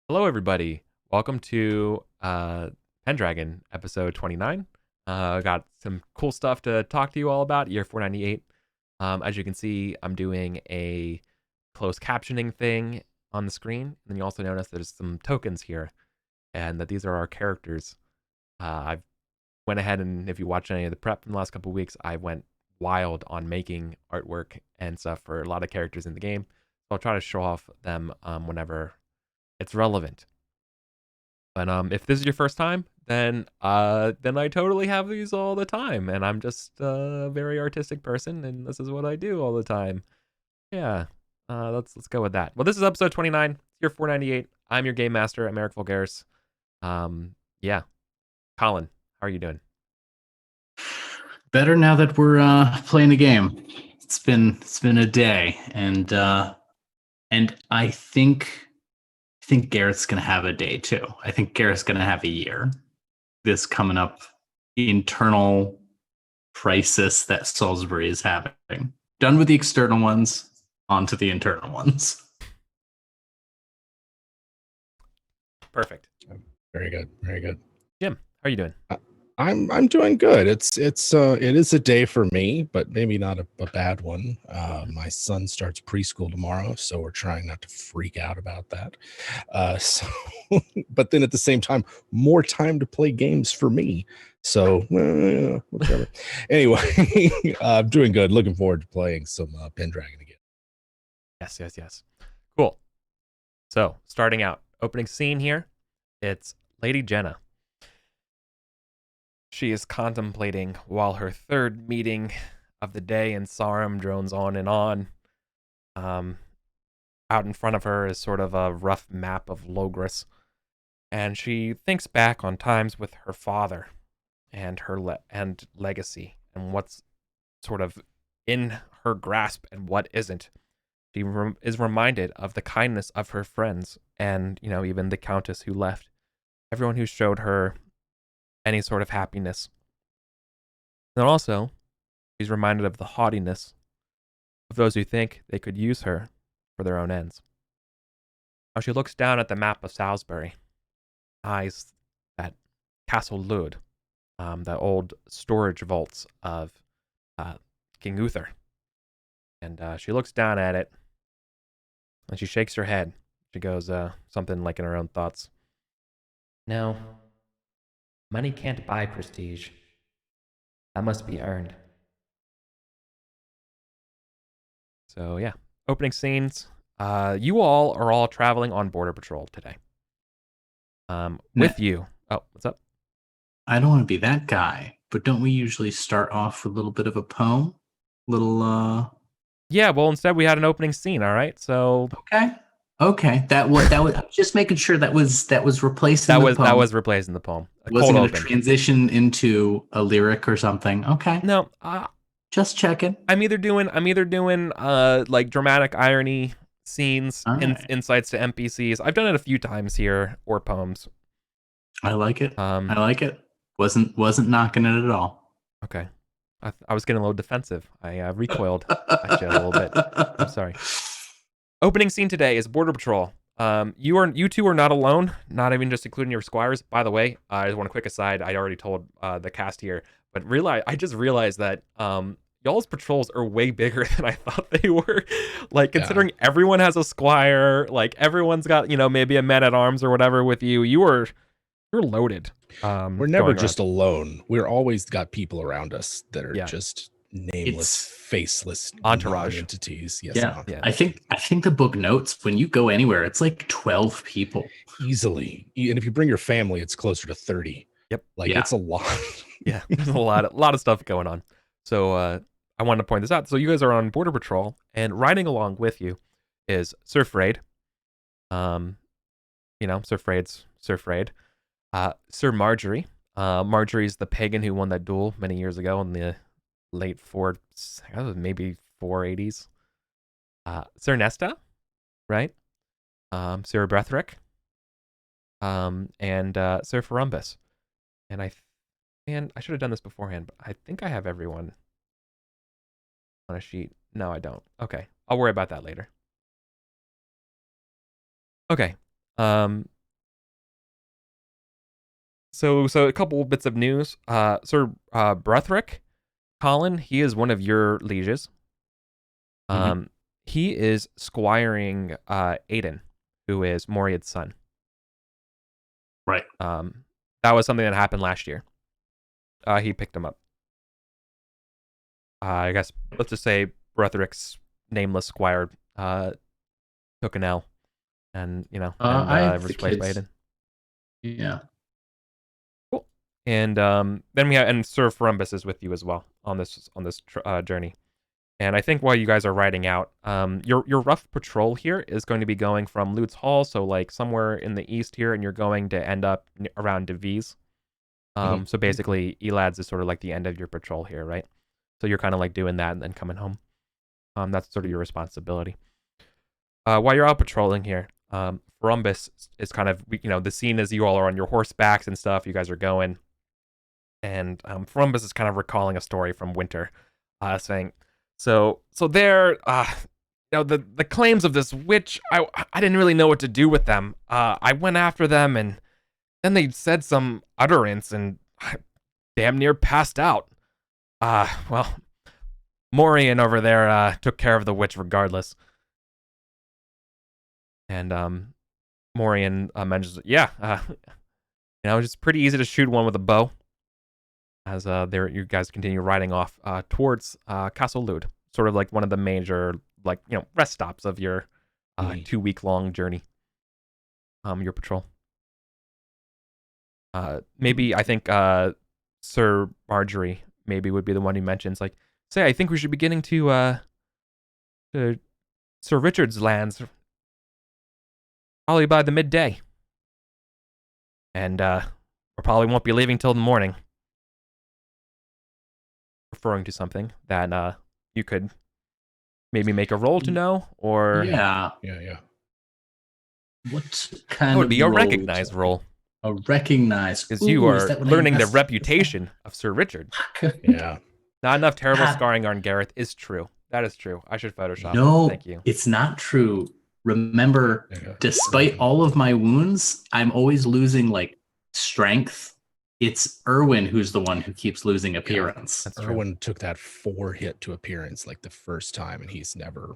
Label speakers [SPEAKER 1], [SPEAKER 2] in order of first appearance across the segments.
[SPEAKER 1] Hello, everybody. Welcome to Pendragon, episode 29. Got some cool stuff to talk to you all about, year 498. As you can see, I'm doing a closed captioning thing on the screen. And then you also notice there's some tokens here, and that these are our characters. I've went ahead and if you watch any of the prep from the last couple of weeks, I went wild on making artwork and stuff for a lot of characters in the game. So I'll try to show off them whenever it's relevant. But if this is your first time, then I totally have these all the time, and I'm just a very artistic person, and this is what I do all the time. Yeah, let's go with that. Well, this is episode 29, year 498. I'm your game master. I'm EricVulgaris. Yeah, Colin, how are you doing?
[SPEAKER 2] Better now that we're playing a game. It's been a day, and I think Garrett's gonna have a day too. I think Garrett's gonna have a year. This coming up internal crisis that Salisbury is having. Done with the external ones, on to the internal ones.
[SPEAKER 1] Perfect.
[SPEAKER 3] Very good. Very good.
[SPEAKER 1] Jim, how are you doing?
[SPEAKER 3] I'm doing good. It is a day for me, but maybe not a bad one. My son starts preschool tomorrow, so we're trying not to freak out about that. So, but then at the same time, more time to play games for me. So whatever. Anyway, I'm doing good. Looking forward to playing some Pendragon again.
[SPEAKER 1] Yes. Cool. So, starting out, opening scene here, it's Lady Jenna. She is contemplating while her third meeting of the day in Sarum drones on and on. Out in front of her is sort of a rough map of Logris, and she thinks back on times with her father and her legacy, and what's sort of in her grasp and what isn't. She is reminded of the kindness of her friends, and even the Countess who left, everyone who showed her any sort of happiness. And also, she's reminded of the haughtiness of those who think they could use her for their own ends. Now she looks down at the map of Salisbury, eyes at Castle Lud, the old storage vaults of King Uther. And she looks down at it, and she shakes her head. She goes something like in her own thoughts.
[SPEAKER 4] No. Money can't buy prestige. That must be earned.
[SPEAKER 1] So yeah, opening scenes. You all are all traveling on border patrol today. With you. Oh, what's up?
[SPEAKER 2] I don't want to be that guy, but don't we usually start off with a little bit of a poem?
[SPEAKER 1] Yeah, well, instead we had an opening scene. All right, so
[SPEAKER 2] Okay. That was just making sure that was replacing the poem.
[SPEAKER 1] That was replacing the poem.
[SPEAKER 2] Wasn't going to transition into a lyric or something. Okay.
[SPEAKER 1] No,
[SPEAKER 2] just checking.
[SPEAKER 1] I'm either doing like dramatic irony scenes,
[SPEAKER 2] right.
[SPEAKER 1] Insights to NPCs. I've done it a few times here, or poems.
[SPEAKER 2] I like it. I like it. Wasn't knocking it at all.
[SPEAKER 1] Okay. I was getting a little defensive. I recoiled at you a little bit. I'm sorry. Opening scene today is Border Patrol. You two are not alone, not even just including your squires. By the way, I just want a quick aside. I already told the cast here, but I just realized that y'all's patrols are way bigger than I thought they were. Like, considering everyone has a squire, like everyone's got maybe a man at arms or whatever with you. You're loaded.
[SPEAKER 3] We're never just alone. We're always got people around us that are just nameless, faceless
[SPEAKER 1] entourage
[SPEAKER 3] entities. Yes,
[SPEAKER 2] yeah. I think the book notes when you go anywhere, it's like 12 people
[SPEAKER 3] easily, and if you bring your family, it's closer to 30.
[SPEAKER 1] Yep,
[SPEAKER 3] it's a lot.
[SPEAKER 1] Yeah, there's a lot of stuff going on. So I wanted to point this out. So you guys are on border patrol, and riding along with you is Sir Fraid. Sir Fraid's Sir Fraid. Sir Marjorie. Marjorie's the pagan who won that duel many years ago in the late maybe 480s. Sir Nesta, right? Sir Brethric, and Sir Ferumbus. And I should have done this beforehand, but I think I have everyone on a sheet. No, I don't. Okay, I'll worry about that later. Okay. So a couple bits of news. Sir Brethric, Colin, he is one of your lieges. He is squiring Aiden, who is Moriad's son.
[SPEAKER 2] Right.
[SPEAKER 1] That was something that happened last year. He picked him up. I guess let's just say Brethric's nameless squire took an L, and was replaced by Aiden.
[SPEAKER 2] Yeah.
[SPEAKER 1] Cool. And then we have Sir Ferumbus is with you as well on this journey. And I think while you guys are riding out, your rough patrol here is going to be going from Lutz Hall, so like somewhere in the east here, and you're going to end up around Devise. So basically, Elad's is sort of like the end of your patrol here, right? So you're kind of like doing that and then coming home. That's sort of your responsibility. While you're out patrolling here, Ferumbus is kind of, the scene is you all are on your horsebacks and stuff. You guys are going. And Ferumbus is kind of recalling a story from Winter, saying, so there, the claims of this witch, I didn't really know what to do with them. I went after them, and then they said some utterance, and I damn near passed out. Well, Morian over there took care of the witch regardless. And Morian mentions, it's pretty easy to shoot one with a bow. As you guys continue riding off towards Castle Lude, sort of like one of the major rest stops of your 2-week-long journey. Your patrol. Maybe I think Sir Marjorie maybe would be the one who mentions, like, say, I think we should be getting to Sir Richard's lands probably by the midday. And we probably won't be leaving till the morning. Referring to something that you could maybe make a roll to know, or...
[SPEAKER 2] Yeah. What kind of
[SPEAKER 1] That would be a
[SPEAKER 2] roll
[SPEAKER 1] recognized roll.
[SPEAKER 2] A recognized.
[SPEAKER 1] Because you are learning the
[SPEAKER 2] messed-
[SPEAKER 1] reputation of Sir Richard.
[SPEAKER 3] Yeah.
[SPEAKER 1] Not enough terrible scarring on Gareth is true. That is true. I should Photoshop
[SPEAKER 2] No,
[SPEAKER 1] it. Thank you.
[SPEAKER 2] it's not true. Remember, despite all of my wounds, I'm always losing like strength. It's Erwin who's the one who keeps losing appearance.
[SPEAKER 1] That's true.
[SPEAKER 3] Erwin took that 4 hit to appearance like the first time, and he's never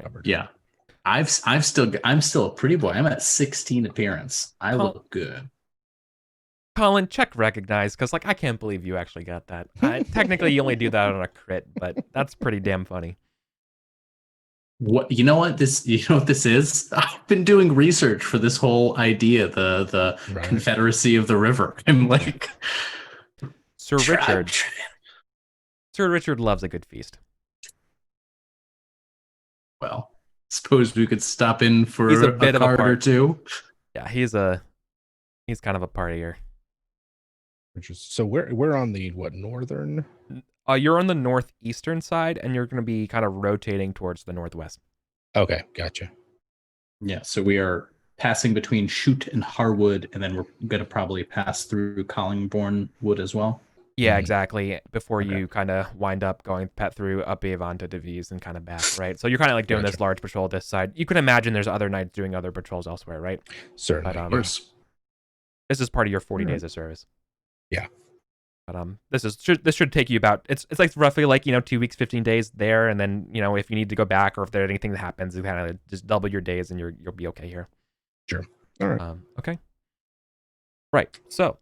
[SPEAKER 3] covered.
[SPEAKER 2] Yeah. I'm still a pretty boy. I'm at 16 appearance. I look good.
[SPEAKER 1] Colin, check recognize, because I can't believe you actually got that. Technically, you only do that on a crit, but that's pretty damn funny.
[SPEAKER 2] What you know what this is? I've been doing research for this whole idea, the
[SPEAKER 3] Right.
[SPEAKER 2] Confederacy of the River. I'm like
[SPEAKER 1] Sir Richard loves a good feast.
[SPEAKER 2] Well, suppose we could stop in for
[SPEAKER 1] He's a bit of a
[SPEAKER 2] card or two.
[SPEAKER 1] Yeah, he's kind of a partier.
[SPEAKER 3] So we're on the northern?
[SPEAKER 1] You're on the northeastern side, and you're going to be kind of rotating towards the northwest.
[SPEAKER 3] Okay, gotcha.
[SPEAKER 2] Yeah, so we are passing between Chute and Harwood, and then we're going to probably pass through Collingbourne Wood as well.
[SPEAKER 1] Yeah, exactly. Before
[SPEAKER 2] Okay.
[SPEAKER 1] you kind of wind up going through up Avon to Devise and kind of back, right? So you're kind of like doing this large patrol this side. You can imagine there's other knights doing other patrols elsewhere, right?
[SPEAKER 3] Certainly.
[SPEAKER 1] But,
[SPEAKER 3] Yes.
[SPEAKER 1] this is part of your 40 days of service.
[SPEAKER 3] Yeah.
[SPEAKER 1] But this should take you about it's like roughly 2 weeks, 15 days there, and then if you need to go back or if there's anything that happens, you kind of just double your days and you'll be okay here.
[SPEAKER 3] Sure. All right.
[SPEAKER 1] Okay. Right. So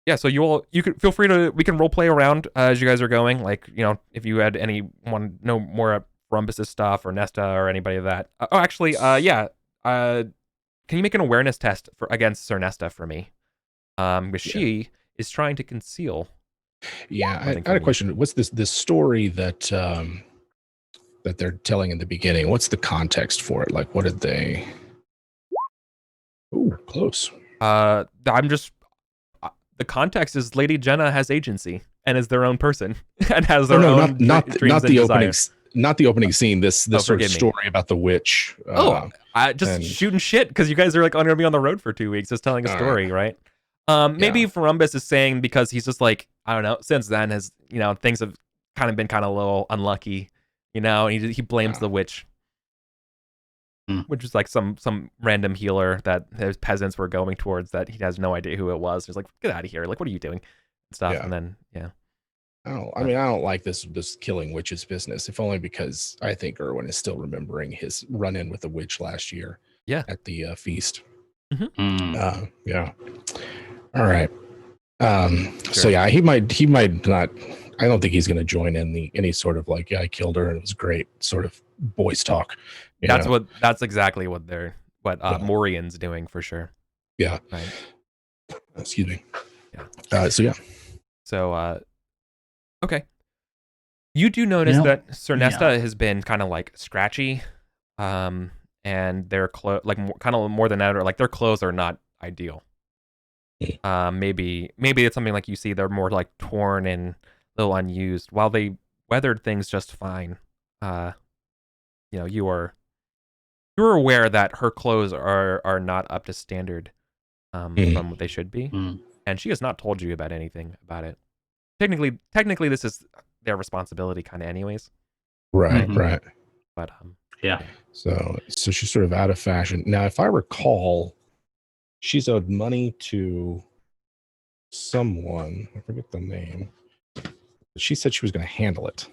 [SPEAKER 1] yeah. So you can feel free to we can role play around as you guys are going. If you had anyone know more of Ferumbus's stuff or Nesta or anybody of that. Can you make an awareness test against Sir Nesta for me? Because she is trying to conceal.
[SPEAKER 3] Yeah, I had a question. What's this story that that they're telling in the beginning? What's the context for it? Like, what did they? Ooh, close.
[SPEAKER 1] I'm just. The context is Lady Jenna has agency and is their own person and has their own
[SPEAKER 3] not
[SPEAKER 1] dreams
[SPEAKER 3] the
[SPEAKER 1] and
[SPEAKER 3] opening,
[SPEAKER 1] desires.
[SPEAKER 3] not the opening scene. This sort of
[SPEAKER 1] forgive me.
[SPEAKER 3] story about the witch.
[SPEAKER 1] I just shooting shit because you guys are going to be on the road for 2 weeks, just telling a story, right? Maybe Ferumbus is saying because he's just I don't know. Since then, things have kind of been a little unlucky, and he blames the witch. which is like some random healer that his peasants were going towards that he has no idea who it was. He's like, get out of here! Like, what are you doing? And stuff,
[SPEAKER 3] Yeah.
[SPEAKER 1] and then
[SPEAKER 3] I mean, I don't like this killing witches business, if only because I think Erwin is still remembering his run-in with the witch last year.
[SPEAKER 1] Yeah.
[SPEAKER 3] At the feast.
[SPEAKER 2] Mm.
[SPEAKER 3] Yeah. All right.
[SPEAKER 1] Sure.
[SPEAKER 3] So yeah, he might not. I don't think he's going to join in any sort of like, yeah, I killed her and it was great sort of boys talk.
[SPEAKER 1] That's exactly what Morian's doing for sure.
[SPEAKER 3] Yeah.
[SPEAKER 1] Right.
[SPEAKER 3] Excuse me.
[SPEAKER 1] Yeah.
[SPEAKER 3] So yeah.
[SPEAKER 1] So okay. You do notice that Cernesta has been kind of like scratchy, and their kind of more than ever, like their clothes are not ideal. Maybe it's something like you see they're more like torn and a little unused. While they weathered things just fine, you're aware that her clothes are not up to standard from what they should be, and she has not told you about anything about it. Technically, this is their responsibility, kind of, anyways.
[SPEAKER 3] Right.
[SPEAKER 1] But
[SPEAKER 2] yeah.
[SPEAKER 3] So she's sort of out of fashion now. If I recall, she's owed money to someone. I forget the name. She said she was going to handle it.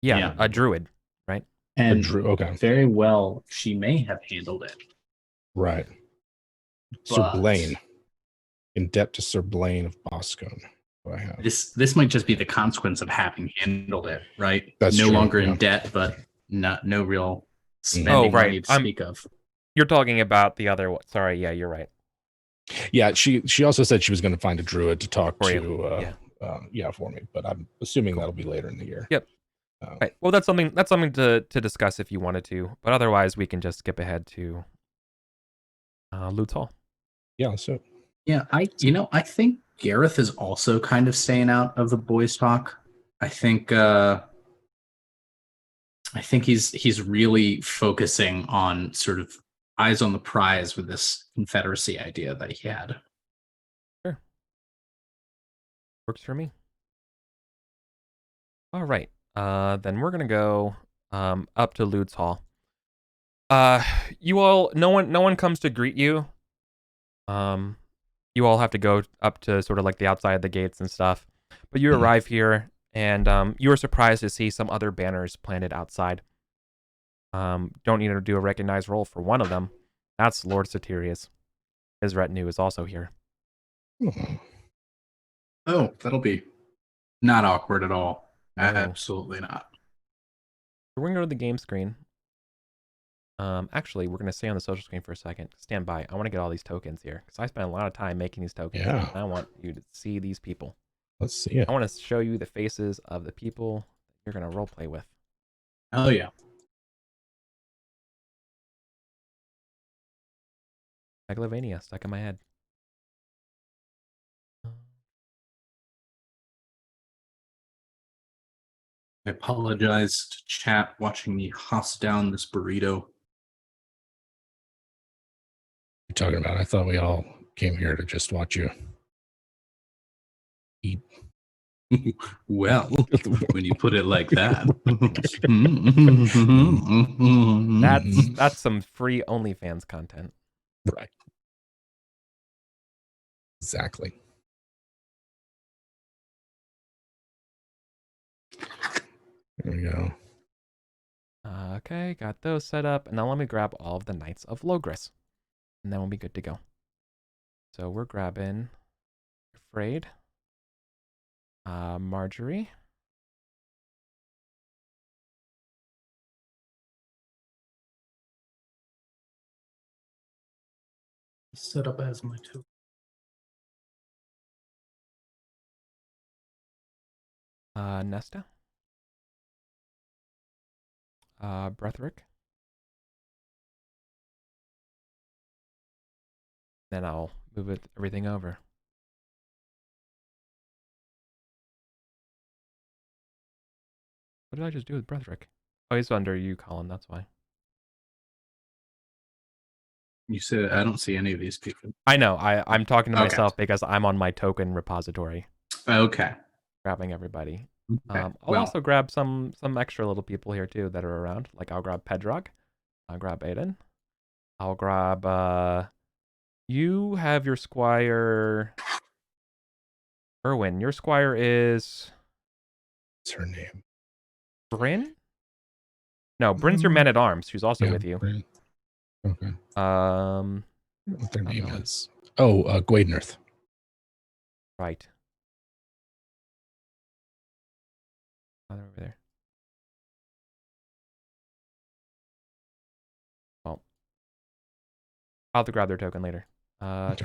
[SPEAKER 1] Yeah, a druid, right?
[SPEAKER 2] And
[SPEAKER 3] okay.
[SPEAKER 2] Very well, she may have handled it.
[SPEAKER 3] Right. Sir Blaine. In debt to Sir Blaine of Boscone. I have.
[SPEAKER 2] This might just be the consequence of having handled it, right?
[SPEAKER 3] That's
[SPEAKER 2] no
[SPEAKER 3] true,
[SPEAKER 2] longer
[SPEAKER 3] yeah.
[SPEAKER 2] in debt, but no real spending money to speak of.
[SPEAKER 3] You're talking about the other one. Sorry, yeah, you're right. Yeah, she also said she was going to find a druid to talk
[SPEAKER 1] For
[SPEAKER 3] to.
[SPEAKER 1] you.
[SPEAKER 3] For me, but I'm assuming that'll be later in the year.
[SPEAKER 1] Yep. Right. Well, that's something to discuss if you wanted to, but otherwise we can just skip ahead to Lutz Hall.
[SPEAKER 3] Yeah. So.
[SPEAKER 2] Yeah, I think Gareth is also kind of staying out of the boys' talk. I think he's really focusing on sort of eyes on the prize with this Confederacy idea that he had.
[SPEAKER 1] Sure. Works for me. All right. Then we're gonna go up to Lutz Hall. You all, no one comes to greet you. You all have to go up to sort of like the outside of the gates and stuff. But you arrive here, and you are surprised to see some other banners planted outside. Don't need to do a recognized roll for one of them. That's Lord Satirius. His retinue is also here.
[SPEAKER 2] Oh, that'll be not awkward at all.
[SPEAKER 1] No.
[SPEAKER 2] Absolutely not.
[SPEAKER 1] We're going to go to the game screen. Actually, we're going to stay on the social screen for a second. Stand by. I want to get all these tokens here, because I spent a lot of time making these tokens.
[SPEAKER 3] Yeah.
[SPEAKER 1] And I want you to see these people.
[SPEAKER 3] Let's see it.
[SPEAKER 1] I want to show you the faces of the people you're going to roleplay with.
[SPEAKER 2] Oh, yeah.
[SPEAKER 1] Megalovania stuck in my head.
[SPEAKER 2] I apologize to chat watching me hoss down this burrito.
[SPEAKER 3] You're talking about? I thought we all came here to just watch you eat.
[SPEAKER 2] Well, when you put it like that.
[SPEAKER 1] That's some free OnlyFans content.
[SPEAKER 3] Right. Exactly. There we go.
[SPEAKER 1] Okay, got those set up. And now let me grab all of the Knights of Logris. And then we'll be good to go. So we're grabbing Afraid, Marjorie,
[SPEAKER 2] Set up as my two.
[SPEAKER 1] Nesta, Brethric. Then I'll move everything over. What did I just do with Brethric? Oh, he's under you, Colin. That's why.
[SPEAKER 2] You said I don't see any of these people.
[SPEAKER 1] I know. I'm talking to myself because I'm on my token repository.
[SPEAKER 2] Okay.
[SPEAKER 1] Grabbing everybody.
[SPEAKER 2] Okay.
[SPEAKER 1] I'll also grab some extra little people here too that are around. Like I'll grab Pendragon. I'll grab Aiden. I'll grab. You have your squire. Erwin, your squire is
[SPEAKER 3] What's her name?
[SPEAKER 1] Bryn? No, Bryn's your man at arms, who's also
[SPEAKER 3] Yeah,
[SPEAKER 1] with you.
[SPEAKER 3] Bryn. Okay. What their
[SPEAKER 1] not
[SPEAKER 3] name
[SPEAKER 1] that one.
[SPEAKER 3] is? Oh, Gwadenerth.
[SPEAKER 1] Right. Oh, they're over there. Well, I'll have to grab their token later. I
[SPEAKER 3] Okay.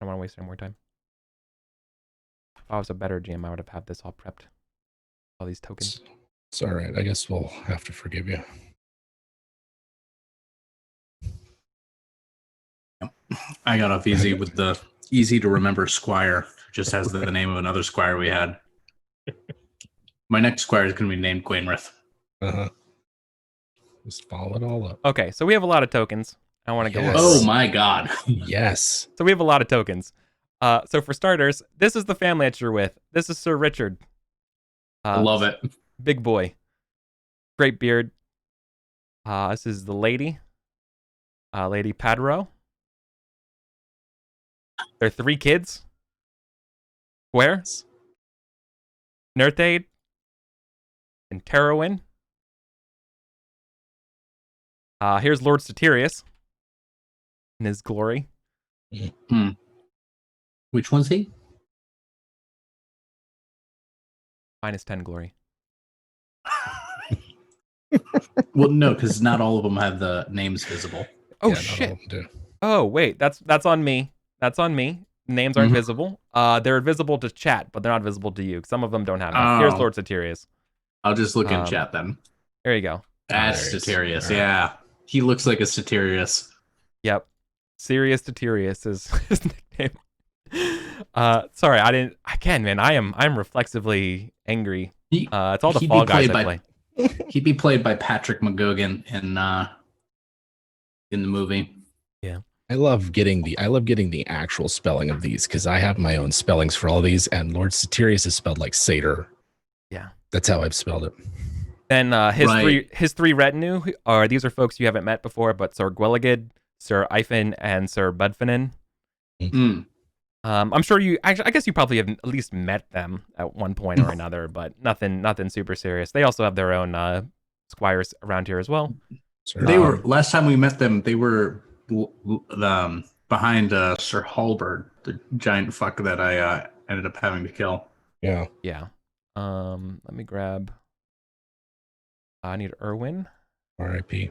[SPEAKER 1] don't want to waste any more time. If I was a better GM, I would have had this all prepped. All these tokens.
[SPEAKER 3] It's all right. I guess we'll have to forgive you.
[SPEAKER 2] I got off easy with the easy to remember squire. Just has the name of another squire we had. My next squire is going to be named Gwainrith.
[SPEAKER 3] Uh-huh. Just follow it all up.
[SPEAKER 1] Okay, so we have a lot of tokens. I want to go
[SPEAKER 3] Yes.
[SPEAKER 1] over.
[SPEAKER 2] Oh my god.
[SPEAKER 3] Yes.
[SPEAKER 1] So we have a lot of tokens. So for starters, this is the family that you're with. This is Sir Richard.
[SPEAKER 2] I love it.
[SPEAKER 1] Big boy. Great beard. This is the lady. Lady Padro. Their 3 kids. Square. Nerthade. And Terowin. Here's Lord Satirius. In his glory.
[SPEAKER 2] Which one's he?
[SPEAKER 1] -10 glory.
[SPEAKER 2] Well, no, because not all of them have the names visible.
[SPEAKER 1] Oh
[SPEAKER 3] Yeah, not all
[SPEAKER 1] shit.
[SPEAKER 3] of them do.
[SPEAKER 1] Oh wait, that's on me. That's on me. Names aren't
[SPEAKER 2] Mhm.
[SPEAKER 1] visible. They're visible to chat, but they're not visible to you. Some of them don't have that. Here's
[SPEAKER 2] Oh.
[SPEAKER 1] Lord Satirius.
[SPEAKER 2] I'll just look in chat then.
[SPEAKER 1] There you go.
[SPEAKER 2] That's
[SPEAKER 3] there he is.
[SPEAKER 2] Satirius,
[SPEAKER 3] All right.
[SPEAKER 2] yeah. He looks like a Satirius.
[SPEAKER 1] Yep. Sirius Satirius is his nickname. Sorry, I didn't. Again, man, I'm reflexively angry.
[SPEAKER 2] He,
[SPEAKER 1] It's all the
[SPEAKER 2] he'd
[SPEAKER 1] Fall
[SPEAKER 2] be
[SPEAKER 1] Guys
[SPEAKER 2] played
[SPEAKER 1] I
[SPEAKER 2] by-
[SPEAKER 1] play.
[SPEAKER 2] He'd be played by Patrick McGogan in the movie.
[SPEAKER 3] I love getting the actual spelling of these because I have my own spellings for all these, and Lord Satirius is spelled like satyr.
[SPEAKER 1] Yeah.
[SPEAKER 3] That's how I've spelled it.
[SPEAKER 1] Then his
[SPEAKER 2] Right.
[SPEAKER 1] three retinue are these are folks you haven't met before, but Sir Gwilligid, Sir Ifen, and Sir Budfinin.
[SPEAKER 2] Mm.
[SPEAKER 1] I'm sure I guess you probably have at least met them at one point or another, but nothing super serious. They also have their own squires around here as well.
[SPEAKER 3] Sorry.
[SPEAKER 2] They were last time we met them. They were behind Sir Halberd, the giant fuck that I ended up having to kill.
[SPEAKER 3] Yeah.
[SPEAKER 1] Yeah. Let me grab. I need Erwin.
[SPEAKER 3] R.I.P.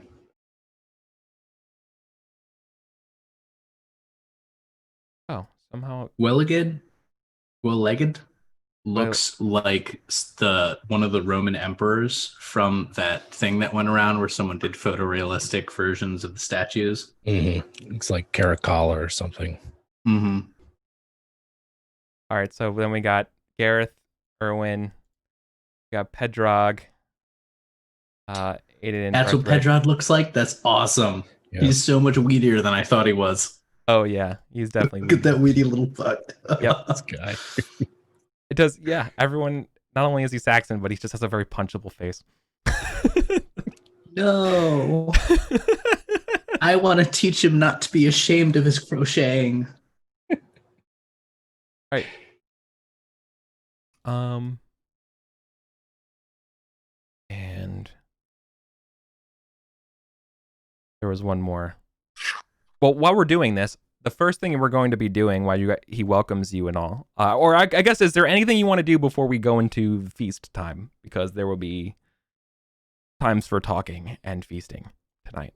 [SPEAKER 1] Oh, somehow.
[SPEAKER 2] Wellegged looks like one of the Roman emperors from that thing that went around where someone did photorealistic versions of the statues.
[SPEAKER 3] Mm-hmm. Looks like Caracalla or something.
[SPEAKER 2] Mm-hmm.
[SPEAKER 1] All right, so then we got Gareth, Erwin, we got Pedrog. Aiden.
[SPEAKER 2] That's what Pendragon looks like. That's awesome.
[SPEAKER 3] Yeah.
[SPEAKER 2] He's so much weedier than I thought he was.
[SPEAKER 1] Oh yeah, he's definitely.
[SPEAKER 2] Look at that weedy little fuck.
[SPEAKER 1] Yep.
[SPEAKER 3] This guy.
[SPEAKER 1] It does. Yeah, everyone. Not only is he Saxon, but he just has a very punchable face.
[SPEAKER 2] No. I want to teach him not to be ashamed of his crocheting.
[SPEAKER 1] Right. And there was one more. Well, while we're doing this, the first thing we're going to be doing while he welcomes you and all, or I guess, is there anything you want to do before we go into feast time? Because there will be times for talking and feasting tonight.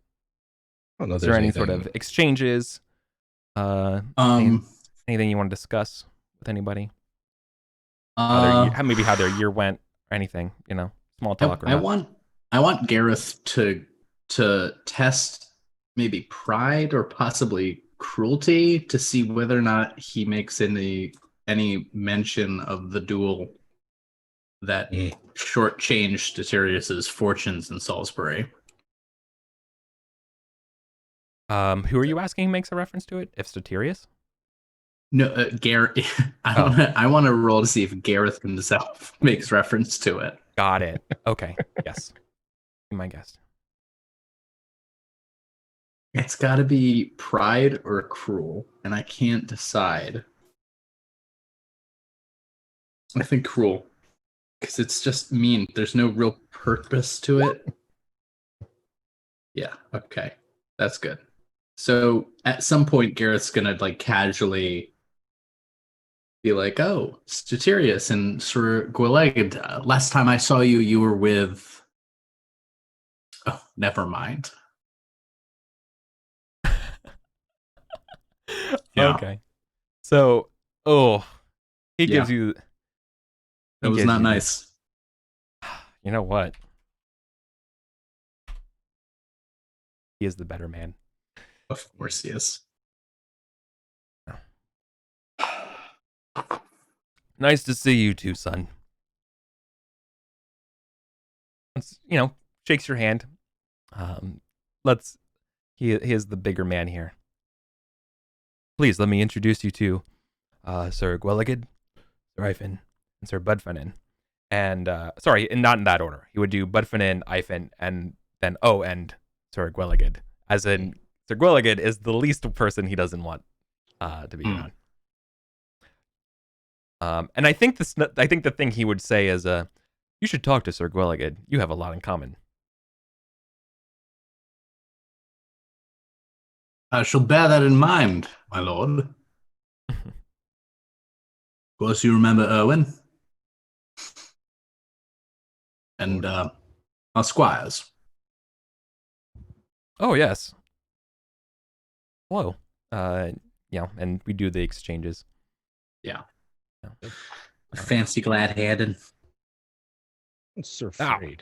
[SPEAKER 3] I don't know if
[SPEAKER 1] Is there
[SPEAKER 3] there's
[SPEAKER 1] any
[SPEAKER 3] anything.
[SPEAKER 1] sort of exchanges? Anything you want to discuss with anybody? Maybe how their year went or anything, small talk.
[SPEAKER 2] I want Gareth to test maybe pride or possibly cruelty to see whether or not he makes any mention of the duel that shortchanged Statirius's fortunes in Salisbury.
[SPEAKER 1] Who are you asking makes a reference to it? If Statirius?
[SPEAKER 2] No, Gareth. I want to roll to see if Gareth himself makes reference to it.
[SPEAKER 1] Got it. Okay. Yes. Be my guest.
[SPEAKER 2] It's got to be pride or cruel, and I can't decide. I think cruel, because it's just mean. There's no real purpose to it. Yeah, okay. That's good. So at some point, Gareth's gonna like casually be like, "Oh, Statirius and Sir Gwileged, last time I saw you, you were with." Oh, never mind. Yeah,
[SPEAKER 1] Okay. So, he
[SPEAKER 2] Yeah.
[SPEAKER 1] gives you.
[SPEAKER 2] that was not nice.
[SPEAKER 1] You know what? He is the better man.
[SPEAKER 2] Of course, he is.
[SPEAKER 1] Nice to see you too, son. Shakes your hand. He is the bigger man here. Please let me introduce you to Sir Gweleged, Sir Ifen, and Sir Budfanin. And sorry, not in that order. He would do Budfanin, Ifen, and then and Sir Gweleged. As in, Sir Gweleged is the least person he doesn't want to be around. And I think the thing he would say is, you should talk to Sir Gweleged. You have a lot in common.
[SPEAKER 2] I shall bear that in mind, my lord. Of course, you remember Erwin and our squires.
[SPEAKER 1] Oh yes. Hello. And we do the exchanges.
[SPEAKER 2] Yeah.
[SPEAKER 1] Yeah.
[SPEAKER 2] Fancy glad-handed.
[SPEAKER 3] Sir Freyd.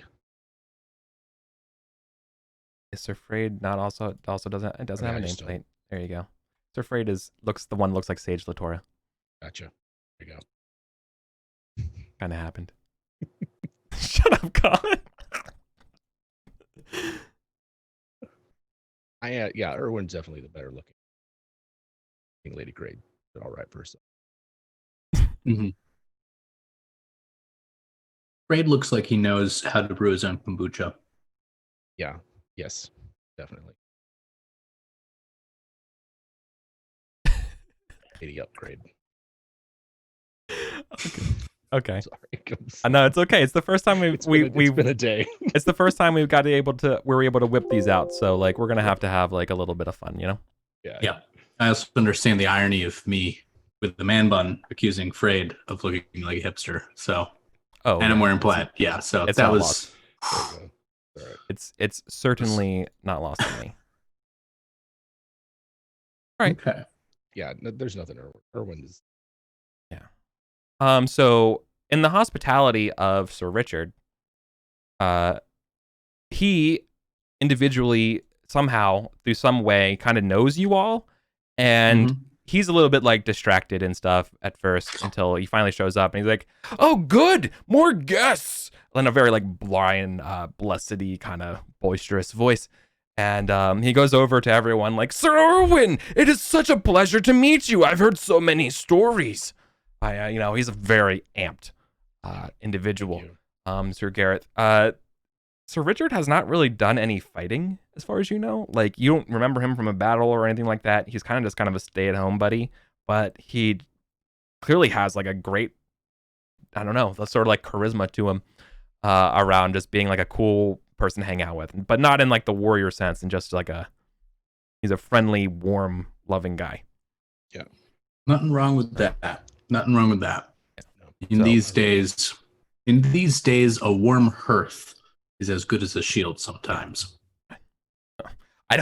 [SPEAKER 1] Is Sir Freyd not also doesn't have a nameplate? There you go. Sir Freyd looks like Sage Latora.
[SPEAKER 3] Gotcha. There you go.
[SPEAKER 1] Kind of happened. Shut up, Colin.
[SPEAKER 3] Erwin's definitely the better looking. Lady Grade, all right person.
[SPEAKER 2] Mm-hmm. Freyd looks like he knows how to brew his own kombucha.
[SPEAKER 3] Yeah. Yes. Definitely. 80 upgrade.
[SPEAKER 1] Okay.
[SPEAKER 3] Sorry.
[SPEAKER 1] No, it's okay. It's the first time
[SPEAKER 3] it's been a day.
[SPEAKER 1] It's the first time we were able to whip these out. So like we're gonna have to have like a little bit of fun, you know?
[SPEAKER 2] Yeah. I also understand the irony of me with the man bun accusing Freyd of looking like a hipster. So I'm wearing plaid. Yeah. So
[SPEAKER 1] it's
[SPEAKER 2] that was
[SPEAKER 1] lost. It's certainly not lost on me. All right.
[SPEAKER 2] Okay.
[SPEAKER 3] Yeah, there's nothing. Erwin is.
[SPEAKER 1] Yeah. So in the hospitality of Sir Richard, he individually somehow through some way kind of knows you all, and he's a little bit like distracted and stuff at first until he finally shows up and he's like, "Oh, good, more guests!" in a very like Brian Blessedy kind of boisterous voice. And he goes over to everyone like, "Sir Erwin, it is such a pleasure to meet you. I've heard so many stories." He's a very amped individual. Sir Gareth. Sir Richard has not really done any fighting, as far as you know. Like, you don't remember him from a battle or anything like that. He's kind of a stay-at-home buddy, but he clearly has like a great, I don't know, the sort of like charisma to him around just being like a cool person to hang out with, but not in like the warrior sense, and just like he's a friendly, warm, loving guy.
[SPEAKER 3] Yeah.
[SPEAKER 2] Nothing wrong with that. Nothing wrong with that. In these days, a warm hearth is as good as a shield sometimes.
[SPEAKER 1] I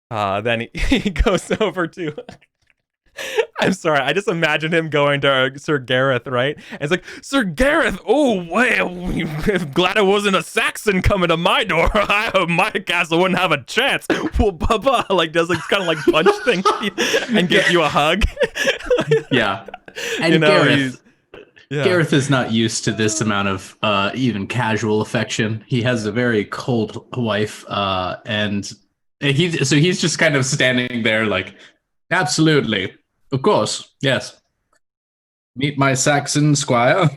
[SPEAKER 1] don't. Then he goes over to. I'm sorry. I just imagine him going to Sir Gareth, right? And it's like, "Sir Gareth, oh, well, glad it wasn't a Saxon coming to my door. My castle wouldn't have a chance." Well, Bubba, like, does like kind of like punch thing and give you a hug.
[SPEAKER 2] Yeah. And Gareth is not used to this amount of even casual affection. He has a very cold wife, and he's just kind of standing there like, "Absolutely. Of course, yes. Meet my Saxon squire."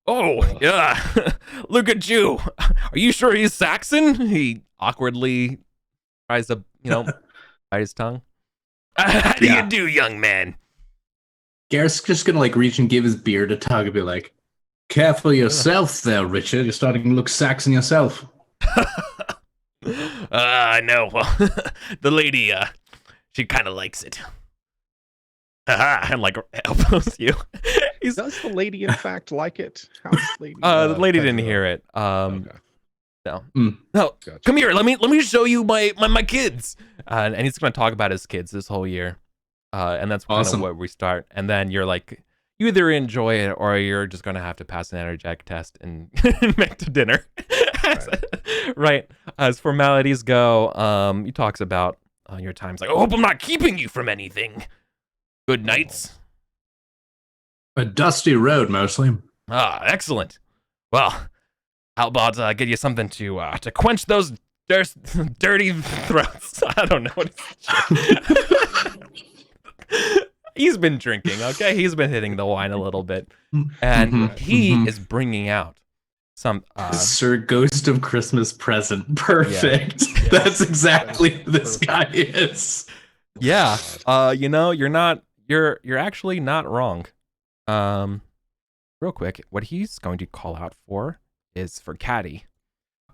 [SPEAKER 1] Oh, yeah. Look at you. Are you sure he's Saxon? He awkwardly tries to, bite his tongue. How do you do, young man?
[SPEAKER 2] Garrett's just gonna like reach and give his beard a tug and be like, "Careful yourself there, Richard. You're starting to look Saxon yourself."
[SPEAKER 1] I know. Well, the lady, she kind of likes it. And like elbows you.
[SPEAKER 5] Does the lady in fact like it? How's the lady?
[SPEAKER 1] The lady didn't hear it.
[SPEAKER 5] Okay.
[SPEAKER 1] No.
[SPEAKER 2] Mm.
[SPEAKER 1] No.
[SPEAKER 5] Gotcha.
[SPEAKER 1] Come here. Let me show you my kids. And he's gonna talk about his kids this whole year. And that's kind
[SPEAKER 2] Awesome.
[SPEAKER 1] of where we start. And then you're like, you either enjoy it or you're just gonna have to pass an energetic test and make to dinner. Right. As formalities go, he talks about your times. Like, I hope I'm not keeping you from anything. Good nights.
[SPEAKER 2] A dusty road, mostly.
[SPEAKER 1] Ah, excellent. Well, how about get you something to quench those dirty throats? I don't know what he's been drinking, okay? He's been hitting the wine a little bit. And he is bringing out some...
[SPEAKER 2] Sir Ghost of Christmas Present. Perfect.
[SPEAKER 1] Yeah.
[SPEAKER 2] That's exactly who this guy is.
[SPEAKER 1] Yeah. You're actually not wrong. Real quick, what he's going to call out for is for Caddy.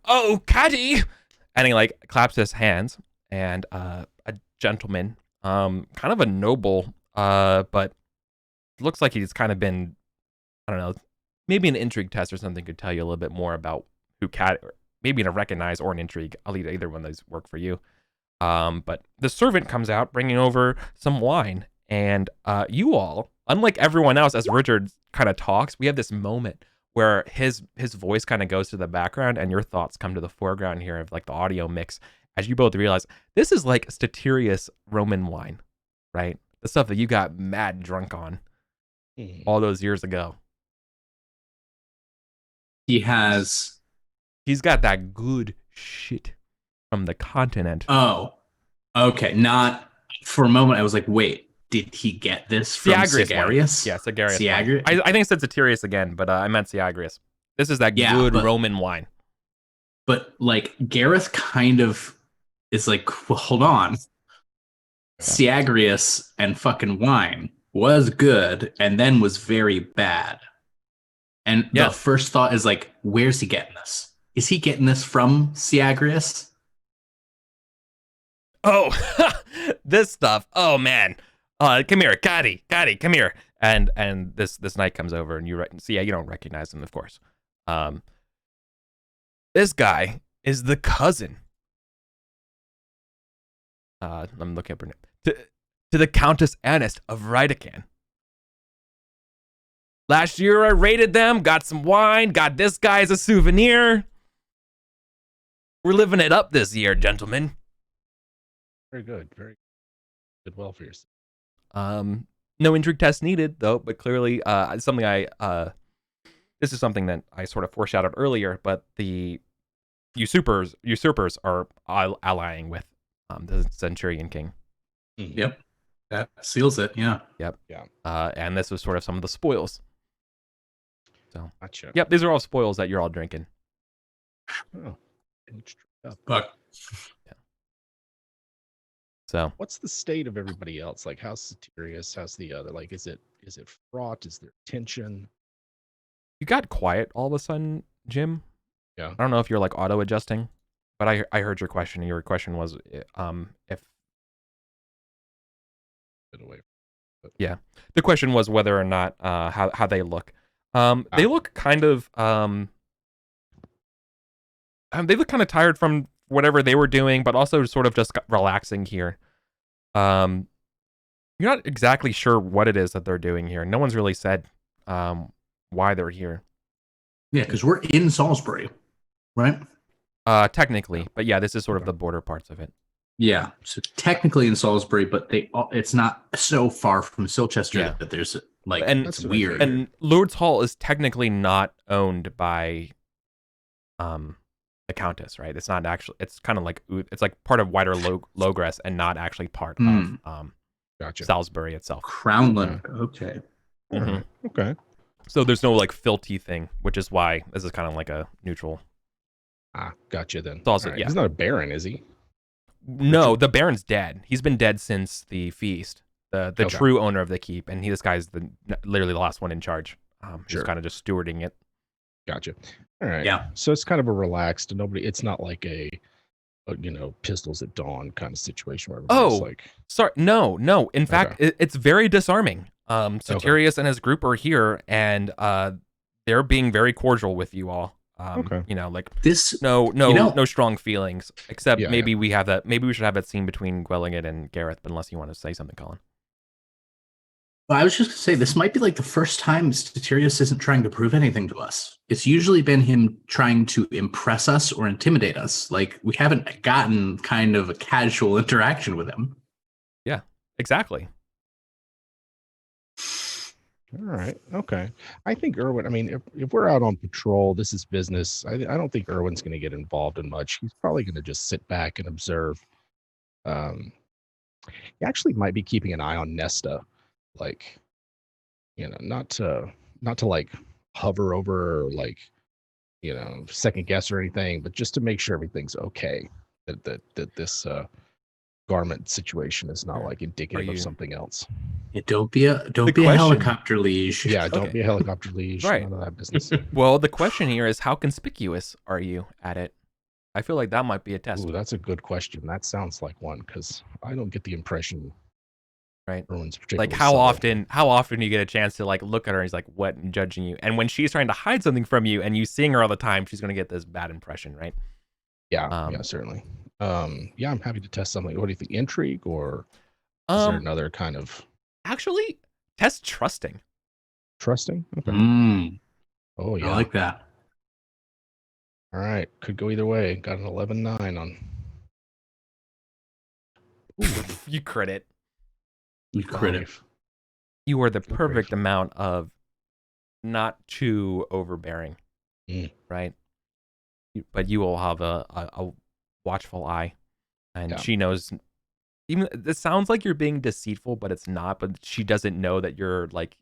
[SPEAKER 1] Oh, Caddy! And he like claps his hands, and a gentleman, kind of a noble, but looks like he's kind of been, I don't know, maybe an intrigue test or something could tell you a little bit more about who Caddy, or maybe in a recognize or an intrigue. I'll leave either one of those work for you. But the servant comes out bringing over some wine, and you all, unlike everyone else, as Richard kind of talks, we have this moment where his voice kind of goes to the background and your thoughts come to the foreground here of like the audio mix as you both realize this is like Statirius Roman wine, right? The stuff that you got mad drunk on all those years ago.
[SPEAKER 2] He's
[SPEAKER 1] got that good shit from the continent.
[SPEAKER 2] Oh, okay. Not for a moment. I was like, wait, did he get this from Sigarius?
[SPEAKER 1] Yeah, Sigarius.
[SPEAKER 2] Sigarius?
[SPEAKER 1] I think it said Statirius again, but I meant Sigarius. This is that good Roman wine.
[SPEAKER 2] But like Gareth kind of is like, well, hold on. Sigarius and fucking wine was good and then was very bad. And the first thought is like, where's he getting this? Is he getting this from Sigarius?
[SPEAKER 1] Oh, this stuff. Oh man. Come here, Caddy, come here. And this knight comes over, and you don't recognize him, of course. This guy is the cousin. I'm looking up her name. To the Countess Anist of Rydecan. Last year I raided them, got some wine, got this guy as a souvenir. We're living it up this year, gentlemen.
[SPEAKER 5] Very good. Very good. Well for yourself.
[SPEAKER 1] No intrigue test needed, though, but clearly this is something that I sort of foreshadowed earlier, but the usurpers are allying with the Centurion King.
[SPEAKER 2] Yep. That seals it, yeah.
[SPEAKER 1] Yep.
[SPEAKER 5] Yeah.
[SPEAKER 1] And this was sort of some of the spoils. So,
[SPEAKER 5] gotcha.
[SPEAKER 1] Yep, these are all spoils that you're all drinking.
[SPEAKER 5] Oh.
[SPEAKER 2] Fuck.
[SPEAKER 1] Yeah. So,
[SPEAKER 5] What's the state of everybody else? Like, how's Statirius? How's the other? Like, is it fraught? Is there tension?
[SPEAKER 1] you got quiet all of a sudden, Jim.
[SPEAKER 5] Yeah.
[SPEAKER 1] I don't know if you're like auto adjusting, but I heard your question. Your question was if
[SPEAKER 5] Away.
[SPEAKER 1] Yeah, the question was whether or not how they look. They look kind of they look kind of tired from whatever they were doing, but also sort of just relaxing here. You're not exactly sure what it is that they're doing here. No one's really said why they're here.
[SPEAKER 2] Yeah, because we're in Salisbury, right?
[SPEAKER 1] Technically, but yeah, this is sort of the border parts of it.
[SPEAKER 2] Yeah, so technically in Salisbury, but it's not so far from Silchester that there's like,
[SPEAKER 1] and
[SPEAKER 2] it's weird.
[SPEAKER 1] And Lord's Hall is technically not owned by the Countess, right? It's not actually. It's kind of like it's like part of wider Logress and not actually part of
[SPEAKER 5] Gotcha.
[SPEAKER 1] Salisbury itself.
[SPEAKER 2] Crownland. Okay.
[SPEAKER 1] Mhm.
[SPEAKER 5] Okay.
[SPEAKER 1] So there's no like filthy thing, which is why this is kind of like a neutral.
[SPEAKER 3] Ah, gotcha then.
[SPEAKER 1] It's also,
[SPEAKER 3] All right.
[SPEAKER 1] yeah.
[SPEAKER 3] He's not a baron, is he?
[SPEAKER 1] No, the Baron's dead. He's been dead since the feast. The
[SPEAKER 3] Okay.
[SPEAKER 1] true owner of the keep, and this guy's literally the last one in charge. He's
[SPEAKER 3] Sure.
[SPEAKER 1] kind of just stewarding it.
[SPEAKER 3] Gotcha. All right.
[SPEAKER 2] Yeah.
[SPEAKER 3] So it's kind of a relaxed, nobody. It's not like a pistols at dawn kind of situation where everybody's
[SPEAKER 1] Oh.
[SPEAKER 3] like,
[SPEAKER 1] Sorry, no. In fact, it's very disarming. Satirius and his group are here, and they're being very cordial with you all.
[SPEAKER 3] Okay.
[SPEAKER 1] Like
[SPEAKER 2] This
[SPEAKER 1] no strong feelings, except
[SPEAKER 3] Yeah,
[SPEAKER 1] maybe we have that. Maybe we should have that scene between Gwelligan and Gareth. But unless you want to say something, Colin.
[SPEAKER 2] Well, I was just going to say, this might be like the first time Satirius isn't trying to prove anything to us. It's usually been him trying to impress us or intimidate us. Like, we haven't gotten kind of a casual interaction with him.
[SPEAKER 1] Yeah, exactly.
[SPEAKER 3] all right, okay. I think Irwin. I mean, if we're out on patrol, this is business. I don't think Irwin's going to get involved in much. He's probably going to just sit back and observe. He actually might be keeping an eye on Nesta, like, not to like hover over or like, second guess or anything, but just to make sure everything's okay. That this garment situation is not like indicative of something else.
[SPEAKER 2] Yeah, don't be a
[SPEAKER 1] question-
[SPEAKER 2] helicopter liege.
[SPEAKER 3] Yeah, don't
[SPEAKER 1] Okay.
[SPEAKER 3] be a helicopter liege.
[SPEAKER 1] Right.
[SPEAKER 3] None of that business.
[SPEAKER 1] Well, the question here is, how conspicuous are you at it? I feel like that might be a test.
[SPEAKER 3] Ooh, that's a good question. That sounds like one because I don't get the impression.
[SPEAKER 1] Right.
[SPEAKER 3] Irwin's particularly
[SPEAKER 1] Like how
[SPEAKER 3] subtle.
[SPEAKER 1] often do you get a chance to like look at her and he's like, what, and judging you? And when she's trying to hide something from you and you seeing her all the time, she's gonna get this bad impression, right?
[SPEAKER 3] Yeah, certainly. Yeah, I'm happy to test something. What do you think? Intrigue or is there another kind of
[SPEAKER 1] Actually, test trusting.
[SPEAKER 3] trusting? Okay.
[SPEAKER 2] Mm,
[SPEAKER 3] Oh yeah.
[SPEAKER 2] I like that.
[SPEAKER 3] All right. Could go either way. Got an 11-9 on.
[SPEAKER 1] You crit it.
[SPEAKER 2] You credit.
[SPEAKER 1] You are the
[SPEAKER 3] Good
[SPEAKER 1] perfect
[SPEAKER 3] grief.
[SPEAKER 1] amount of not too overbearing, right? But you will have a watchful eye, and
[SPEAKER 3] Yeah.
[SPEAKER 1] she knows. Even it sounds like you're being deceitful, but it's not. But she doesn't know that you're like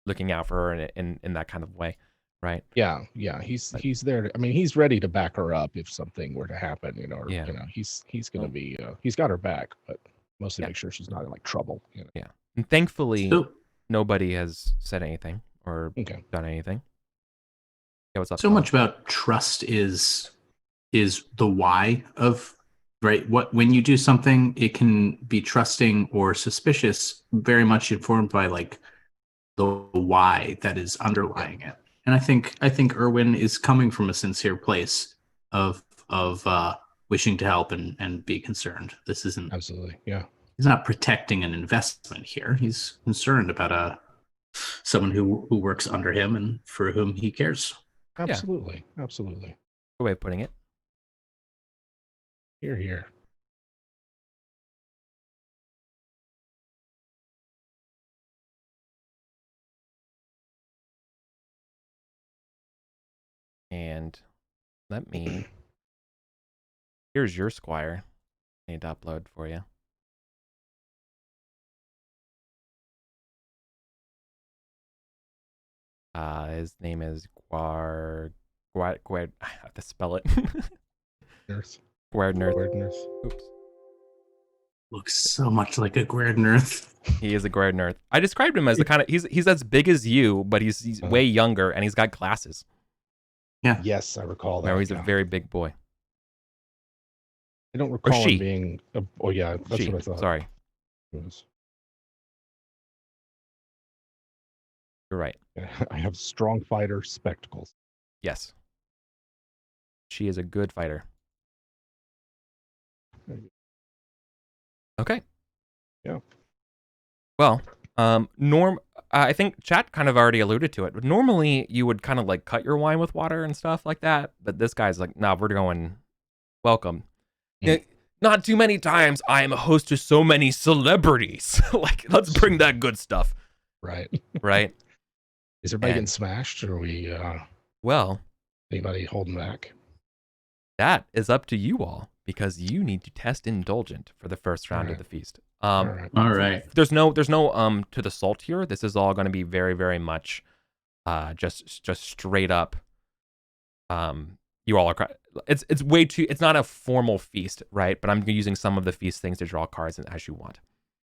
[SPEAKER 1] looking out for her in that kind of way, right?
[SPEAKER 3] Yeah. He's there. I mean, he's ready to back her up if something were to happen. Or,
[SPEAKER 1] Yeah.
[SPEAKER 3] he's gonna be. He's got her back, but mostly
[SPEAKER 1] Yeah.
[SPEAKER 3] make sure she's not in like trouble.
[SPEAKER 1] Yeah. And thankfully,
[SPEAKER 2] So,
[SPEAKER 1] nobody has said anything or
[SPEAKER 3] Okay.
[SPEAKER 1] done anything. Yeah, what's up?
[SPEAKER 2] so
[SPEAKER 1] Colin?
[SPEAKER 2] much about trust is the why of right. What when you do something, it can be trusting or suspicious, very much informed by like the why that is underlying it. And I think Irwin is coming from a sincere place of wishing to help and be concerned. This isn't
[SPEAKER 3] Absolutely. Yeah.
[SPEAKER 2] he's not protecting an investment here. He's concerned about someone who works under him and for whom he cares.
[SPEAKER 3] Absolutely. Absolutely.
[SPEAKER 1] Good way of putting it.
[SPEAKER 3] Here.
[SPEAKER 1] And let me. Here's your squire. I need to upload for you. His name is I have to spell it.
[SPEAKER 3] Nurse.
[SPEAKER 1] Gwardner.
[SPEAKER 3] Word nurse.
[SPEAKER 1] Oops.
[SPEAKER 2] Looks so much like a Gwardner.
[SPEAKER 1] He is a Gwardner. I described him as the kind of he's as big as you, but he's way younger and he's got glasses.
[SPEAKER 2] Yeah.
[SPEAKER 3] Yes, I recall that.
[SPEAKER 1] No, he's a
[SPEAKER 3] yeah.
[SPEAKER 1] very big boy.
[SPEAKER 3] I don't recall
[SPEAKER 1] she.
[SPEAKER 3] him being. Oh yeah, that's
[SPEAKER 1] She,
[SPEAKER 3] what I thought.
[SPEAKER 1] sorry,
[SPEAKER 3] It was.
[SPEAKER 1] you're right.
[SPEAKER 3] I have strong fighter spectacles.
[SPEAKER 1] Yes. She is a good fighter. Okay.
[SPEAKER 3] Yeah.
[SPEAKER 1] Well, I think chat kind of already alluded to it, but normally you would kind of like cut your wine with water and stuff like that. But this guy's like, nah, we're going welcome.
[SPEAKER 3] Mm.
[SPEAKER 1] Not too many times I am a host to so many celebrities. Like, let's bring that good stuff.
[SPEAKER 3] Right.
[SPEAKER 1] Right.
[SPEAKER 3] Is everybody getting
[SPEAKER 1] And-
[SPEAKER 3] smashed, or are we
[SPEAKER 1] Well,
[SPEAKER 3] anybody holding back?
[SPEAKER 1] that is up to you all because you need to test indulgent for the first round of
[SPEAKER 3] Alright.
[SPEAKER 1] the feast.
[SPEAKER 3] All right.
[SPEAKER 2] All right.
[SPEAKER 1] There's no to the salt here. This is all going to be very, very much just straight up. You all are. It's way too. It's not a formal feast, right? But I'm using some of the feast things to draw cards as you want.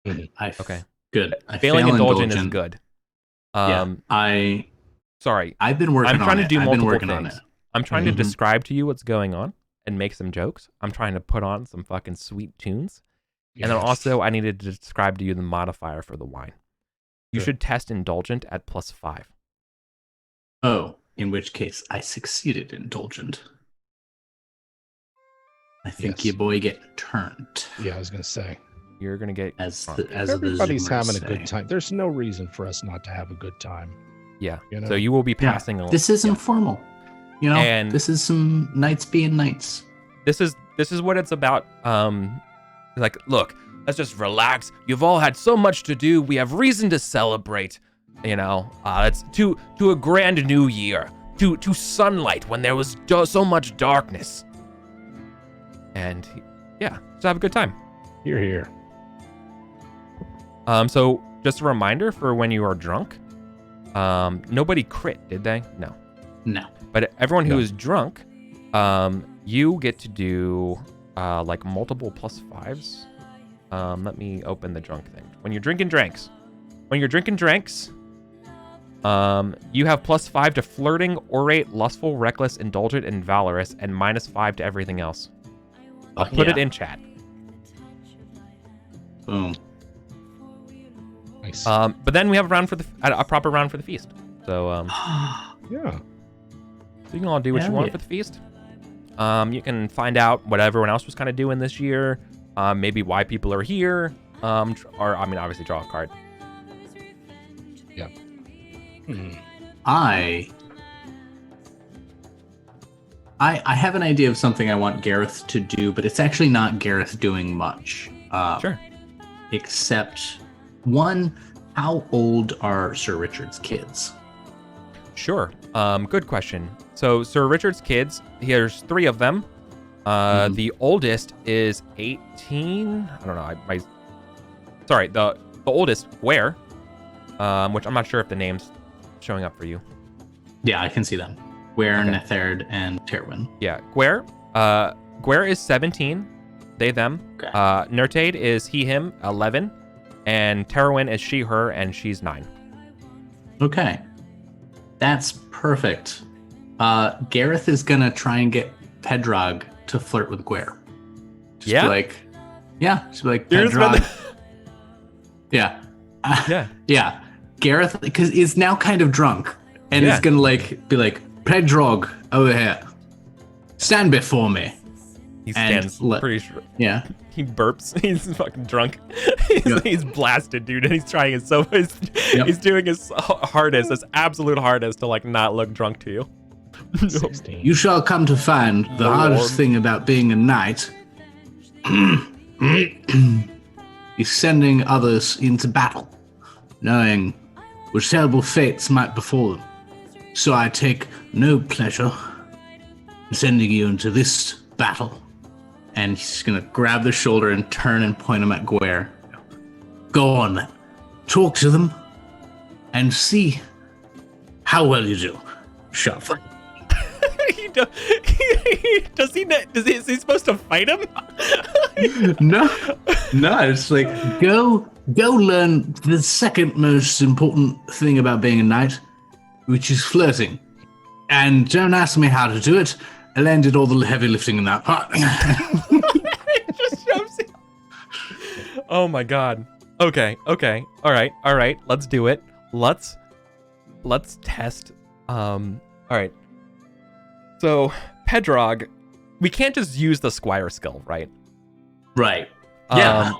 [SPEAKER 1] Okay.
[SPEAKER 2] Good.
[SPEAKER 1] Failing indulgent is good. Sorry.
[SPEAKER 2] I've been working on it.
[SPEAKER 1] I'm trying to do multiple things.
[SPEAKER 2] on it.
[SPEAKER 1] I'm trying to describe to you what's going on and make some jokes. I'm trying to put on some fucking sweet tunes. And then also I needed to describe to you the modifier for the wine. You should test indulgent at +5.
[SPEAKER 2] Oh, in which case I succeeded indulgent. I think your boy get turned.
[SPEAKER 3] Yeah, I was gonna say.
[SPEAKER 1] You're gonna get
[SPEAKER 2] as
[SPEAKER 3] everybody's
[SPEAKER 2] the
[SPEAKER 3] having
[SPEAKER 2] say.
[SPEAKER 3] a good time. There's no reason for us not to have a good time.
[SPEAKER 1] Yeah.
[SPEAKER 3] You know?
[SPEAKER 1] So you will be passing along.
[SPEAKER 2] This is informal. You know,
[SPEAKER 1] And
[SPEAKER 2] this is some knights being knights.
[SPEAKER 1] This is what it's about. Like, look, let's just relax. You've all had so much to do. We have reason to celebrate. You know, it's to a grand new year, to sunlight when there was so much darkness. And yeah, just have a good time.
[SPEAKER 3] Here.
[SPEAKER 1] So just a reminder for when you are drunk. Nobody crit, did they? No. But everyone who is drunk, you get to do like multiple +5s. Let me open the drunk thing. When you're drinking drinks, you have +5 to flirting, orate, lustful, reckless, indulgent, and valorous, and -5 to everything else. I'll put it in chat.
[SPEAKER 2] Boom.
[SPEAKER 3] Nice.
[SPEAKER 1] But then we have a proper round for the feast. So
[SPEAKER 3] Yeah.
[SPEAKER 1] so you can all do what you want for the feast. You can find out what everyone else was kind of doing this year. Maybe why people are here. Or I mean, obviously draw a card.
[SPEAKER 3] Yeah.
[SPEAKER 2] I have an idea of something I want Gareth to do, but it's actually not Gareth doing much.
[SPEAKER 1] Sure.
[SPEAKER 2] Except, one, how old are Sir Richard's kids?
[SPEAKER 1] Sure. Good question. So Sir Richard's kids, there's 3 of them. The oldest is 18. I don't know. Sorry, the oldest, Where, which I'm not sure if the name's showing up for you.
[SPEAKER 2] Yeah, I can see them. Where, Netherd, and Terwin.
[SPEAKER 1] Yeah, Gware. Gware is 17. They, them.
[SPEAKER 2] Okay.
[SPEAKER 1] Nertade is he, him, 11. And Terwin is she, her, and she's 9.
[SPEAKER 2] Okay. That's perfect. Gareth is gonna try and get Pendragon to flirt with Gware. Just be like, Pendragon. Yeah. Yeah. Gareth, because he's now kind of drunk, and he's gonna be like, Pendragon, over here. Stand before me.
[SPEAKER 1] He stands pretty sure.
[SPEAKER 2] Yeah.
[SPEAKER 1] He burps. He's fucking drunk. He's blasted, dude, and he's trying he's doing his hardest, his absolute hardest to not look drunk to you.
[SPEAKER 3] 16.
[SPEAKER 2] You shall come to find the hardest thing about being a knight is sending others into battle, knowing which terrible fates might befall them. So I take no pleasure in sending you into this battle. And he's gonna grab the shoulder and turn and point him at Gware. Go on then. Talk to them and see how well you do. Shove.
[SPEAKER 1] Is he supposed to fight him?
[SPEAKER 2] No, it's like go learn the second most important thing about being a knight, which is flirting. And don't ask me how to do it. Elaine did all the heavy lifting in that part.
[SPEAKER 1] It just shows you. Oh my god. Okay. All right. Let's do it. Let's test. All right. So Pendragon, we can't just use the squire skill, right?
[SPEAKER 2] Right. Yeah.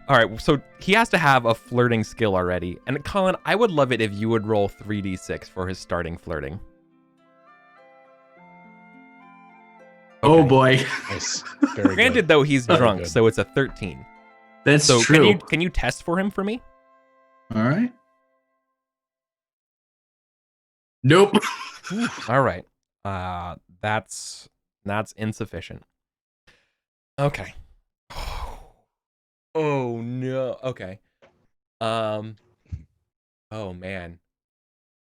[SPEAKER 1] All right. So he has to have a flirting skill already. And Colin, I would love it if you would roll 3d6 for his starting flirting.
[SPEAKER 2] Okay. Oh boy.
[SPEAKER 3] Nice. Very
[SPEAKER 1] Granted,
[SPEAKER 3] good.
[SPEAKER 1] though, he's drunk,
[SPEAKER 3] good.
[SPEAKER 1] so it's a 13.
[SPEAKER 2] That's
[SPEAKER 1] so
[SPEAKER 2] true.
[SPEAKER 1] Can you test for him for me?
[SPEAKER 2] All right. Nope.
[SPEAKER 1] All right. That's insufficient. Okay. Oh no. Okay. Oh man.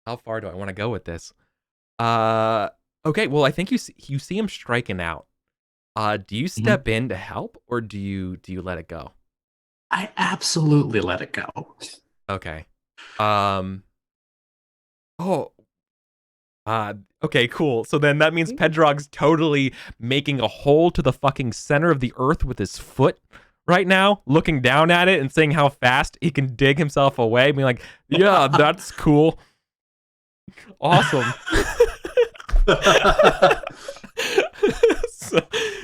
[SPEAKER 1] How far do I want to go with this? Okay, well, I think you see him striking out. Do you step in to help, or do you let it go?
[SPEAKER 2] I absolutely let it go.
[SPEAKER 1] Okay. Oh. Okay, cool. So then that means Pendragon's totally making a hole to the fucking center of the earth with his foot right now, looking down at it and saying how fast he can dig himself away, being like, yeah, that's cool. Awesome.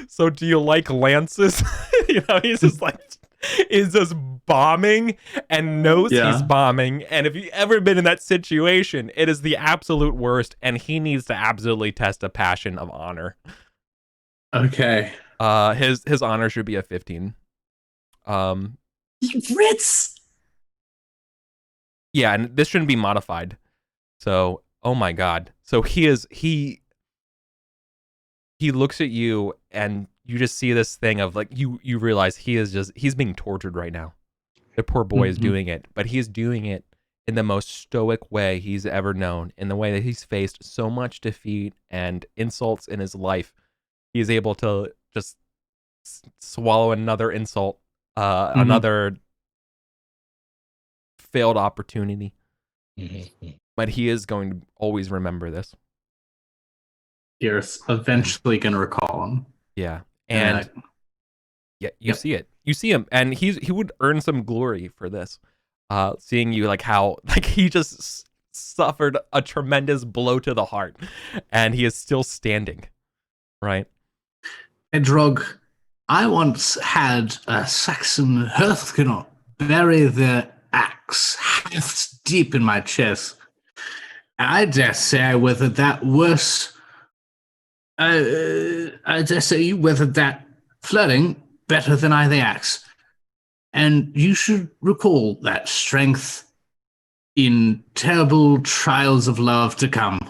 [SPEAKER 1] so do you like lances? He's just bombing and knows he's bombing. And if you've ever been in that situation, it is the absolute worst. And he needs to absolutely test a passion of honor.
[SPEAKER 2] Okay.
[SPEAKER 1] His honor should be a 15.
[SPEAKER 2] Ritz.
[SPEAKER 1] Yeah, and this shouldn't be modified. So, oh my god. So he looks at you and you just see this thing of like you realize he's being tortured right now. The poor boy is doing it, but he's doing it in the most stoic way he's ever known, in the way that he's faced so much defeat and insults in his life. He's able to just swallow another insult, another failed opportunity. But he is going to always remember this.
[SPEAKER 2] Gareth's eventually going to recall him.
[SPEAKER 1] Yeah. And you see it. You see him, and he would earn some glory for this. Seeing you like how like he just suffered a tremendous blow to the heart, and he is still standing, right?
[SPEAKER 2] Edrog, I once had a Saxon Hearthknot bury their axe half deep in my chest. I dare say I weathered that worse. I dare say you weathered that flooding better than I the axe. And you should recall that strength in terrible trials of love to come,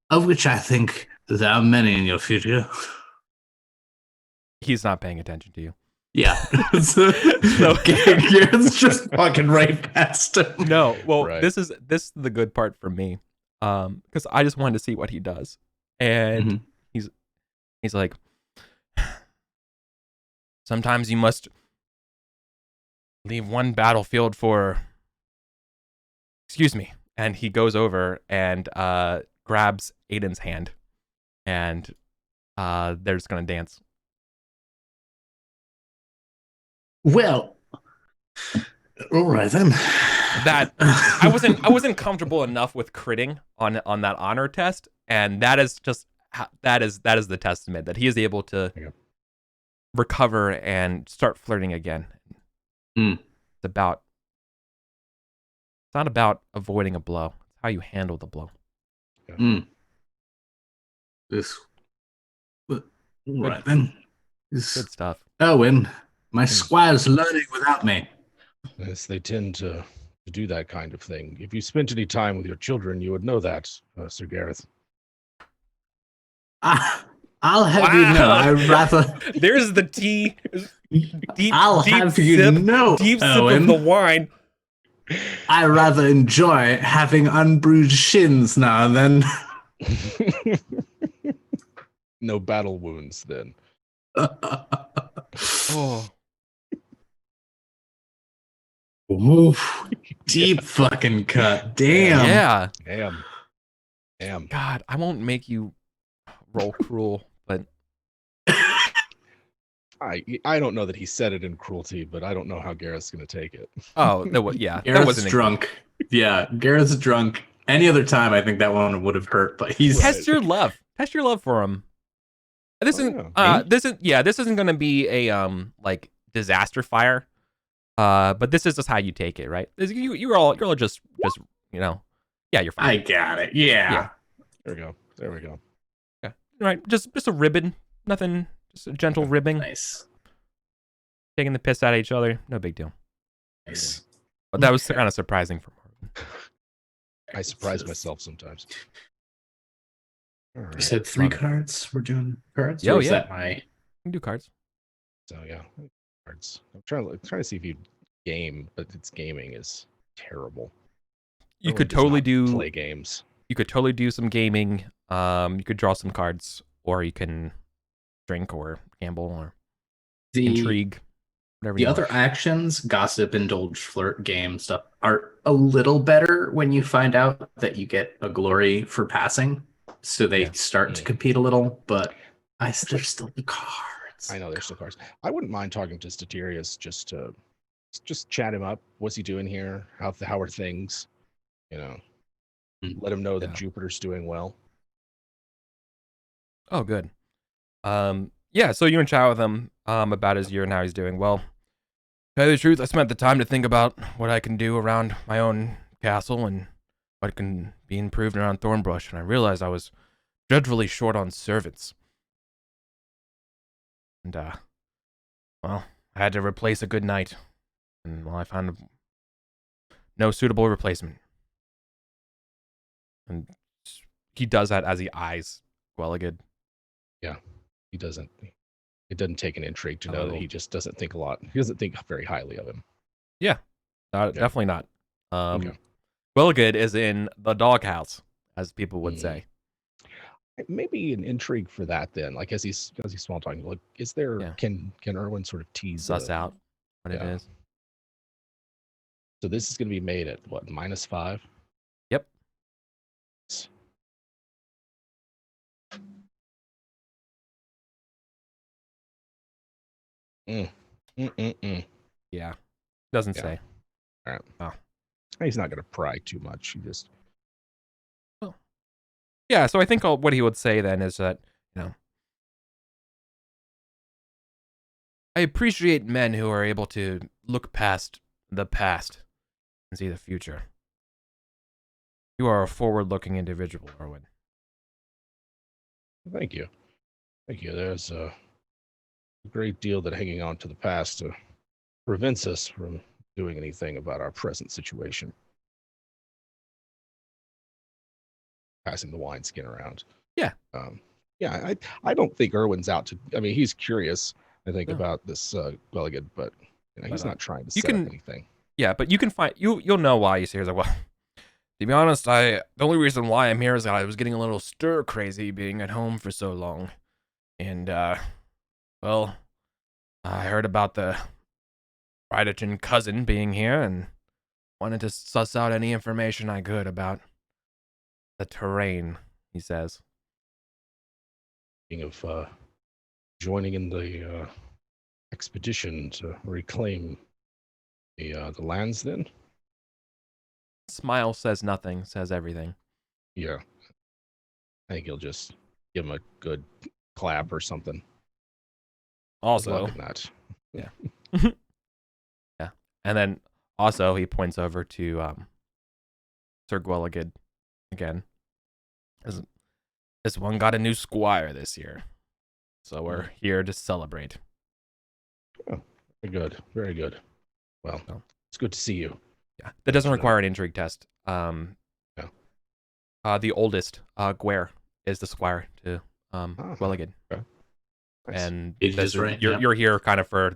[SPEAKER 2] of which I think there are many in your future.
[SPEAKER 1] He's not paying attention to you.
[SPEAKER 2] Yeah. So Garrett's just fucking right past him.
[SPEAKER 1] No, well,
[SPEAKER 5] Right.
[SPEAKER 1] this is the good part for me. Because I just wanted to see what he does. And he's like, sometimes you must leave one battlefield for, excuse me. And he goes over and grabs Aiden's hand. And they're just going to dance.
[SPEAKER 2] Well, all right then.
[SPEAKER 1] That I wasn't comfortable enough with critting on that honor test, and that is the testament that he is able to recover and start flirting again. It's not about avoiding a blow. It's how you handle the blow.
[SPEAKER 2] Right then.
[SPEAKER 1] Good stuff.
[SPEAKER 2] Owen, my squire's learning without me.
[SPEAKER 5] Yes, they tend to do that kind of thing. If you spent any time with your children, you would know that, Sir Gareth.
[SPEAKER 2] I'll have you know, I rather.
[SPEAKER 1] There's the tea. Deep
[SPEAKER 2] have you
[SPEAKER 1] sip,
[SPEAKER 2] know,
[SPEAKER 1] deep sip
[SPEAKER 2] Owen,
[SPEAKER 1] of the wine.
[SPEAKER 2] I rather enjoy having unbruised shins now and then.
[SPEAKER 5] No battle wounds, then.
[SPEAKER 1] Oh.
[SPEAKER 2] Oof. Deep fucking cut. Damn.
[SPEAKER 1] Yeah.
[SPEAKER 5] Damn.
[SPEAKER 1] God, I won't make you roll cruel, but
[SPEAKER 5] I don't know that he said it in cruelty, but I don't know how Gareth's going to take it.
[SPEAKER 1] oh, that
[SPEAKER 2] Gareth's
[SPEAKER 1] wasn't
[SPEAKER 2] drunk. Yeah, Gareth's drunk. Any other time, I think that one would have hurt, but he's...
[SPEAKER 1] Test your love. Test your love for him. This isn't this isn't going to be a like disaster fire. But this is just how you take it, right? You're all just yeah, you're fine.
[SPEAKER 2] I got it. Yeah.
[SPEAKER 5] There we go.
[SPEAKER 1] Yeah. Right. Just a ribbon. Nothing. Just a gentle ribbing.
[SPEAKER 2] Nice.
[SPEAKER 1] Taking the piss out of each other. No big deal.
[SPEAKER 2] Nice.
[SPEAKER 1] But that was kind of surprising for Marvin.
[SPEAKER 5] I surprise myself sometimes. All right.
[SPEAKER 2] You said 3 cards? We're doing cards?
[SPEAKER 1] Oh,
[SPEAKER 2] or is
[SPEAKER 1] yeah.
[SPEAKER 2] that my...
[SPEAKER 1] You can do cards.
[SPEAKER 5] So yeah, cards. I'm trying to see if you game, but its gaming is terrible.
[SPEAKER 1] You
[SPEAKER 5] Colin
[SPEAKER 1] could
[SPEAKER 5] does
[SPEAKER 1] totally
[SPEAKER 5] not
[SPEAKER 1] do
[SPEAKER 5] play games.
[SPEAKER 1] you could totally do some gaming. You could draw some cards, or you can drink or gamble or intrigue. Whatever
[SPEAKER 2] The
[SPEAKER 1] you
[SPEAKER 2] other
[SPEAKER 1] want.
[SPEAKER 2] actions, gossip, indulge, flirt, game stuff, are a little better when you find out that you get a glory for passing. So they start to compete a little, but there's still the cards.
[SPEAKER 3] I know there's still cards. I wouldn't mind talking to Statirius just chat him up. What's he doing here? How are things? You know, let him know that Jupiter's doing well.
[SPEAKER 1] Oh, good. Yeah, so you and chat with him about his year and how he's doing. Well, to tell you the truth, I spent the time to think about what I can do around my own castle and what can be improved around Thornbrush, and I realized I was dreadfully short on servants. And, well, I had to replace a good knight. And, well, I found no suitable replacement. And he does that as he eyes Gwelligid.
[SPEAKER 3] Yeah, he doesn't. It doesn't take an intrigue to know that he just doesn't think a lot. He doesn't think very highly of him.
[SPEAKER 1] Yeah, definitely not.
[SPEAKER 3] Okay.
[SPEAKER 1] Gwelligid is in the doghouse, as people would say.
[SPEAKER 3] Maybe an intrigue for that then. Like as he's small talking, like is there can Erwin sort of tease
[SPEAKER 1] suss out what it is?
[SPEAKER 3] So this is going to be made at what, -5?
[SPEAKER 1] Yep. Yeah. Doesn't say.
[SPEAKER 3] All right.
[SPEAKER 1] Oh.
[SPEAKER 3] He's not going to pry too much. He just.
[SPEAKER 1] Oh. Yeah. So I think what he would say then is that, you know, I appreciate men who are able to look past the past and see the future. You are a forward-looking individual, Erwin.
[SPEAKER 3] Thank you. Thank you. There's a great deal that hanging on to the past prevents us from doing anything about our present situation. Passing the wineskin around.
[SPEAKER 1] Yeah.
[SPEAKER 3] Yeah, I don't think Erwin's out to. I mean, he's curious, I think, about this Gwelligid, but you know, he's not trying to set up anything.
[SPEAKER 1] Yeah, but you can find you'll know why he's here. Like, well, to be honest, the only reason why I'm here is that I was getting a little stir crazy being at home for so long, and well, I heard about the Ryderton cousin being here and wanted to suss out any information I could about the terrain. He says.
[SPEAKER 3] Of joining in the expedition to reclaim the lands, then.
[SPEAKER 1] Smile says nothing, says everything.
[SPEAKER 3] Yeah, I think he'll just give him a good clap or something.
[SPEAKER 1] Also,
[SPEAKER 3] that.
[SPEAKER 1] Yeah. Yeah, and then also he points over to Sir Gwelligid again. This one got a new squire this year, so we're here to celebrate.
[SPEAKER 3] Oh, very good, very good. Well, it's good to see you.
[SPEAKER 1] Yeah, that doesn't require an intrigue test. The oldest, Gwere, is the squire to Gwelligid.
[SPEAKER 3] Okay. Nice.
[SPEAKER 1] And
[SPEAKER 2] Right,
[SPEAKER 1] you're here kind of for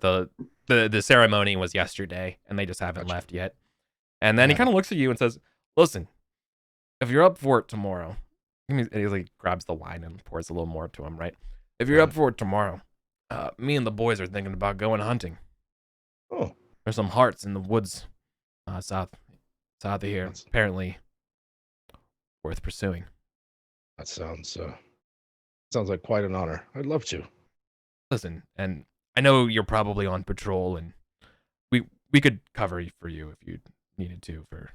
[SPEAKER 1] the ceremony was yesterday, and they just haven't left yet. And then he kind of looks at you and says, "Listen, if you're up for it tomorrow," and he like grabs the wine and pours a little more to him, right? If you're up for it tomorrow, me and the boys are thinking about going hunting.
[SPEAKER 3] Oh,
[SPEAKER 1] there's some hearts in the woods, south of here. Apparently, worth pursuing.
[SPEAKER 3] That sounds like quite an honor. I'd love to.
[SPEAKER 1] Listen, and I know you're probably on patrol, and we could cover for you if you needed to for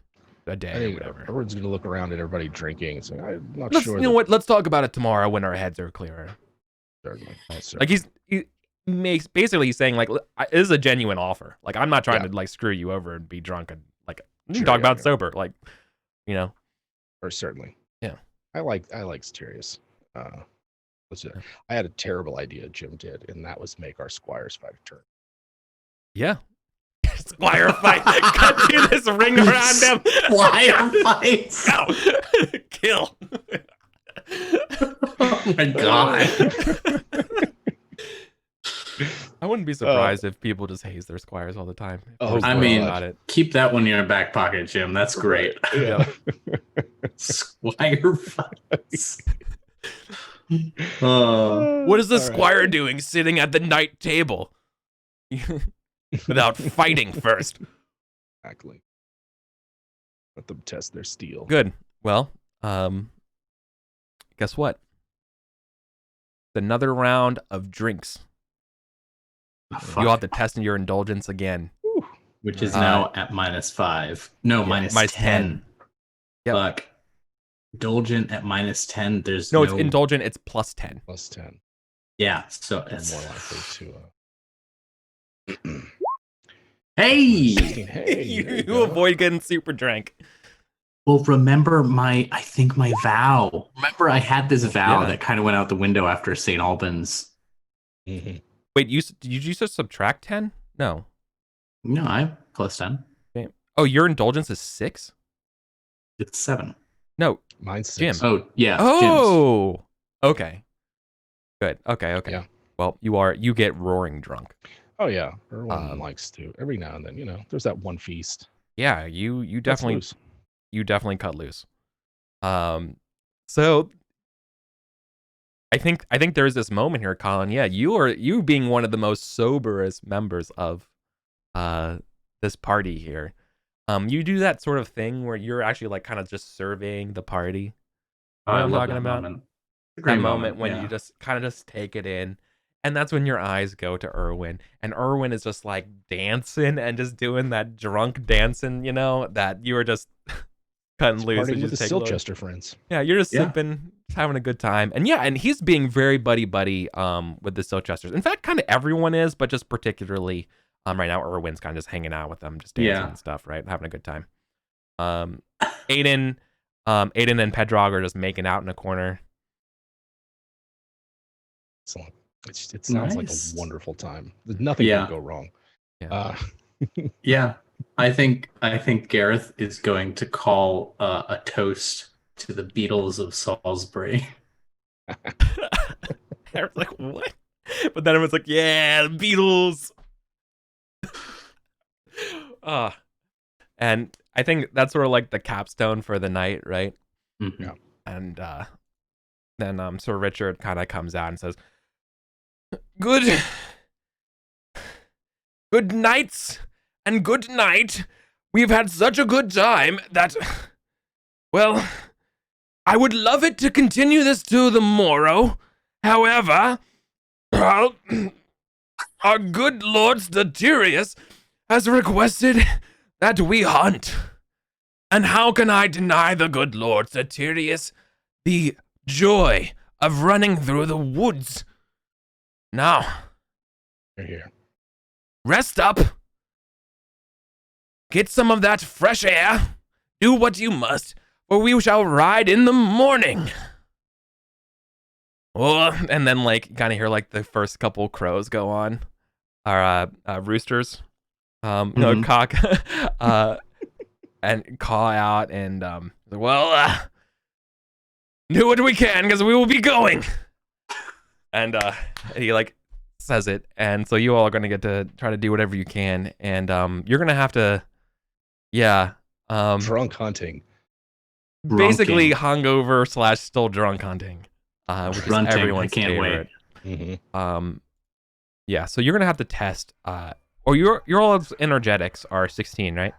[SPEAKER 1] a day or whatever.
[SPEAKER 3] Everyone's gonna look around at everybody drinking and say, "I'm not sure."
[SPEAKER 1] You know what? Let's talk about it tomorrow when our heads are clearer.
[SPEAKER 3] Certainly.
[SPEAKER 1] Like he makes basically he's saying like it is a genuine offer. Like I'm not trying to like screw you over and be drunk and like talk about sober. Like, you know.
[SPEAKER 3] Or certainly.
[SPEAKER 1] Yeah.
[SPEAKER 3] I like Statirius. I had a terrible idea Jim did, and that was make our squires fight a turn.
[SPEAKER 1] Yeah. Squire fight. Cut to this ring around him.
[SPEAKER 2] Squire fight.
[SPEAKER 1] No. Kill.
[SPEAKER 2] Oh my god.
[SPEAKER 1] I wouldn't be surprised if people just haze their squires all the time.
[SPEAKER 2] I mean, keep that one in your back pocket, Jim. That's great.
[SPEAKER 3] Yeah.
[SPEAKER 2] Squire fights.
[SPEAKER 1] What is the
[SPEAKER 3] All right.
[SPEAKER 1] squire doing sitting at the night table? Without fighting first.
[SPEAKER 5] Exactly. Let them test their steel.
[SPEAKER 1] Good. Well, guess what? Another round of drinks.
[SPEAKER 2] Oh,
[SPEAKER 1] You have to test your indulgence again.
[SPEAKER 2] which is now at -5. No,
[SPEAKER 1] Yeah,
[SPEAKER 2] minus
[SPEAKER 1] minus
[SPEAKER 2] 10.
[SPEAKER 1] 10. Yep.
[SPEAKER 2] Fuck. Indulgent at -10. There's
[SPEAKER 1] No, it's indulgent. It's plus 10.
[SPEAKER 5] Plus 10.
[SPEAKER 2] Yeah, so
[SPEAKER 5] I'm
[SPEAKER 2] it's
[SPEAKER 5] more likely to.
[SPEAKER 2] Hey!
[SPEAKER 5] 16. Hey, there
[SPEAKER 1] you
[SPEAKER 5] go.
[SPEAKER 1] avoid getting super drank.
[SPEAKER 2] Well, remember my vow. Remember I had this vow
[SPEAKER 1] Yeah.
[SPEAKER 2] that kind of went out the window after St. Albans.
[SPEAKER 5] Mhm.
[SPEAKER 1] Wait, did you just subtract 10? No.
[SPEAKER 2] No, I have +10.
[SPEAKER 1] Oh, your indulgence is 6?
[SPEAKER 2] It's 7.
[SPEAKER 1] No.
[SPEAKER 5] Mine's
[SPEAKER 1] Jim.
[SPEAKER 5] 6.
[SPEAKER 2] Oh, yeah. Jim's.
[SPEAKER 1] Oh. Okay. Good. Okay.
[SPEAKER 5] Yeah.
[SPEAKER 1] Well, you get roaring drunk.
[SPEAKER 5] Oh yeah, everyone
[SPEAKER 1] Um,
[SPEAKER 5] likes to. Every now and then, there's that one feast.
[SPEAKER 1] Yeah, you
[SPEAKER 5] That's
[SPEAKER 1] definitely
[SPEAKER 5] loose.
[SPEAKER 1] cut loose. So I think there's this moment here, Colin. Yeah, you being one of the most soberest members of this party here. You do that sort of thing where you're actually like kind of just serving the party.
[SPEAKER 2] Oh,
[SPEAKER 1] You know
[SPEAKER 2] I
[SPEAKER 1] what I'm
[SPEAKER 2] love
[SPEAKER 1] talking
[SPEAKER 2] that
[SPEAKER 1] about?
[SPEAKER 2] moment. It's a
[SPEAKER 1] That
[SPEAKER 2] great
[SPEAKER 1] moment when
[SPEAKER 2] yeah.
[SPEAKER 1] you just kind of just take it in. And that's when your eyes go to Erwin. And Erwin is just like dancing and just doing that drunk dancing, that you were just cutting loose.
[SPEAKER 5] Partying
[SPEAKER 1] and
[SPEAKER 5] with the
[SPEAKER 1] just take a look.
[SPEAKER 5] Silchester friends.
[SPEAKER 1] Yeah, you're just
[SPEAKER 2] Yeah.
[SPEAKER 1] sipping, just having a good time. And yeah, and he's being very buddy-buddy with the Silchesters. In fact, kind of everyone is, but just particularly right now, Erwin's kind of just hanging out with them, just dancing
[SPEAKER 2] Yeah.
[SPEAKER 1] and stuff, right? Having a good time. Aiden and Pendragon are just making out in a corner.
[SPEAKER 5] Excellent. It sounds like
[SPEAKER 2] Nice.
[SPEAKER 5] a wonderful time. Nothing
[SPEAKER 2] Yeah.
[SPEAKER 5] can go wrong.
[SPEAKER 1] Yeah.
[SPEAKER 2] Yeah, I think Gareth is going to call a toast to the Beatles of Salisbury.
[SPEAKER 1] Eric's like, what? But then everyone's like, yeah, the Beatles. And I think that's sort of like the capstone for the night, right?
[SPEAKER 2] Mhm.
[SPEAKER 5] Yeah.
[SPEAKER 1] And then Sir Richard kind of comes out and says, Good nights and good night. We've had such a good time that, well, I would love it to continue this to the morrow. However, our good Lord Statirius has requested that we hunt. And how can I deny the good Lord Statirius the joy of running through the woods? Now,
[SPEAKER 5] Here.
[SPEAKER 1] rest up. Get some of that fresh air. Do what you must, for we shall ride in the morning. Oh, and then like kind of hear like the first couple crows go on, or roosters,
[SPEAKER 2] Mhm.
[SPEAKER 1] cock, and caw out, and do what we can because we will be going. And he like says it, and so you all are gonna get to try to do whatever you can, and you're gonna have to,
[SPEAKER 5] Drunk hunting.
[SPEAKER 1] basically hungover / still drunk hunting, which is
[SPEAKER 2] Grunting, I
[SPEAKER 1] everyone's
[SPEAKER 2] can't
[SPEAKER 1] favorite.
[SPEAKER 2] wait.
[SPEAKER 5] Mm-hmm.
[SPEAKER 1] Yeah, so you're gonna have to test. Or your all energetics are 16, right?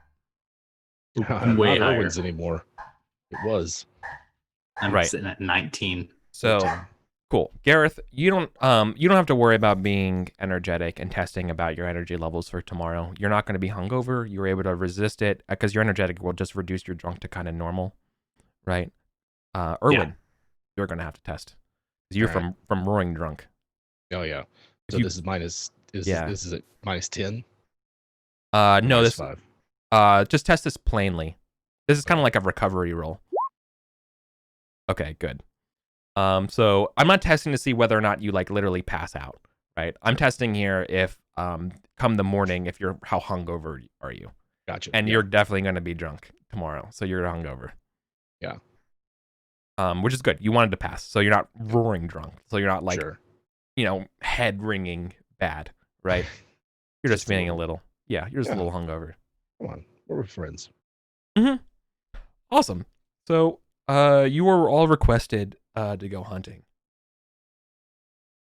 [SPEAKER 2] I'm way
[SPEAKER 5] Not
[SPEAKER 2] higher.
[SPEAKER 5] Erwin's anymore. It was.
[SPEAKER 2] I'm
[SPEAKER 1] Right.
[SPEAKER 2] sitting at 19.
[SPEAKER 1] So
[SPEAKER 5] 14.
[SPEAKER 1] cool, Gareth. You don't have to worry about being energetic and testing about your energy levels for tomorrow. You're not going to be hungover. You're able to resist it because your energetic will just reduce your drunk to kind of normal, right? Erwin, you're going to have to test. 'Cause you're
[SPEAKER 5] All right.
[SPEAKER 1] from roaring drunk.
[SPEAKER 5] Oh yeah.
[SPEAKER 1] If
[SPEAKER 5] So
[SPEAKER 1] you-
[SPEAKER 5] this is minus.
[SPEAKER 1] Yeah.
[SPEAKER 5] This is at -10.
[SPEAKER 1] No,
[SPEAKER 5] Minus
[SPEAKER 1] this
[SPEAKER 5] 5.
[SPEAKER 1] just test this plainly. This is kind of like a recovery roll. Okay, good. So I'm not testing to see whether or not you like literally pass out, right? I'm testing here if come the morning if you're how hungover are you,
[SPEAKER 5] Gotcha.
[SPEAKER 1] and
[SPEAKER 5] Yeah.
[SPEAKER 1] you're definitely going to be drunk tomorrow, so you're hungover.
[SPEAKER 5] Yeah.
[SPEAKER 1] Which is good. You wanted to pass, so you're not roaring drunk, so you're not like
[SPEAKER 5] Sure.
[SPEAKER 1] head ringing bad, right? You're just
[SPEAKER 5] Just a
[SPEAKER 1] feeling a little. Yeah, you're just a
[SPEAKER 5] Yeah.
[SPEAKER 1] little hungover.
[SPEAKER 5] Come on. We're friends.
[SPEAKER 1] Awesome. So You were all requested to go hunting.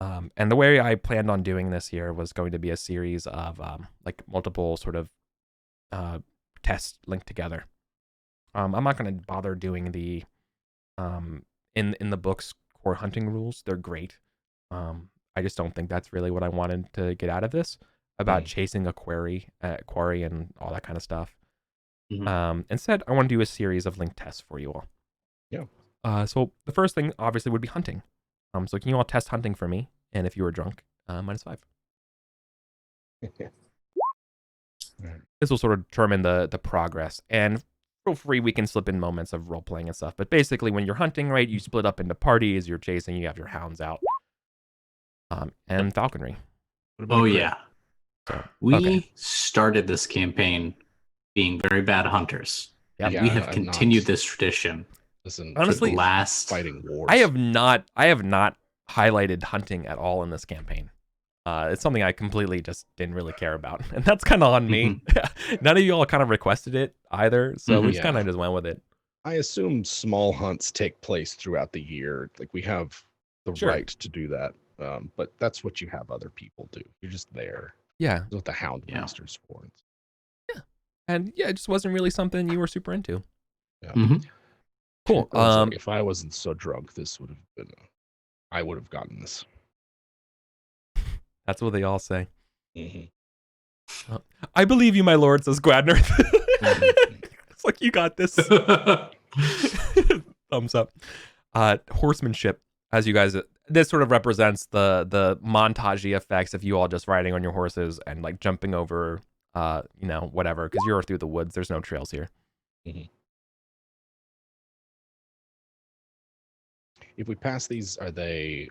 [SPEAKER 1] And the way I planned on doing this here was going to be a series of like multiple sort of tests linked together. I'm not going to bother doing the in the book's core hunting rules. They're great. I just don't think that's really what I wanted to get out of this about chasing a quarry and all that kind of stuff. Instead, I want to do a series of linked tests for you all.
[SPEAKER 3] Yeah.
[SPEAKER 1] So the first thing obviously would be hunting. So can you all test hunting for me? And if you were drunk, -5. This will sort of determine the progress. And feel free, we can slip in moments of role playing and stuff. But basically, when you're hunting, right, you split up into parties. You're chasing. You have your hounds out. And falconry.
[SPEAKER 2] Oh yeah.
[SPEAKER 1] So,
[SPEAKER 2] We started this campaign being very bad hunters.
[SPEAKER 1] Yep.
[SPEAKER 2] And we have continued this tradition.
[SPEAKER 3] Listen,
[SPEAKER 1] Honestly,
[SPEAKER 2] for the last
[SPEAKER 3] fighting wars.
[SPEAKER 1] I have not highlighted hunting at all in this campaign. It's something I completely just didn't really care about, and that's kind of on me. None of you all kind of requested it either, so we kind of just went with it.
[SPEAKER 3] I assume small hunts take place throughout the year. Like we have the right to do that, but that's what you have other people do. You're just there.
[SPEAKER 1] Yeah,
[SPEAKER 3] that's what the hound master's for.
[SPEAKER 1] Yeah, and yeah, it just wasn't really something you were super into.
[SPEAKER 3] Yeah.
[SPEAKER 1] Cool.
[SPEAKER 3] Like if I wasn't so drunk, this would have been. I would have gotten this.
[SPEAKER 1] That's what they all say. I believe you, my lord, says Gwadner. It's like, you got this. Thumbs up. Horsemanship, as you guys, this sort of represents the montage effects of you all just riding on your horses and like jumping over, whatever, because you're through the woods. There's no trails here.
[SPEAKER 3] If we pass these, are they...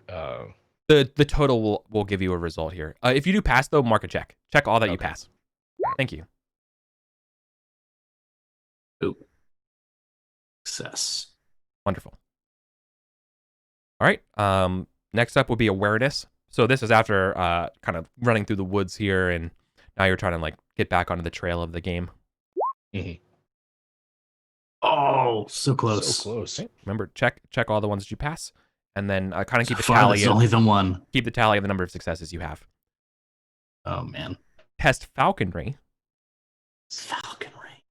[SPEAKER 1] The total will give you a result here. If you do pass, though, mark a check. Check all that you pass. Thank you.
[SPEAKER 2] Ooh. Success.
[SPEAKER 1] Wonderful. All right. Next up will be awareness. So this is after kind of running through the woods here, and now you're trying to like get back onto the trail of the game.
[SPEAKER 2] Oh, so close.
[SPEAKER 3] So close.
[SPEAKER 1] Okay. Remember, check all the ones that you pass, and then kind of keep a
[SPEAKER 2] far,
[SPEAKER 1] tally.
[SPEAKER 2] That's only the one.
[SPEAKER 1] Keep the tally of the number of successes you have.
[SPEAKER 2] Oh man.
[SPEAKER 1] Test falconry.
[SPEAKER 2] Falconry.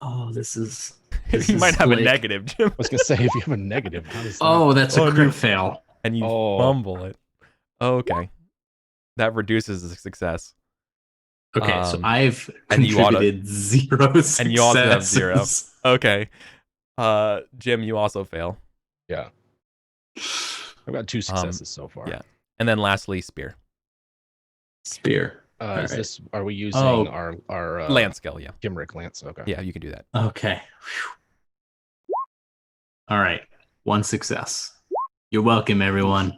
[SPEAKER 2] Oh, this is.
[SPEAKER 1] You might have a negative, Jim.
[SPEAKER 3] I was gonna say, if you have a negative, how does that...
[SPEAKER 2] Oh, that's a crit fail.
[SPEAKER 1] And you fumble it. Okay. That reduces the success.
[SPEAKER 2] Okay, so I've contributed 0 successes.
[SPEAKER 1] And you also have 0. Okay. Jim, you also fail.
[SPEAKER 3] Yeah. I've got 2 successes so far.
[SPEAKER 1] Yeah. And then lastly, spear.
[SPEAKER 2] Spear.
[SPEAKER 3] Is this? Are we using our
[SPEAKER 1] lance skill? Yeah.
[SPEAKER 3] Kimrick lance. Okay.
[SPEAKER 1] Yeah, you can do that.
[SPEAKER 2] Okay. Whew. All right. 1 success. You're welcome, everyone.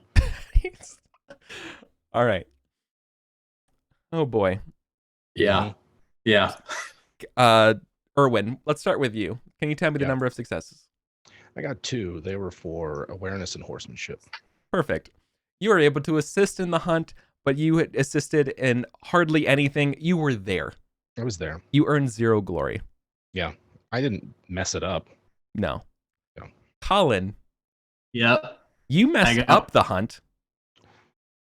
[SPEAKER 1] All right. Oh boy.
[SPEAKER 2] Yeah. Yeah.
[SPEAKER 1] Erwin, let's start with you. Can you tell me the number of successes?
[SPEAKER 3] I got 2. They were for awareness and horsemanship.
[SPEAKER 1] Perfect. You were able to assist in the hunt, but you had assisted in hardly anything. You were there.
[SPEAKER 3] I was there.
[SPEAKER 1] You earned 0 glory.
[SPEAKER 3] Yeah. I didn't mess it up.
[SPEAKER 1] No.
[SPEAKER 3] No.
[SPEAKER 1] Colin.
[SPEAKER 2] Yep.
[SPEAKER 1] You messed up the hunt.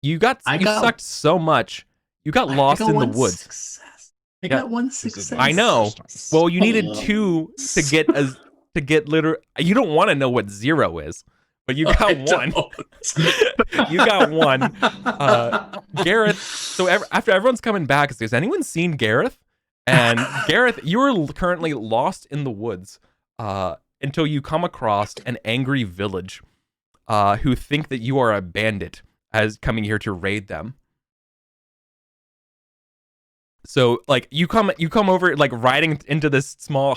[SPEAKER 1] You sucked so much. You got lost in the woods.
[SPEAKER 2] Success. I got 1 success.
[SPEAKER 1] I know. Well, you needed 2 to get literal. You don't want to know what 0 is, but you got 1. You got 1. Gareth. So after everyone's coming back, has anyone seen Gareth? And Gareth, you are currently lost in the woods until you come across an angry village who think that you are a bandit as coming here to raid them. So like you come over like riding into this small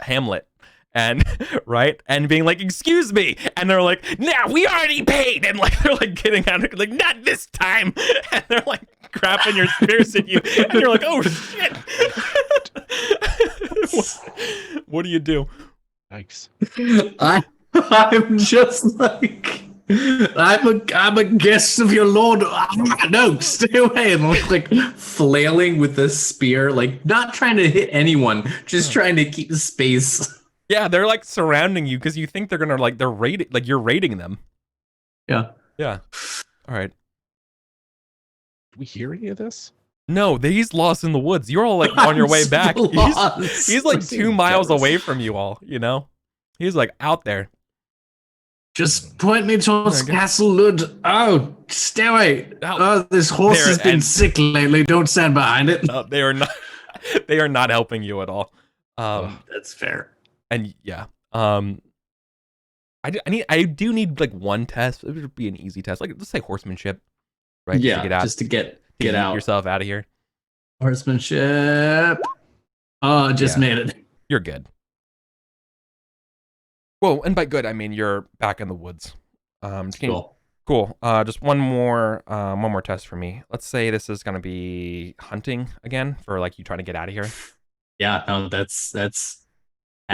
[SPEAKER 1] hamlet and right and being like, excuse me, and they're like, nah, we already paid, and like they're like getting out of like, not this time, and they're like crapping your spears at you, and you're like, oh shit. What do you do?
[SPEAKER 3] Yikes.
[SPEAKER 2] I'm just like, I'm a guest of your lord. No, stay away. And like flailing with the spear, like not trying to hit anyone, just trying to keep space.
[SPEAKER 1] Yeah, they're like surrounding you because you think they're gonna they're raiding, like you're raiding them.
[SPEAKER 2] Yeah.
[SPEAKER 1] Yeah. All right.
[SPEAKER 5] Do we hear any of this?
[SPEAKER 1] No, he's lost in the woods. You're all like on your way back. He's like 2 miles away from you all. You know, he's like out there.
[SPEAKER 2] Just point me towards
[SPEAKER 1] Okay.
[SPEAKER 2] Castle Lud. Oh, stay away. Oh, this horse
[SPEAKER 1] There,
[SPEAKER 2] has been
[SPEAKER 1] and-
[SPEAKER 2] sick lately. Don't stand behind it.
[SPEAKER 1] No, they are not. They are not helping you at all.
[SPEAKER 2] That's fair.
[SPEAKER 1] And yeah. I do need like one test. It would be an easy test, like let's say horsemanship, right?
[SPEAKER 2] Yeah,
[SPEAKER 1] to get out,
[SPEAKER 2] just to get
[SPEAKER 1] yeet
[SPEAKER 2] out.
[SPEAKER 1] yourself out of here.
[SPEAKER 2] Horsemanship. Oh, just
[SPEAKER 1] Yeah.
[SPEAKER 2] made it.
[SPEAKER 1] You're good. Well, and by good I mean you're back in the woods. Cool. Just one more test for me. Let's say this is gonna be hunting again for like you trying to get out of here.
[SPEAKER 2] Yeah, no, that's
[SPEAKER 1] It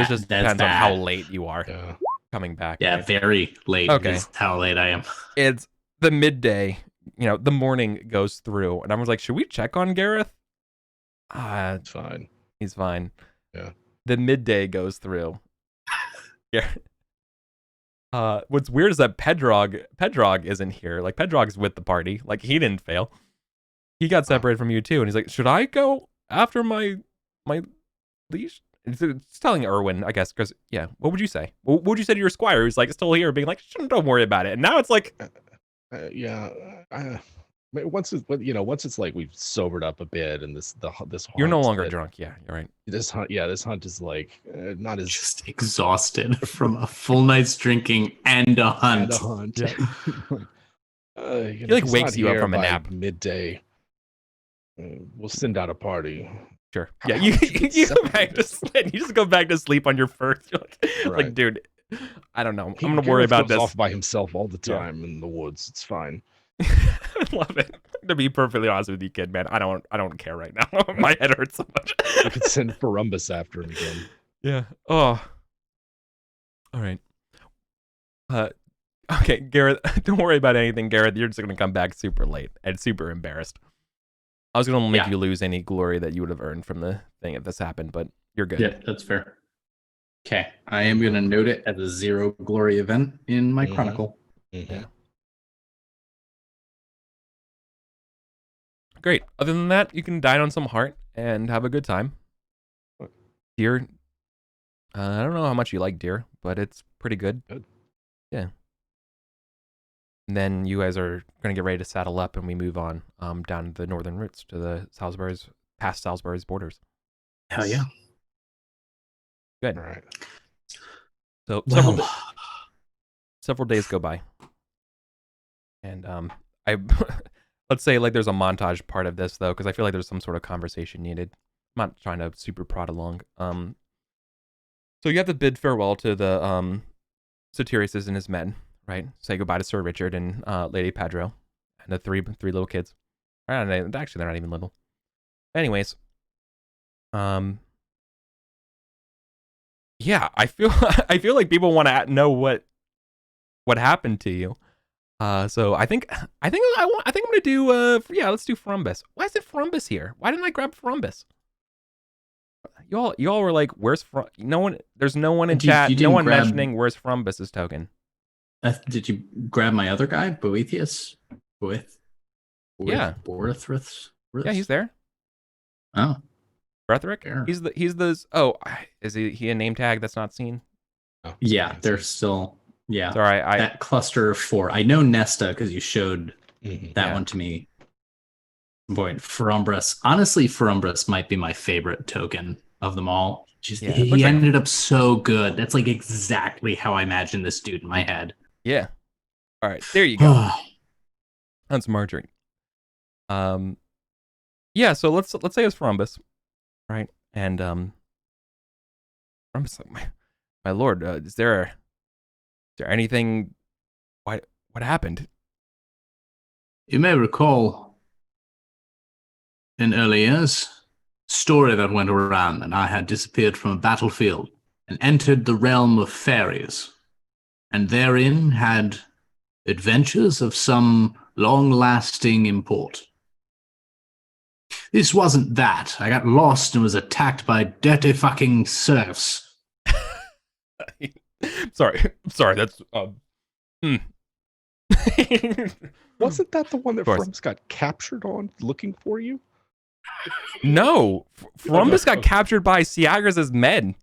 [SPEAKER 1] just depends on how late you are
[SPEAKER 5] Yeah.
[SPEAKER 1] coming back.
[SPEAKER 2] Yeah,
[SPEAKER 1] right?
[SPEAKER 2] very late.
[SPEAKER 1] Okay.
[SPEAKER 2] Is how late I am.
[SPEAKER 1] It's the midday. You know, the morning goes through, and I was like, should we check on Gareth?
[SPEAKER 5] It's fine.
[SPEAKER 1] He's fine.
[SPEAKER 5] Yeah.
[SPEAKER 1] The midday goes through. Yeah. What's weird is that Pendragon isn't here. Like Pendragon's with the party. Like he didn't fail. He got separated from you too, and he's like, should I go after my leash? It's telling Erwin, I guess, because yeah. What would you say? What would you say to your squire who's like still here, being like, don't worry about it? And now it's like,
[SPEAKER 5] Once it's like we've sobered up a bit, and this
[SPEAKER 1] you're no
[SPEAKER 5] hunt
[SPEAKER 1] longer
[SPEAKER 5] that-
[SPEAKER 1] drunk. Yeah, you're right.
[SPEAKER 5] This hunt is like not as
[SPEAKER 2] Just exhausted from a full night's drinking and a hunt.
[SPEAKER 5] Yeah.
[SPEAKER 1] He like wakes you up from a nap.
[SPEAKER 5] Midday. We'll send out a party.
[SPEAKER 1] Sure. Yeah, you go back to sleep. You just go back to sleep on your first. You're like,
[SPEAKER 5] Right.
[SPEAKER 1] dude, I don't know. I'm gonna
[SPEAKER 5] Gareth
[SPEAKER 1] worry about
[SPEAKER 5] goes
[SPEAKER 1] this.
[SPEAKER 5] off by himself all the
[SPEAKER 1] Yeah.
[SPEAKER 5] time in the woods. It's fine.
[SPEAKER 1] I love it. To be perfectly honest with you, kid, man, I don't care right now. My head hurts so much.
[SPEAKER 5] We could send Ferumbus after him again.
[SPEAKER 1] Yeah. Oh. All right. Okay, Gareth. Don't worry about anything, Gareth. You're just gonna come back super late and super embarrassed. I was gonna make you lose any glory that you would have earned from the thing if this happened, but you're good.
[SPEAKER 2] Yeah, that's fair. Okay, I am going to note it as a 0 glory event in my
[SPEAKER 5] Mhm.
[SPEAKER 2] chronicle.
[SPEAKER 1] Yeah. Great. Other than that, you can dine on some heart and have a good time. Deer. I don't know how much you like deer, but it's pretty good.
[SPEAKER 5] Good.
[SPEAKER 1] Yeah. And then you guys are gonna get ready to saddle up, and we move on down the northern routes to the Salisbury's, past Salisbury's borders.
[SPEAKER 2] Hell yeah.
[SPEAKER 1] Good.
[SPEAKER 5] All right.
[SPEAKER 1] So
[SPEAKER 2] Well,
[SPEAKER 1] several days go by, and I let's say like there's a montage part of this though, because I feel like there's some sort of conversation needed. I'm not trying to super prod along. So you have to bid farewell to the Satirius and his men, right? Say goodbye to Sir Richard and Lady Pedro and the three little kids. Actually, they're not even little. Anyways, yeah, I feel like people want to know what happened to you. So I think I'm gonna do let's do Ferumbus. Why is it Ferumbus here? Why didn't I grab Ferumbus? Y'all were like, where's no one? There's no one in chat.
[SPEAKER 2] you
[SPEAKER 1] No
[SPEAKER 2] didn't
[SPEAKER 1] one
[SPEAKER 2] grab-
[SPEAKER 1] mentioning where's Ferumbus's token.
[SPEAKER 2] did you grab my other guy, Boethius?
[SPEAKER 1] Yeah.
[SPEAKER 2] Borthriths?
[SPEAKER 1] Yeah, he's there.
[SPEAKER 2] Oh,
[SPEAKER 1] Bretherick.
[SPEAKER 2] Fair.
[SPEAKER 1] He's the. Oh, is he a name tag that's not seen?
[SPEAKER 5] Oh,
[SPEAKER 2] yeah, they're still, yeah.
[SPEAKER 1] Sorry,
[SPEAKER 2] That cluster of 4. I know Nesta because you showed
[SPEAKER 5] Mhm.
[SPEAKER 2] that
[SPEAKER 1] Yeah.
[SPEAKER 2] one to me. Boy, Ferumbus. Honestly, Ferumbus might be my favorite token of them all. Just,
[SPEAKER 1] Yeah, it
[SPEAKER 2] he
[SPEAKER 1] looks like-
[SPEAKER 2] ended up so good. That's like exactly how I imagined this dude in my head.
[SPEAKER 1] Yeah. All right, there you go. That's Marjorie. Yeah. So let's say it's Ferumbus, right? And Ferumbus, like, my lord, is there anything? What happened?
[SPEAKER 2] You may recall in early years, story that went around that I had disappeared from a battlefield and entered the realm of fairies, and therein had adventures of some long-lasting import. This wasn't that. I got lost and was attacked by dirty fucking serfs.
[SPEAKER 1] Sorry. That's mm.
[SPEAKER 5] Wasn't that the one that
[SPEAKER 1] Of course.
[SPEAKER 5] Frumps got captured on looking for you?
[SPEAKER 1] No, Frumbus got
[SPEAKER 5] Okay.
[SPEAKER 1] captured by Siagras' men.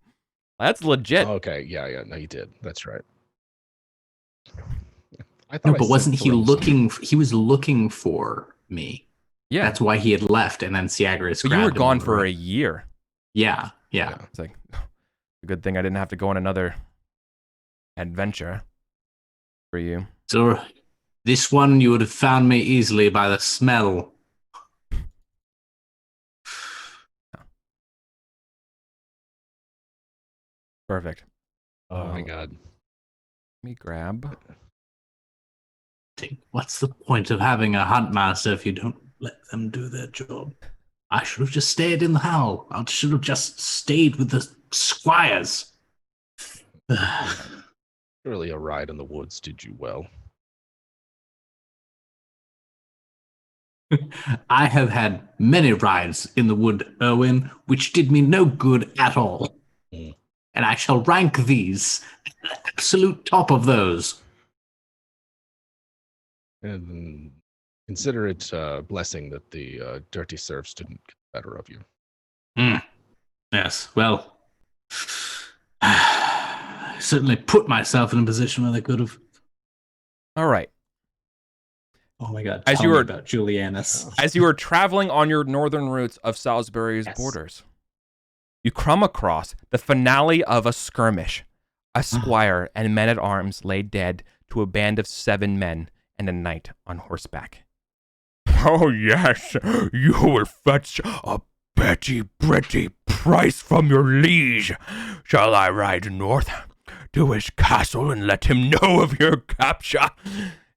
[SPEAKER 1] That's legit.
[SPEAKER 5] Okay, yeah. No, you did. That's right. I thought
[SPEAKER 2] No,
[SPEAKER 5] I
[SPEAKER 2] but
[SPEAKER 5] said
[SPEAKER 2] wasn't he
[SPEAKER 5] Frumps.
[SPEAKER 2] looking? He was looking for me.
[SPEAKER 1] Yeah,
[SPEAKER 2] That's why he had left, and then Siagras
[SPEAKER 1] but
[SPEAKER 2] grabbed
[SPEAKER 1] you were
[SPEAKER 2] him
[SPEAKER 1] gone
[SPEAKER 2] on the
[SPEAKER 1] for
[SPEAKER 2] road.
[SPEAKER 1] a year.
[SPEAKER 2] Yeah.
[SPEAKER 1] It's like a good thing I didn't have to go on another adventure for you.
[SPEAKER 2] So this one you would have found me easily by the smell.
[SPEAKER 1] Perfect.
[SPEAKER 5] Oh my god.
[SPEAKER 1] Let me grab.
[SPEAKER 2] What's the point of having a hunt master if you don't let them do their job? I should have just stayed in the howl. I should have just stayed with the squires.
[SPEAKER 5] Surely a ride in the woods did you well.
[SPEAKER 2] I have had many rides in the wood, Erwin, which did me no good at all.
[SPEAKER 5] Mm.
[SPEAKER 2] And I shall rank these at the absolute top of those.
[SPEAKER 5] And consider it a blessing that the dirty serfs didn't get the better of you.
[SPEAKER 2] Yes, well, I certainly put myself in a position where they could have.
[SPEAKER 1] All right.
[SPEAKER 2] Oh my god,
[SPEAKER 1] As
[SPEAKER 2] tell
[SPEAKER 1] you
[SPEAKER 2] me
[SPEAKER 1] were-
[SPEAKER 2] about Julianus.
[SPEAKER 1] As you are traveling on your northern routes of Salisbury's
[SPEAKER 2] Yes.
[SPEAKER 1] borders, you come across the finale of a skirmish. A squire and men-at-arms lay dead to a band of 7 men and a knight on horseback. Oh yes, you will fetch a pretty price from your liege. Shall I ride north to his castle and let him know of your capture?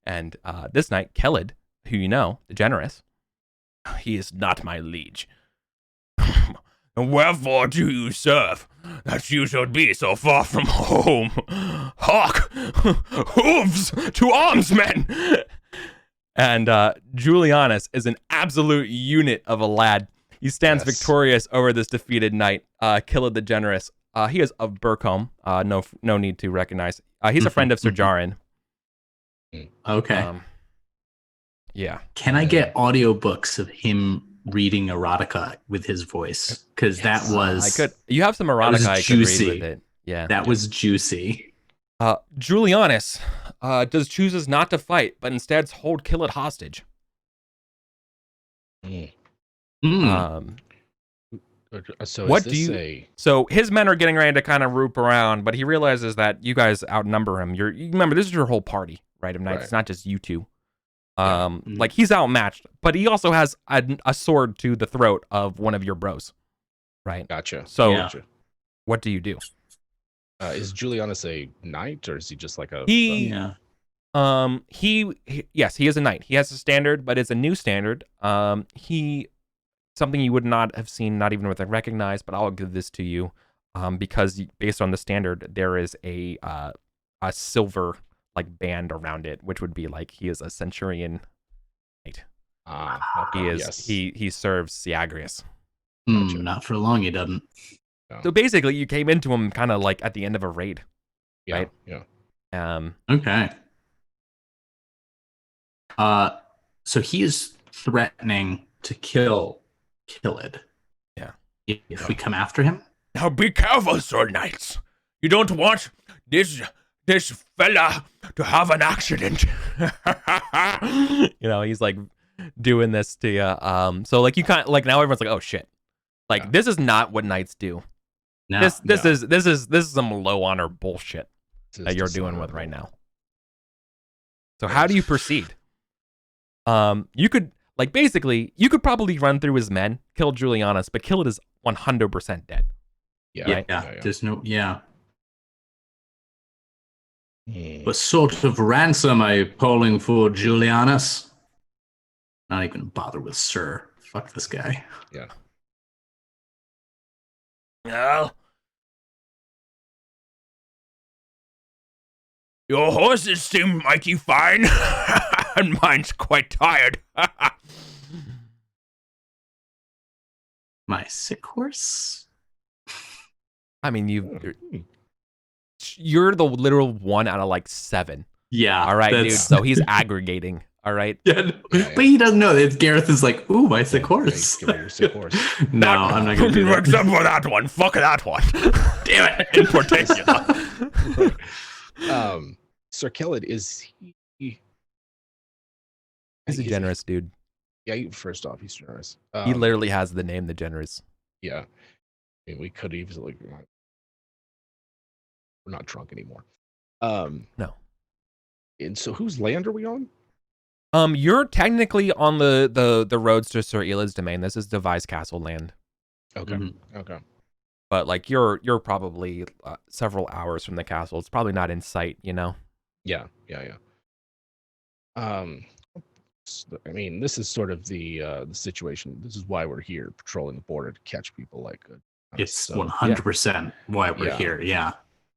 [SPEAKER 1] And this knight, Kelid, who you know, the generous, he is not my liege. And wherefore do you serve, that you should be so far from home? Hark! Hooves to arms, men! And Julianus is an absolute unit of a lad. He stands
[SPEAKER 5] Yes.
[SPEAKER 1] victorious over this defeated knight, Killed the Generous. He is of Burcombe. No need to recognize. He's a friend of Sir Jarin.
[SPEAKER 2] Okay.
[SPEAKER 1] Yeah.
[SPEAKER 2] Can I get audiobooks of him reading erotica with his voice? Because that was
[SPEAKER 1] I could. You have some erotica
[SPEAKER 2] was
[SPEAKER 1] I could read
[SPEAKER 2] juicy.
[SPEAKER 1] with it. Yeah.
[SPEAKER 2] that was juicy.
[SPEAKER 1] Julianus chooses not to fight, but instead hold Killed hostage.
[SPEAKER 5] Mm.
[SPEAKER 2] Mm.
[SPEAKER 5] So
[SPEAKER 1] What
[SPEAKER 5] is
[SPEAKER 1] do
[SPEAKER 5] this
[SPEAKER 1] you- So his men are getting ready to kind of roop around, but he realizes that you guys outnumber him. You remember, this is your whole party, right, of knights.
[SPEAKER 5] Right.
[SPEAKER 1] It's not just you two.
[SPEAKER 5] Yeah.
[SPEAKER 1] Like, he's outmatched, but he also has a sword to the throat of one of your bros, right?
[SPEAKER 5] Gotcha.
[SPEAKER 1] So,
[SPEAKER 2] Yeah.
[SPEAKER 5] Gotcha.
[SPEAKER 1] what do you do?
[SPEAKER 5] Is Julianus a knight, or is he just like a?
[SPEAKER 2] Yeah.
[SPEAKER 1] Yes, he is a knight. He has a standard, but it's a new standard. Something you would not have seen, not even with a recognized, but I'll give this to you, because based on the standard, there is a silver like band around it, which would be like he is a centurion knight.
[SPEAKER 5] Okay,
[SPEAKER 1] He is
[SPEAKER 5] yes.
[SPEAKER 1] he serves Siagrius.
[SPEAKER 5] Gotcha.
[SPEAKER 2] Not for long, he doesn't.
[SPEAKER 1] So basically, you came into him kind of like at the end of a raid.
[SPEAKER 5] Yeah,
[SPEAKER 1] right?
[SPEAKER 5] Yeah.
[SPEAKER 2] Okay. So he is threatening to kill Killid.
[SPEAKER 1] Yeah.
[SPEAKER 2] If we come after him?
[SPEAKER 1] Now be careful, Sir Knights. You don't want this fella to have an accident. He's like doing this to you. So like you kind like now everyone's like, oh shit. Like
[SPEAKER 5] Yeah.
[SPEAKER 1] this is not what knights do.
[SPEAKER 2] No.
[SPEAKER 1] This is some low honor bullshit
[SPEAKER 5] This is
[SPEAKER 1] that you're doing with
[SPEAKER 5] dishonorable.
[SPEAKER 1] right now. So how do you proceed? You could you could probably run through his men, kill Julianus, but Killid is 100% dead.
[SPEAKER 5] Yeah.
[SPEAKER 2] Yeah. There's no. Yeah.
[SPEAKER 5] Hmm.
[SPEAKER 2] What sort of ransom are you calling for, Julianus? Not even bother with Sir. Fuck this guy.
[SPEAKER 5] Yeah.
[SPEAKER 1] Well, your horses seem mighty fine, and mine's quite tired.
[SPEAKER 2] My sick horse?
[SPEAKER 1] I mean,
[SPEAKER 5] Hmm.
[SPEAKER 1] you're the literal 1 out of like 7.
[SPEAKER 2] Yeah.
[SPEAKER 1] All right, dude. So he's aggregating. All right.
[SPEAKER 2] Yeah, no, but he doesn't know that Gareth is like, ooh, my sick horse.
[SPEAKER 3] Give me your sick horse.
[SPEAKER 2] No, I'm not going to do that.
[SPEAKER 1] Except for that one. Fuck that one.
[SPEAKER 2] Damn it.
[SPEAKER 1] In particular.
[SPEAKER 3] Sir Kellid, is he?
[SPEAKER 1] He's a generous dude.
[SPEAKER 3] Yeah, first off, he's generous.
[SPEAKER 1] He literally has the name The Generous.
[SPEAKER 3] Yeah. I mean, we could easily. We're not drunk anymore.
[SPEAKER 1] No.
[SPEAKER 3] And so, whose land are we on?
[SPEAKER 1] You're technically on the roads to Sir Elad's domain. This is Device Castle land.
[SPEAKER 3] Okay.
[SPEAKER 2] Mhm.
[SPEAKER 3] Okay.
[SPEAKER 1] But like you're probably several hours from the castle. It's probably not in sight, you know.
[SPEAKER 3] Yeah. I mean, this is sort of the situation. This is why we're here, patrolling the border to catch people like.
[SPEAKER 2] It's 100% why we're here. Yeah.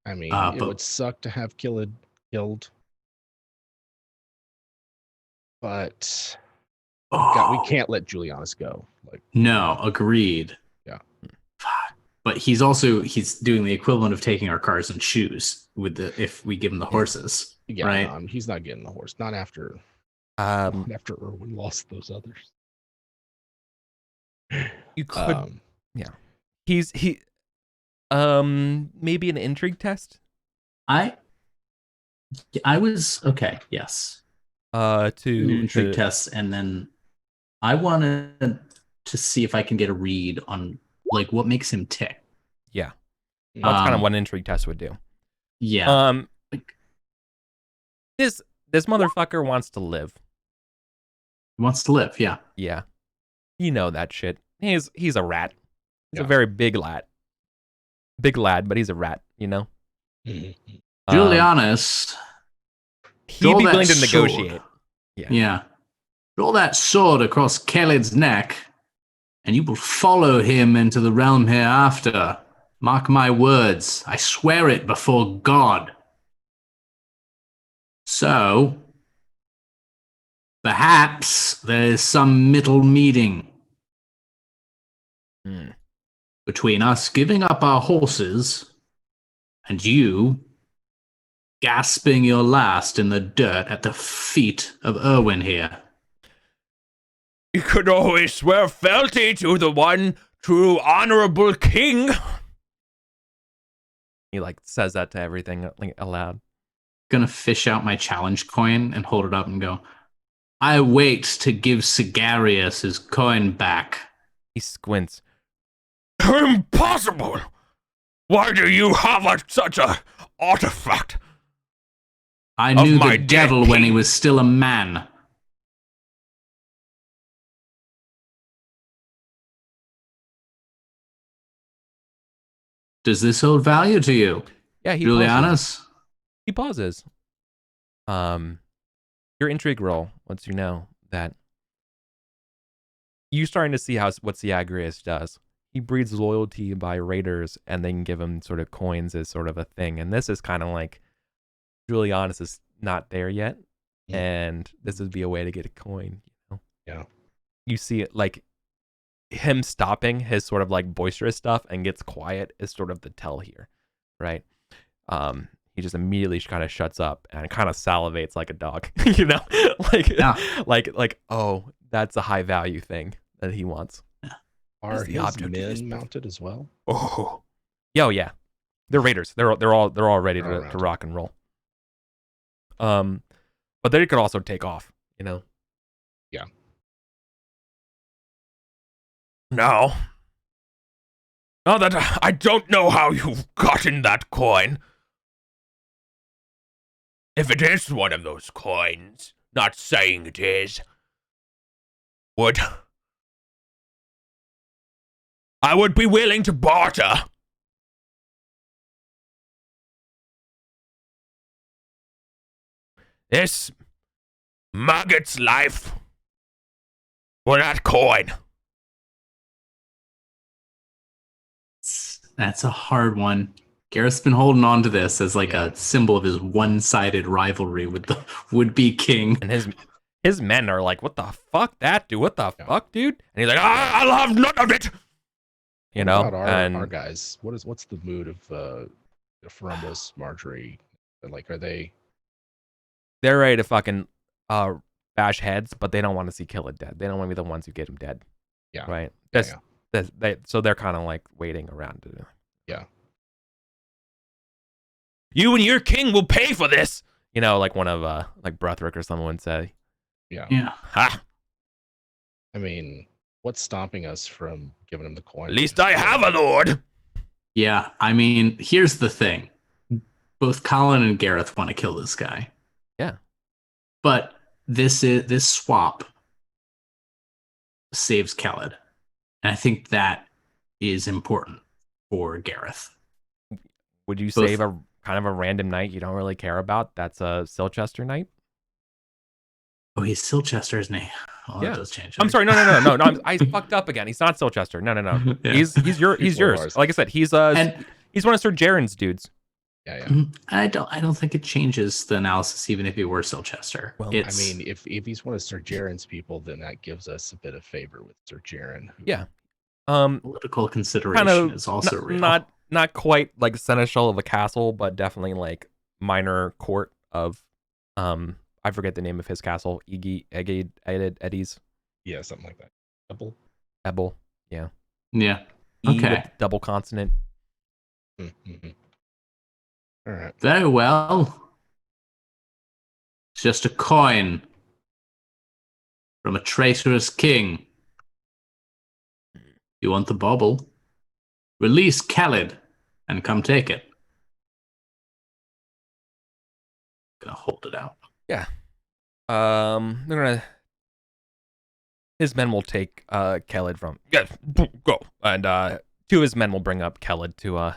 [SPEAKER 3] I mean, it
[SPEAKER 2] but-
[SPEAKER 3] would suck to have Kellid killed, but we can't let Julianus go. Like,
[SPEAKER 2] no, agreed.
[SPEAKER 3] Yeah.
[SPEAKER 2] But he's doing the equivalent of taking our cars and shoes if we give him the horses.
[SPEAKER 3] yeah,
[SPEAKER 2] right?
[SPEAKER 3] no, he's not getting the horse. Not after Erwin lost those others.
[SPEAKER 1] You could, he maybe an intrigue test.
[SPEAKER 2] I was okay. Yes.
[SPEAKER 1] To
[SPEAKER 2] Intrigue tests, and then I wanted to see if I can get a read on like what makes him tick.
[SPEAKER 1] Yeah, that's kind of what an intrigue test would do.
[SPEAKER 2] Yeah.
[SPEAKER 1] This motherfucker wants to live.
[SPEAKER 2] He wants to live. Yeah.
[SPEAKER 1] Yeah, you know that shit. He's a rat. He's
[SPEAKER 3] Yeah.
[SPEAKER 1] a very big lad. Big lad, but he's a rat. You know.
[SPEAKER 2] Julianus.
[SPEAKER 1] He'd be
[SPEAKER 2] Draw that
[SPEAKER 1] willing to
[SPEAKER 2] sword.
[SPEAKER 1] negotiate.
[SPEAKER 2] Yeah. Draw that sword across Kellid's neck, and you will follow him into the realm hereafter. Mark my words. I swear it before God. So, perhaps there is some middle meeting between us giving up our horses and you gasping your last in the dirt at the feet of Erwin here.
[SPEAKER 1] You could always swear fealty to the one true honorable king. He like says that to everything like aloud.
[SPEAKER 2] Gonna fish out my challenge coin and hold it up and go, I wait to give Sigarius his coin back.
[SPEAKER 1] He squints. Impossible! Why do you have such a artifact?
[SPEAKER 2] I knew
[SPEAKER 1] my
[SPEAKER 2] the
[SPEAKER 1] dead
[SPEAKER 2] devil when he
[SPEAKER 1] king.
[SPEAKER 2] was still a man. Does this hold value to you,
[SPEAKER 1] Yeah, he
[SPEAKER 2] Julianus?
[SPEAKER 1] He pauses. Your intrigue roll lets you know that you're starting to see what Siagrius does. He breeds loyalty by raiders, and they can give him sort of coins as sort of a thing. And this is kind of like Julianus is not there yet, and this would be a way to get a coin. You know?
[SPEAKER 3] Yeah.
[SPEAKER 1] You see it like him stopping his sort of like boisterous stuff and gets quiet is sort of the tell here, right? He just immediately kind of shuts up and kind of salivates like a dog, you know, like oh, that's a high value thing that he wants.
[SPEAKER 3] Are
[SPEAKER 1] the
[SPEAKER 3] his
[SPEAKER 1] object of his
[SPEAKER 3] men mounted as well?
[SPEAKER 1] Oh, yeah, they're raiders. They're all ready to
[SPEAKER 3] around.
[SPEAKER 1] rock and roll. But they could also take off, you know.
[SPEAKER 3] Yeah.
[SPEAKER 1] Now that I don't know how you've gotten that coin. If it is one of those coins, not saying it is, I would be willing to barter. This maggot's life for that coin.
[SPEAKER 2] That's a hard one. Gareth's been holding on to this as like a symbol of his one-sided rivalry with the would-be king.
[SPEAKER 1] And his men are like, what the fuck, that dude? What the fuck, dude? And he's like, I'll have none of it. You know,
[SPEAKER 3] What about
[SPEAKER 1] and
[SPEAKER 3] our guys? What's the mood of
[SPEAKER 5] Ferumbus, Marjorie, like, are they?
[SPEAKER 1] They're ready to fucking bash heads, but they don't want to see Killer dead. They don't want to be the ones who get him dead.
[SPEAKER 5] Yeah.
[SPEAKER 1] Right.
[SPEAKER 5] Yeah,
[SPEAKER 1] So they're kind of like waiting around to.
[SPEAKER 5] Yeah.
[SPEAKER 1] You and your king will pay for this. You know, like one of like Brethric or someone would say.
[SPEAKER 5] Yeah.
[SPEAKER 2] Yeah.
[SPEAKER 1] Ha!
[SPEAKER 5] I mean, what's stopping us from giving him the coin?
[SPEAKER 1] At least I have a lord.
[SPEAKER 2] Yeah. I mean, here's the thing. Both Colin and Gareth want to kill this guy.
[SPEAKER 1] Yeah.
[SPEAKER 2] But this swap saves Khaled. And I think that is important for Gareth.
[SPEAKER 1] Would you save a kind of a random knight you don't really care about? That's a Silchester knight.
[SPEAKER 2] Oh, he's Silchester, isn't he? Oh,
[SPEAKER 1] Yeah.
[SPEAKER 2] that does change.
[SPEAKER 1] I'm sorry. No. I fucked up again. He's not Silchester. No.
[SPEAKER 2] Yeah.
[SPEAKER 1] He's yours.
[SPEAKER 5] ours.
[SPEAKER 1] Like I said, he's one of Sir Jaren's dudes.
[SPEAKER 5] Yeah.
[SPEAKER 2] I don't think it changes the analysis, even if he were Silchester.
[SPEAKER 1] Well,
[SPEAKER 5] I mean, if he's one of Sir Jaren's people, then that gives us a bit of favor with Sir Jaren.
[SPEAKER 1] Yeah.
[SPEAKER 2] Political consideration is also real.
[SPEAKER 1] Not quite like seneschal of a castle, but definitely like minor court of I forget the name of his castle. Eddie's.
[SPEAKER 5] Yeah, something like that.
[SPEAKER 1] Ebel. Yeah.
[SPEAKER 2] Yeah.
[SPEAKER 1] E
[SPEAKER 2] Okay.
[SPEAKER 1] with double consonant.
[SPEAKER 5] Mm-hmm. All right.
[SPEAKER 2] Very well. It's just a coin from a traitorous king. You want the bauble? Release Khaled and come take it. Gonna hold it out.
[SPEAKER 1] Yeah. His men will take Khaled from go, and two of his men will bring up Khaled to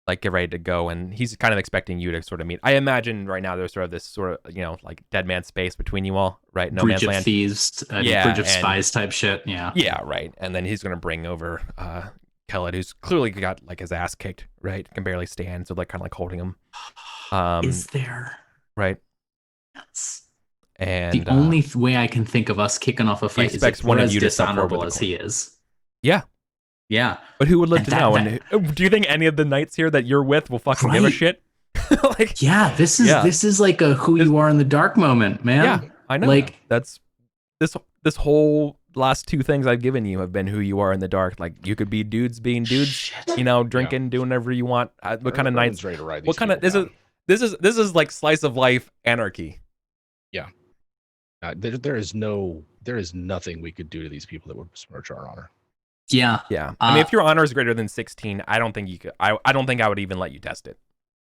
[SPEAKER 1] like get ready to go, and he's kind of expecting you to sort of meet. I imagine right now there's sort of this sort of like dead man space between you all, right? No
[SPEAKER 2] Bridge
[SPEAKER 1] man's
[SPEAKER 2] of
[SPEAKER 1] land.
[SPEAKER 2] Thieves, Bridge of Spies type shit. Yeah.
[SPEAKER 1] Yeah, right. And then he's gonna bring over Khaled, who's clearly got like his ass kicked, right? Can barely stand, so like kind of like holding him.
[SPEAKER 2] Is there?
[SPEAKER 1] Right.
[SPEAKER 2] Yes.
[SPEAKER 1] And
[SPEAKER 2] the only way I can think of us kicking off a fight is if we're as dishonorable as he is.
[SPEAKER 1] Yeah.
[SPEAKER 2] Yeah.
[SPEAKER 1] But who would live to know? And do you think any of the knights here that you're with will fucking give a shit? Like,
[SPEAKER 2] yeah, this is like a who you are in the dark moment, man.
[SPEAKER 1] Yeah, I know.
[SPEAKER 2] Like
[SPEAKER 1] that's this whole last two things I've given you have been who you are in the dark. Like you could be dudes being dudes,
[SPEAKER 2] shit.
[SPEAKER 1] Drinking, doing whatever you want. What kind of knights?
[SPEAKER 5] Ready to ride
[SPEAKER 1] What kind of this is like slice of life anarchy.
[SPEAKER 5] Yeah. There is nothing we could do to these people that would besmirch our honor.
[SPEAKER 2] Yeah.
[SPEAKER 1] Yeah. I mean, if your honor is greater than 16, I don't think you could. I don't think I would even let you test it.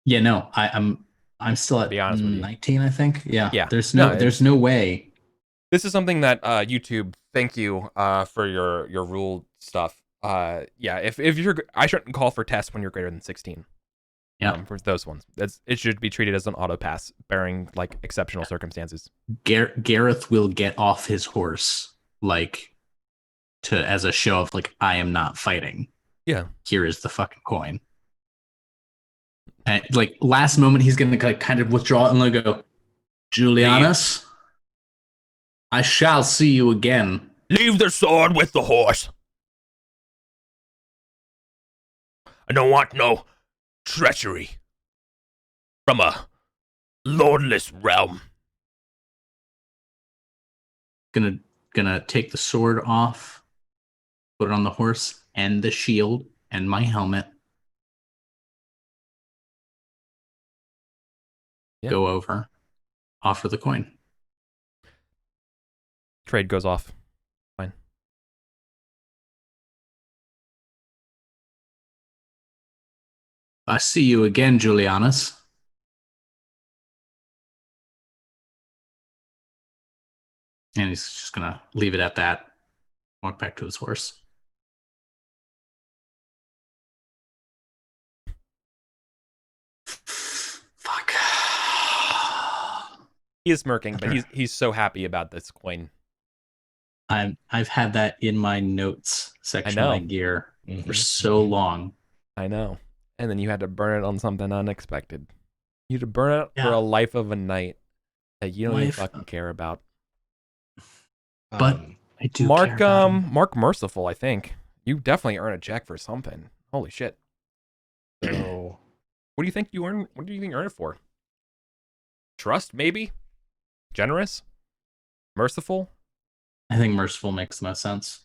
[SPEAKER 2] Yeah. No. I'm still at
[SPEAKER 1] be honest with you.
[SPEAKER 2] 19. I think. Yeah.
[SPEAKER 1] Yeah.
[SPEAKER 2] There's no way.
[SPEAKER 1] This is something that YouTube. Thank you for your rule stuff. Yeah. If I shouldn't call for tests when you're greater than 16.
[SPEAKER 2] Yeah.
[SPEAKER 1] For those ones, it should be treated as an auto pass, barring like exceptional circumstances.
[SPEAKER 2] Gareth will get off his horse as a show of like, I am not fighting.
[SPEAKER 1] Yeah.
[SPEAKER 2] Here is the fucking coin. And like last moment, he's gonna kind of withdraw and go, Julianus, I shall see you again.
[SPEAKER 1] Leave the sword with the horse. I don't want no treachery from a lordless realm.
[SPEAKER 2] Gonna take the sword off, put it on the horse and the shield and my helmet.
[SPEAKER 1] Yeah.
[SPEAKER 2] Go over, offer the coin.
[SPEAKER 1] Trade goes off. Fine.
[SPEAKER 2] I see you again, Julianus. And he's just gonna leave it at that. Walk back to his horse. Fuck.
[SPEAKER 1] He is smirking, but he's so happy about this coin.
[SPEAKER 2] I've had that in my notes section of my gear for so long.
[SPEAKER 1] I know. And then you had to burn it on something unexpected. You had to burn it for a life of a knight that you don't even fucking care about.
[SPEAKER 2] But I do care about him.
[SPEAKER 1] Mark Merciful, I think. You definitely earn a check for something. Holy shit.
[SPEAKER 5] So
[SPEAKER 1] What do you think you earn? What do you think you earn it for? Trust, maybe? Generous? Merciful?
[SPEAKER 2] I think merciful makes the most sense.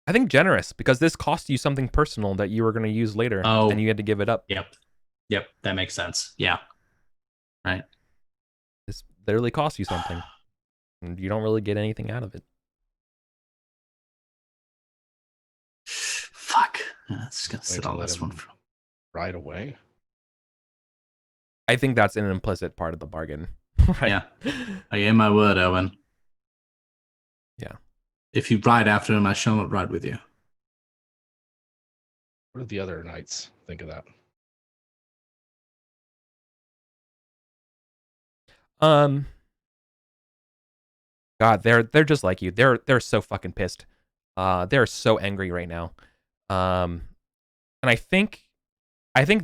[SPEAKER 1] I think generous, because this cost you something personal that you were going to use later,
[SPEAKER 2] Oh.
[SPEAKER 1] and you had to give it up.
[SPEAKER 2] Yep, that makes sense. Yeah. Right.
[SPEAKER 1] This literally costs you something, and you don't really get anything out of it.
[SPEAKER 2] Fuck. It's gonna sit
[SPEAKER 5] to
[SPEAKER 2] on
[SPEAKER 5] let
[SPEAKER 2] this
[SPEAKER 5] him
[SPEAKER 2] one.
[SPEAKER 5] right away.
[SPEAKER 1] I think that's an implicit part of the bargain. Right?
[SPEAKER 2] Yeah. I gave my word, Owen.
[SPEAKER 1] Yeah.
[SPEAKER 2] If you ride after him, I shall not ride with you.
[SPEAKER 5] What do the other knights think of that?
[SPEAKER 1] God, they're just like you. They're so fucking pissed. They're so angry right now. And I think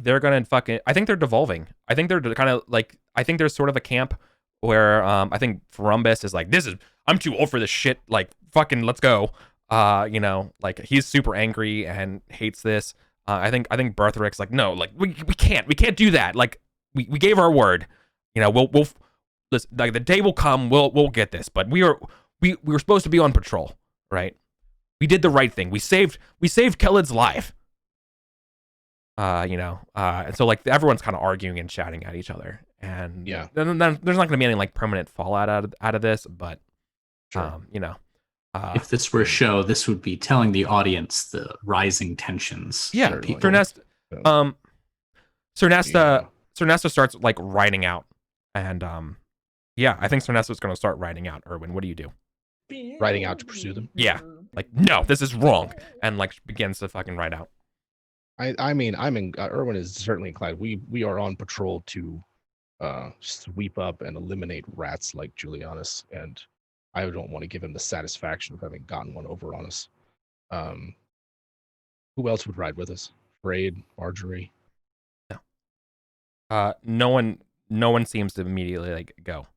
[SPEAKER 1] they're gonna fucking. I think they're devolving. I think they're kind of like. I think there's sort of a camp where I think Ferumbus is like, I'm too old for this shit. Like, fucking, let's go. You know, like he's super angry and hates this. I think Bertharic's like, no, like we can't do that. Like we gave our word. You know, we'll listen, like the day will come. We'll get this. But we were supposed to be on patrol, right? We did the right thing. We saved Kelid's life. You know, and so like everyone's kind of arguing and shouting at each other, and
[SPEAKER 5] Yeah.
[SPEAKER 1] then there's not going to be any like permanent fallout out of this, but
[SPEAKER 5] Sure.
[SPEAKER 1] you know,
[SPEAKER 2] If this were a show, this would be telling the audience the rising tensions.
[SPEAKER 1] yeah,
[SPEAKER 2] that people-
[SPEAKER 1] Cernesta starts like writing out, and yeah, I think Cernesta's going to start writing out. Erwin, what do you do?
[SPEAKER 5] Riding out to pursue them.
[SPEAKER 1] Yeah, like no, this is wrong, and like begins to fucking write out.
[SPEAKER 5] I mean, Erwin is certainly inclined. We are on patrol to sweep up and eliminate rats like Julianus, and I don't want to give him the satisfaction of having gotten one over on us. Who else would ride with us? Braid, Marjorie.
[SPEAKER 1] No one seems to immediately like go.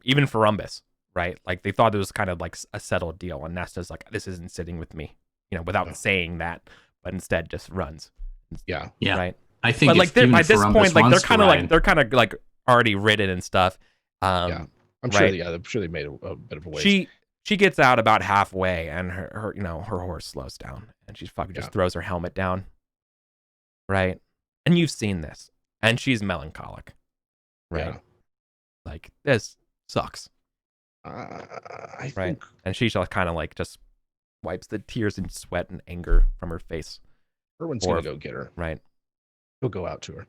[SPEAKER 1] Even Ferumbus, right? Like they thought it was kind of like a settled deal, and Nesta's like, this isn't sitting with me, you know, without saying that, but instead just runs.
[SPEAKER 5] Yeah.
[SPEAKER 1] Right.
[SPEAKER 2] I think,
[SPEAKER 1] But like
[SPEAKER 2] even
[SPEAKER 1] at this
[SPEAKER 2] Ferumbus
[SPEAKER 1] point, like
[SPEAKER 2] wants to ride-
[SPEAKER 1] they're kind of like already ridden and stuff.
[SPEAKER 5] Yeah. I'm sure.
[SPEAKER 1] right.
[SPEAKER 5] Yeah, I'm sure they made a bit of a ways.
[SPEAKER 1] She gets out about halfway, and her you know, her horse slows down, and she fucking just throws her helmet down. Right. And you've seen this, and she's melancholic. Right.
[SPEAKER 5] Yeah.
[SPEAKER 1] Like this sucks.
[SPEAKER 5] I
[SPEAKER 1] Right.
[SPEAKER 5] think
[SPEAKER 1] And she just kind of like just wipes the tears and sweat and anger from her face.
[SPEAKER 5] Erwin's
[SPEAKER 1] Or-
[SPEAKER 5] gonna go get her.
[SPEAKER 1] Right.
[SPEAKER 5] He'll go out to her.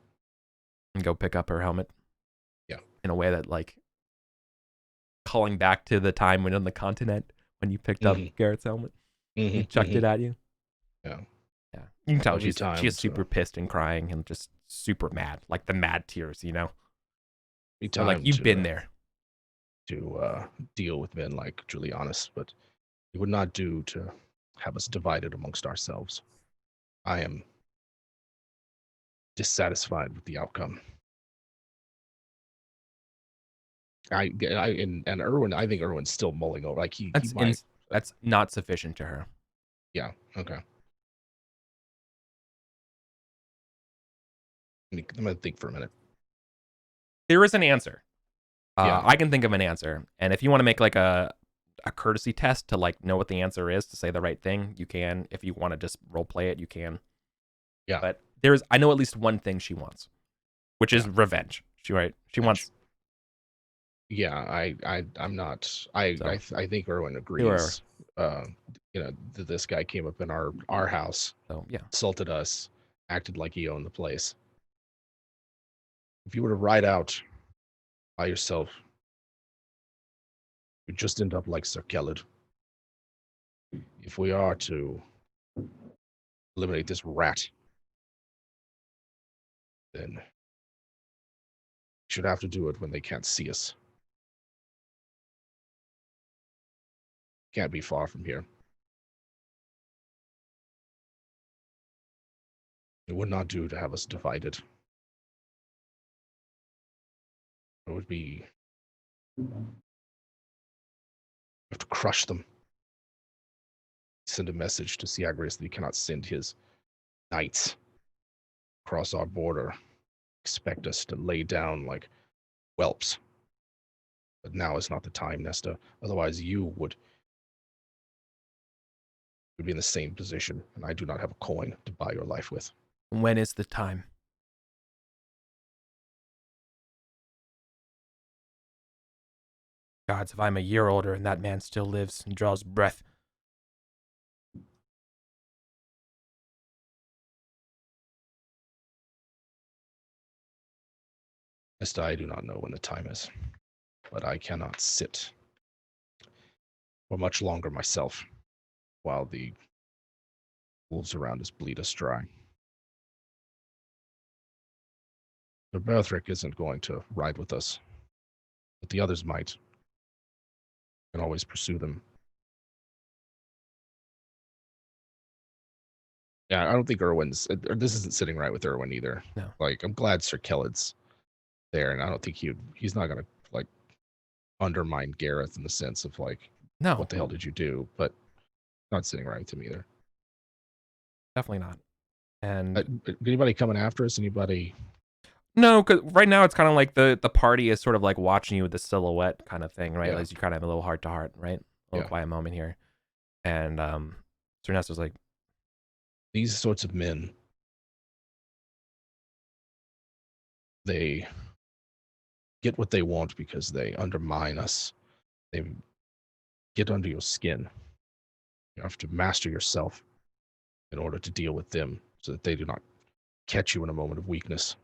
[SPEAKER 1] And go pick up her helmet.
[SPEAKER 5] Yeah.
[SPEAKER 1] In a way that like calling back to the time when on the continent when you picked up
[SPEAKER 5] Mhm.
[SPEAKER 1] Garrett's helmet.
[SPEAKER 5] Mhm,
[SPEAKER 1] He chucked it
[SPEAKER 5] mhm.
[SPEAKER 1] at you.
[SPEAKER 5] Yeah.
[SPEAKER 1] Yeah. You can tell
[SPEAKER 5] Every
[SPEAKER 1] she
[SPEAKER 5] time,
[SPEAKER 1] is
[SPEAKER 5] so-
[SPEAKER 1] super pissed and crying and just super mad. Like the mad tears, you know?
[SPEAKER 5] Every
[SPEAKER 1] So, like
[SPEAKER 5] time
[SPEAKER 1] you've
[SPEAKER 5] to,
[SPEAKER 1] been there.
[SPEAKER 5] to deal with men like Julianus, but it would not do to have us divided amongst ourselves. I am dissatisfied with the outcome. And Erwin, I think Erwin's still mulling over. Like he might.
[SPEAKER 1] That's not sufficient to her.
[SPEAKER 5] Yeah. Okay. I'm gonna think for a minute.
[SPEAKER 1] There is an answer.
[SPEAKER 5] Yeah.
[SPEAKER 1] I can think of an answer. And if you want to make like a courtesy test to like know what the answer is to say the right thing, you can. If you want to just role play it, you can.
[SPEAKER 5] Yeah.
[SPEAKER 1] But I know at least one thing she wants, which is revenge. She wants.
[SPEAKER 5] Yeah, I'm not. I think Erwin agrees. You know, this guy came up in our house,
[SPEAKER 1] So yeah.
[SPEAKER 5] assaulted us, acted like he owned the place. If you were to ride out by yourself, you'd just end up like Sir Kelid. If we are to eliminate this rat, then we should have to do it when they can't see us. Can't be far from here. It would not do to have us divided. It would be. We have to crush them. Send a message to Siagrius that he cannot send his knights across our border expect us to lay down like whelps. But now is not the time, Nesta. Otherwise, you would be in the same position, and I do not have a coin to buy your life with.
[SPEAKER 1] When is the time? Gods, if I'm a year older and that man still lives and draws breath.
[SPEAKER 5] Nesta, I do not know when the time is, but I cannot sit for much longer myself while the wolves around us bleed us dry. The Berthric isn't going to ride with us, but the others might. We can always pursue them. Yeah, I don't think Erwin's. This isn't sitting right with Erwin either.
[SPEAKER 1] No.
[SPEAKER 5] Like, I'm glad Sir Kelled's there, and I don't think he's not gonna like undermine Gareth in the sense of like,
[SPEAKER 1] No,
[SPEAKER 5] what the hell did you do? But not sitting right with him either.
[SPEAKER 1] definitely not. And
[SPEAKER 5] Anybody coming after us? Anybody?
[SPEAKER 1] no, because right now it's kind of like the party is sort of like watching you with the silhouette kind of thing, right?
[SPEAKER 5] Yeah.
[SPEAKER 1] As you kind of have a little heart to heart, right? A little
[SPEAKER 5] Yeah.
[SPEAKER 1] quiet moment here. And Sir Nestor's like,
[SPEAKER 5] These sorts of men, they get what they want because they undermine us. They get under your skin. You have to master yourself in order to deal with them so that they do not catch you in a moment of weakness.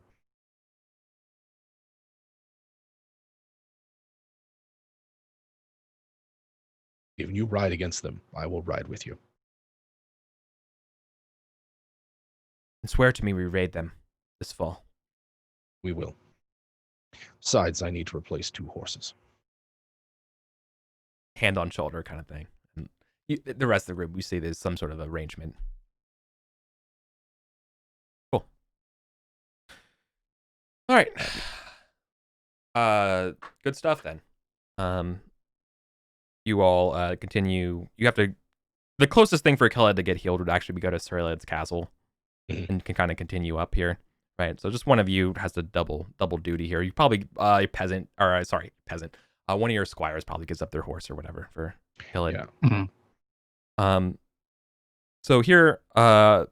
[SPEAKER 5] If you ride against them, I will ride with you.
[SPEAKER 1] and swear to me we raid them this fall.
[SPEAKER 5] We will. Besides, I need to replace 2 horses.
[SPEAKER 1] Hand on shoulder kind of thing. And the rest of the group, we see there's some sort of arrangement. Cool. All right. Good stuff then. You all continue. You have to. The closest thing for Khaled to get healed would actually be go to Sir Elad's castle, and can kind of continue up here, right? So just one of you has to double duty here. You probably peasant. One of your squires probably gives up their horse or whatever for Khaled.
[SPEAKER 5] Yeah.
[SPEAKER 2] Mhm.
[SPEAKER 1] So here, Khaled,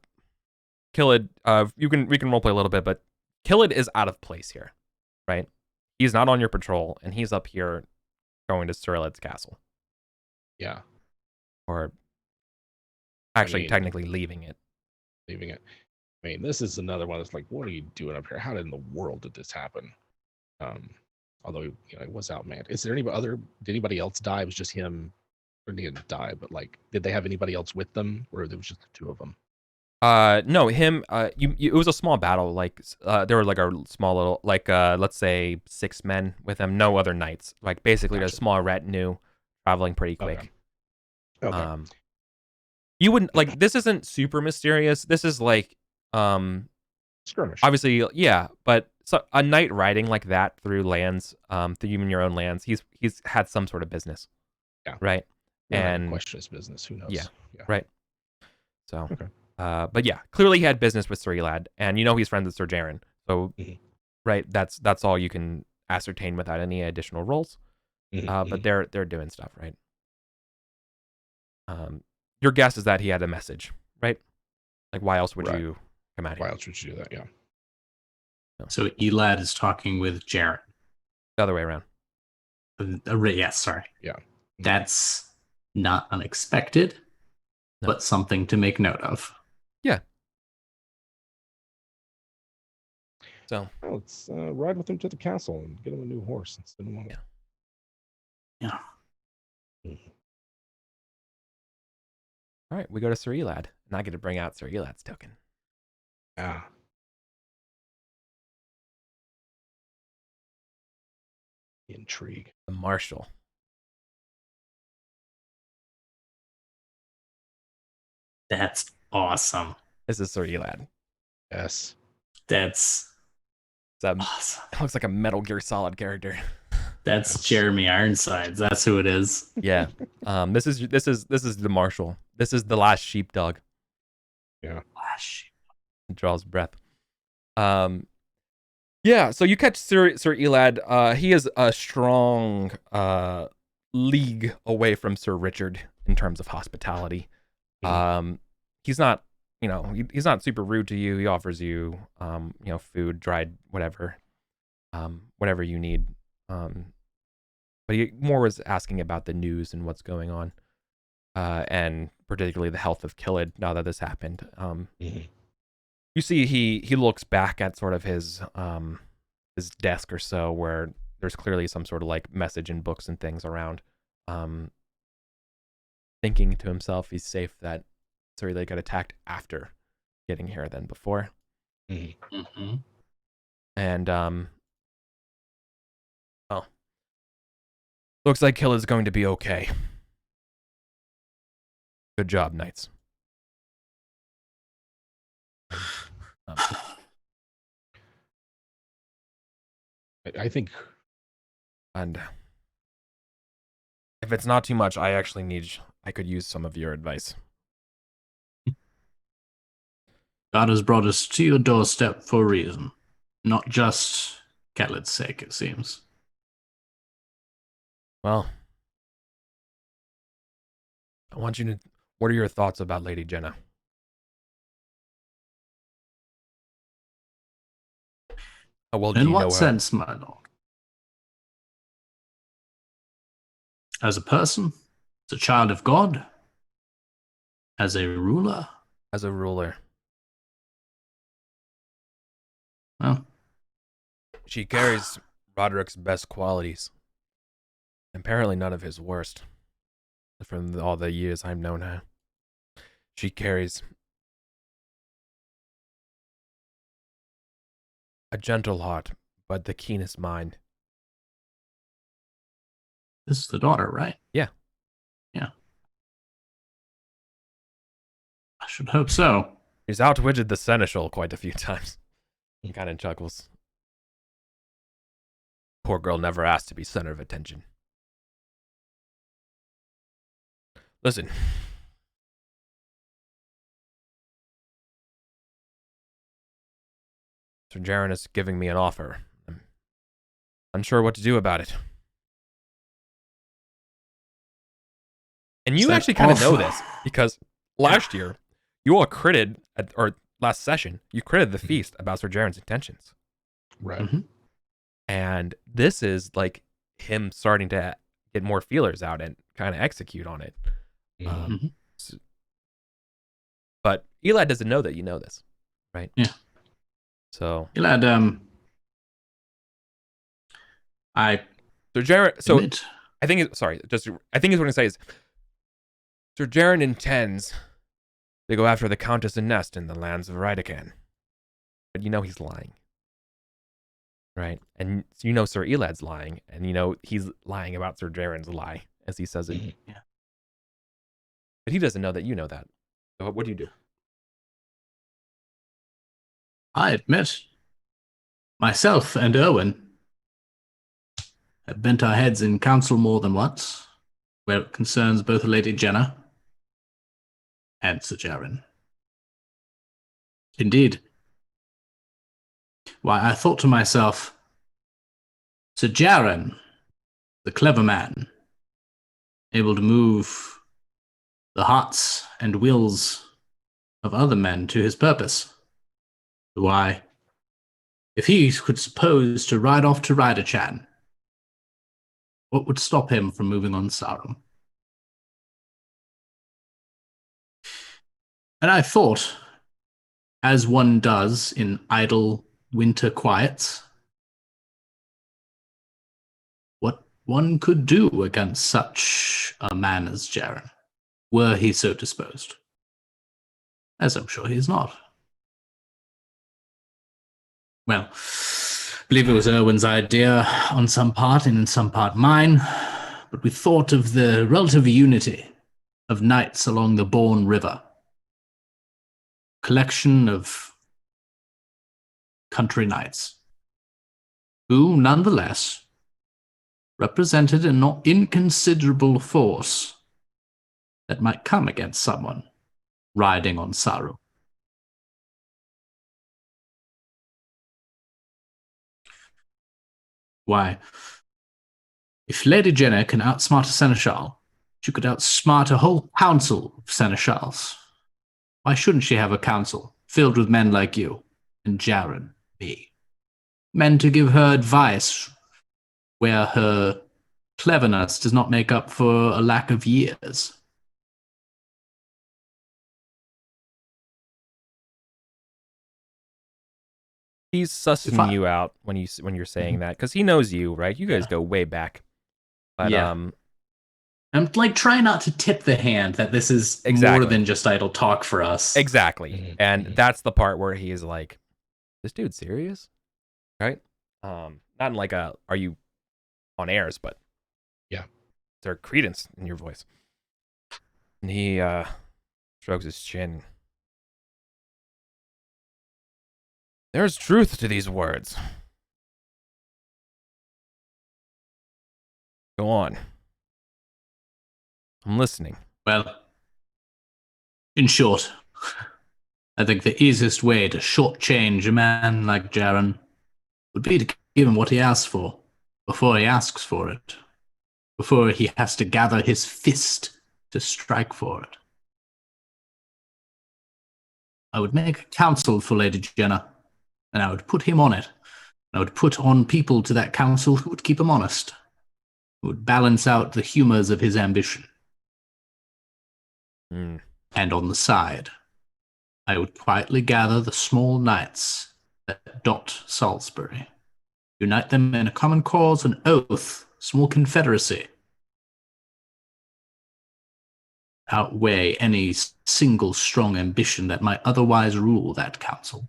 [SPEAKER 1] we can roleplay a little bit, but Khaled is out of place here, right? He's not on your patrol, and he's up here going to Sir Elad's castle,
[SPEAKER 5] Yeah.
[SPEAKER 1] or actually
[SPEAKER 5] mean-
[SPEAKER 1] technically leaving it.
[SPEAKER 5] Leaving it. I mean, this is another one that's like, what are you doing up here? How in the world did this happen? Although it was outmanned. Is there did anybody else die? It was just him, or he didn't die, but like, did they have anybody else with them, or there was just the 2 of them?
[SPEAKER 1] No, him. It was a small battle. Like, there were like a small little, like, let's say 6 men with him. No other knights. Like, basically, a
[SPEAKER 5] Gotcha.
[SPEAKER 1] small retinue traveling pretty quick.
[SPEAKER 5] Okay.
[SPEAKER 1] You wouldn't like. This isn't super mysterious. This is like,
[SPEAKER 5] Skirmish.
[SPEAKER 1] obviously, yeah. But so a knight riding like that through lands, through even your own lands, he's had some sort of business.
[SPEAKER 5] Yeah.
[SPEAKER 1] Right.
[SPEAKER 5] We're not gonna
[SPEAKER 1] And
[SPEAKER 5] question his business. Who knows?
[SPEAKER 1] Yeah.
[SPEAKER 5] Yeah.
[SPEAKER 1] Right. So,
[SPEAKER 5] Okay.
[SPEAKER 1] But yeah, clearly he had business with Sir Elad, and he's friends with Sir Jaren. So,
[SPEAKER 5] Mhm.
[SPEAKER 1] right, that's all you can ascertain without any additional rolls.
[SPEAKER 5] Mhm,
[SPEAKER 1] But
[SPEAKER 5] mhm.
[SPEAKER 1] they're doing stuff, right? Your guess is that he had a message, right? Like, why else would
[SPEAKER 5] Right.
[SPEAKER 1] you come out
[SPEAKER 5] Why
[SPEAKER 1] here?
[SPEAKER 5] else would you do that? Yeah.
[SPEAKER 2] So Elad is talking with Jaren.
[SPEAKER 1] The other way around.
[SPEAKER 2] Yes, sorry.
[SPEAKER 5] Yeah.
[SPEAKER 2] That's not unexpected,
[SPEAKER 1] No.
[SPEAKER 2] but something to make note of.
[SPEAKER 1] So,
[SPEAKER 5] Well, let's ride with him to the castle and get him a new horse and send him on.
[SPEAKER 1] Yeah.
[SPEAKER 2] Yeah.
[SPEAKER 1] all right, we go to Sir Elad, and I get to bring out Sir Elad's token.
[SPEAKER 5] Yeah. Intrigue.
[SPEAKER 1] The Marshal.
[SPEAKER 2] That's awesome.
[SPEAKER 1] This is Sir Elad.
[SPEAKER 5] Yes.
[SPEAKER 2] That's
[SPEAKER 1] It's a,
[SPEAKER 2] awesome.
[SPEAKER 1] it looks like a Metal Gear Solid character.
[SPEAKER 2] That's
[SPEAKER 5] Yes.
[SPEAKER 2] Jeremy Ironsides. That's who it is.
[SPEAKER 1] Yeah. This is the Marshal. This is the last sheepdog.
[SPEAKER 2] Flash.
[SPEAKER 1] Draws breath. Yeah, so you catch Sir Elad. He is a strong league away from Sir Richard in terms of hospitality. He's not, he's not super rude to you. He offers you, food, dried, whatever you need. But he more was asking about the news and what's going on, and particularly the health of Killid now that this happened. You see, he looks back at sort of his desk or so, where there's clearly some sort of like message and books and things around. Thinking to himself, he's safe that they got attacked after getting here than before. And looks like Killid's going to be okay. Good job, knights.
[SPEAKER 5] I think,
[SPEAKER 1] and if it's not too much, I could use some of your advice.
[SPEAKER 2] God has brought us to your doorstep for a reason, not just Khalid's sake, it seems.
[SPEAKER 1] Well, I want you to. What are your thoughts about Lady Jenna? How well do
[SPEAKER 2] In
[SPEAKER 1] you know
[SPEAKER 2] what
[SPEAKER 1] her?
[SPEAKER 2] sense, my lord? As a person? As a child of God? As a ruler?
[SPEAKER 1] As a ruler.
[SPEAKER 2] Well,
[SPEAKER 1] she carries Roderick's best qualities. Apparently none of his worst. From all the years I've known her. She carries a gentle heart, but the keenest mind.
[SPEAKER 2] this is the daughter, right?
[SPEAKER 1] Yeah.
[SPEAKER 2] Yeah. I should hope so.
[SPEAKER 1] He's outwitted the seneschal quite a few times. He kind of chuckles. Poor girl never asked to be center of attention. Listen. Sir Jaren is giving me an offer. I'm unsure what to do about it. And you actually kind of know this, because last year, you all critted, or last session, you critted the feast about Sir Jaren's intentions.
[SPEAKER 5] right.
[SPEAKER 1] And this is like him starting to get more feelers out and kind of execute on it. But Elad doesn't know that you know this, right?
[SPEAKER 2] Yeah.
[SPEAKER 1] So
[SPEAKER 2] Elad,
[SPEAKER 1] Sir Jaren, so
[SPEAKER 2] admit.
[SPEAKER 1] I think what I'm going to say is Sir Jaren intends to go after the Countess and Nest in the lands of Rydakan. But you know he's lying. Right? And you know Sir Elad's lying, and you know he's lying about Sir Jaren's lie, as he says it.
[SPEAKER 2] Yeah.
[SPEAKER 1] But he doesn't know that you know that. So what do you do?
[SPEAKER 2] I admit, myself and Owen have bent our heads in council more than once, where it concerns both Lady Jenna and Sir Jaren. Indeed. Why, I thought to myself, Sir Jaren, the clever man, able to move the hearts and wills of other men to his purpose. Why, if he could suppose to ride off to Ryderchan, what would stop him from moving on Sarum? And I thought, as one does in idle winter quiets, what one could do against such a man as Jaren, were he so disposed. As I'm sure he is not. Well, I believe it was Erwin's idea on some part and in some part mine, but we thought of the relative unity of knights along the Bourne River. Collection of country knights, who, nonetheless, represented a not inconsiderable force that might come against someone riding on Saru. Why, if Lady Jenna can outsmart a seneschal, she could outsmart a whole council of seneschals. Why shouldn't she have a council filled with men like you and Jaren, me? Men to give her advice where her cleverness does not make up for a lack of years.
[SPEAKER 1] He's sussing you out when you're saying that, because he knows you, right? You guys go way back. But
[SPEAKER 2] I'm like trying not to tip the hand that this is
[SPEAKER 1] Exactly.
[SPEAKER 2] more than just idle talk for us.
[SPEAKER 1] Exactly. And that's the part where he is like, this dude's serious? Right? Not in like a, are you on airs, but
[SPEAKER 5] yeah,
[SPEAKER 1] there's credence in your voice. And he strokes his chin. There's truth to these words. Go on. I'm listening.
[SPEAKER 2] Well, in short, I think the easiest way to shortchange a man like Jaren would be to give him what he asks for before he asks for it, before he has to gather his fist to strike for it. I would make a council for Lady Jenna, and I would put him on it. I would put on people to that council who would keep him honest, who would balance out the humors of his ambition. And on the side, I would quietly gather the small knights that dot Salisbury, unite them in a common cause, an oath, small confederacy, outweigh any single strong ambition that might otherwise rule that council.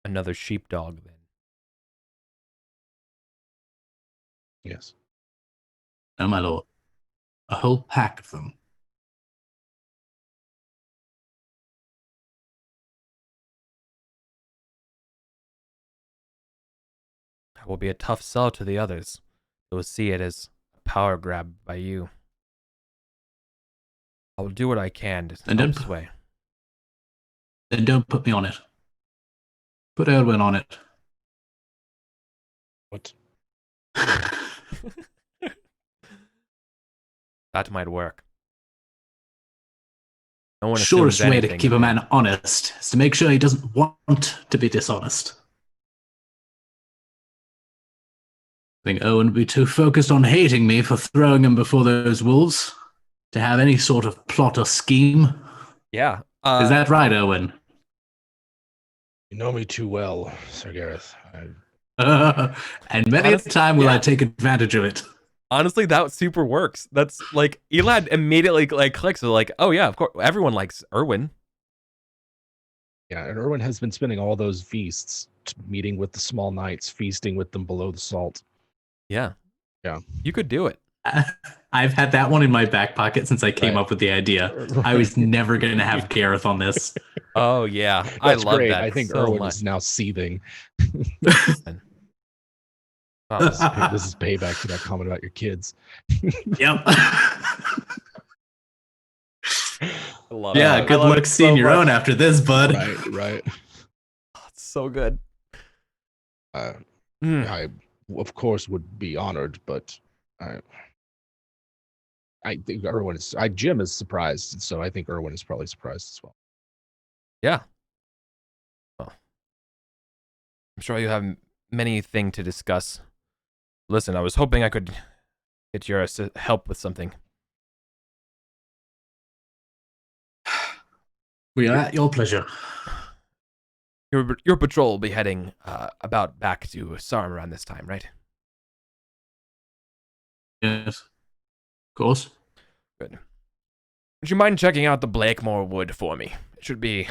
[SPEAKER 1] Another sheepdog, then.
[SPEAKER 5] Yes.
[SPEAKER 2] No, my lord. A whole pack of them.
[SPEAKER 1] That will be a tough sell to the others. They will see it as a power grab by you. I will do what I can to help sway.
[SPEAKER 2] Then don't put me on it. Put Erwin on it.
[SPEAKER 5] What?
[SPEAKER 1] That might work. No one
[SPEAKER 2] Surest way to keep a
[SPEAKER 1] man
[SPEAKER 2] man honest is to make sure he doesn't want to be dishonest. I think Owen would be too focused on hating me for throwing him before those wolves to have any sort of plot or scheme.
[SPEAKER 1] Yeah.
[SPEAKER 2] Is that right, Owen?
[SPEAKER 5] You know me too well, Sir Gareth.
[SPEAKER 2] And many a time will I take advantage of it.
[SPEAKER 1] Honestly, that super works. That's like Elad immediately like clicks. Like, oh yeah, of course, everyone likes Erwin.
[SPEAKER 5] Yeah, and Erwin has been spending all those feasts meeting with the small knights, feasting with them below the salt.
[SPEAKER 1] Yeah,
[SPEAKER 5] yeah,
[SPEAKER 1] you could do it.
[SPEAKER 2] I've had that one in my back pocket since I came up with the idea. Right. I was never going to have Gareth on this.
[SPEAKER 1] Oh yeah,
[SPEAKER 5] that's
[SPEAKER 1] I love
[SPEAKER 5] great.
[SPEAKER 1] that.
[SPEAKER 5] I think
[SPEAKER 1] so
[SPEAKER 5] Erwin
[SPEAKER 1] much.
[SPEAKER 5] is now seething.
[SPEAKER 1] Oh,
[SPEAKER 5] this is payback for that comment about your kids.
[SPEAKER 2] Yep.
[SPEAKER 1] I love
[SPEAKER 2] yeah,
[SPEAKER 1] it.
[SPEAKER 2] good luck seeing your own after this, bud.
[SPEAKER 5] Right.
[SPEAKER 1] Oh, it's so good.
[SPEAKER 5] I, of course, would be honored, but I think Erwin is. Jim is surprised, so I think Erwin is probably surprised as well.
[SPEAKER 1] Yeah. Well, I'm sure you have many things to discuss. Listen, I was hoping I could get your help with something.
[SPEAKER 2] We are at your pleasure.
[SPEAKER 1] Your patrol will be heading about back to Sarm around this time, right?
[SPEAKER 2] Yes. Of course.
[SPEAKER 1] Good. Would you mind checking out the Blakemore Wood for me? It should be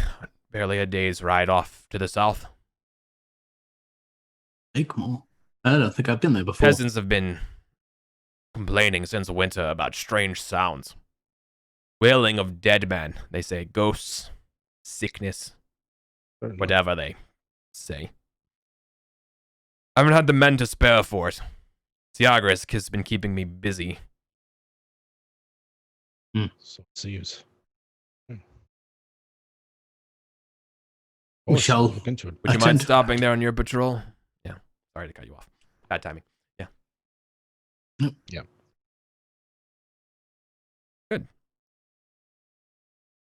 [SPEAKER 1] barely a day's ride off to the south.
[SPEAKER 2] Blakemore? I don't think I've been there before.
[SPEAKER 1] Peasants have been complaining since winter about strange sounds. Wailing of dead men, they say. Ghosts, sickness, whatever they say. I haven't had the men to spare for it. Siagris has been keeping me busy.
[SPEAKER 5] So it seems.
[SPEAKER 3] Oh,
[SPEAKER 2] shall
[SPEAKER 3] look into it.
[SPEAKER 1] Would you mind
[SPEAKER 2] Attend-
[SPEAKER 1] stopping there on your patrol? Yeah. Sorry to cut you off. Bad timing. Yeah.
[SPEAKER 3] Yeah.
[SPEAKER 1] Good.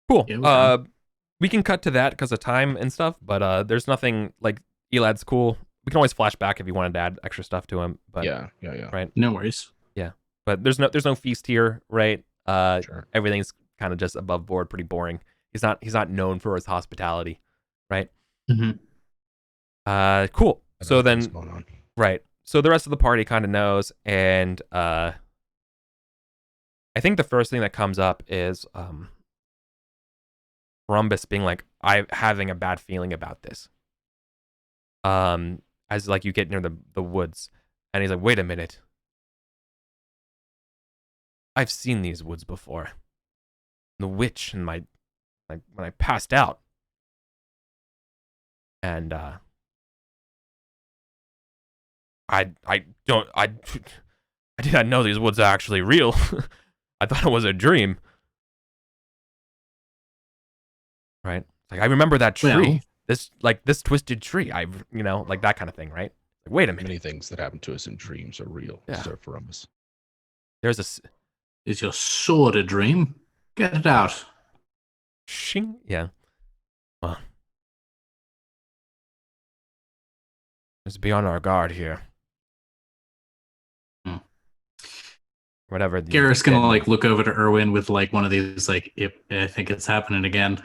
[SPEAKER 1] Cool.
[SPEAKER 2] Yeah, we're done.
[SPEAKER 1] We can cut to that because of time and stuff, but there's nothing like Elad's cool. We can always flash back if you wanted to add extra stuff to him. But
[SPEAKER 3] Yeah.
[SPEAKER 1] right.
[SPEAKER 2] No worries.
[SPEAKER 1] But there's no feast here, right?
[SPEAKER 3] Sure.
[SPEAKER 1] Everything's kind of just above board, pretty boring. He's not known for his hospitality, right?
[SPEAKER 2] Mhm.
[SPEAKER 1] Cool. So
[SPEAKER 3] Nothing's
[SPEAKER 1] then,
[SPEAKER 3] going on.
[SPEAKER 1] right. So the rest of the party kind of knows, and I think the first thing that comes up is Rumbus being like, "I'm having a bad feeling about this." As like you get near the woods, and he's like, "Wait a minute. I've seen these woods before. The witch and my when I passed out, and I did not know these woods are actually real. I thought it was a dream." Right? Like, I remember that tree.
[SPEAKER 2] Well,
[SPEAKER 1] this twisted tree. Like that kind of thing, right? Like, wait a minute.
[SPEAKER 3] Many things that happen to us in dreams are real.
[SPEAKER 1] Yeah.
[SPEAKER 3] Sir Ferumbus.
[SPEAKER 1] There's a
[SPEAKER 2] is your sword a dream? Get it out.
[SPEAKER 1] shing. Yeah. Well, let's be on our guard here.
[SPEAKER 2] Hmm.
[SPEAKER 1] Whatever.
[SPEAKER 2] Garrus gonna like look over to Erwin with like one of these like, yep, I think it's happening again.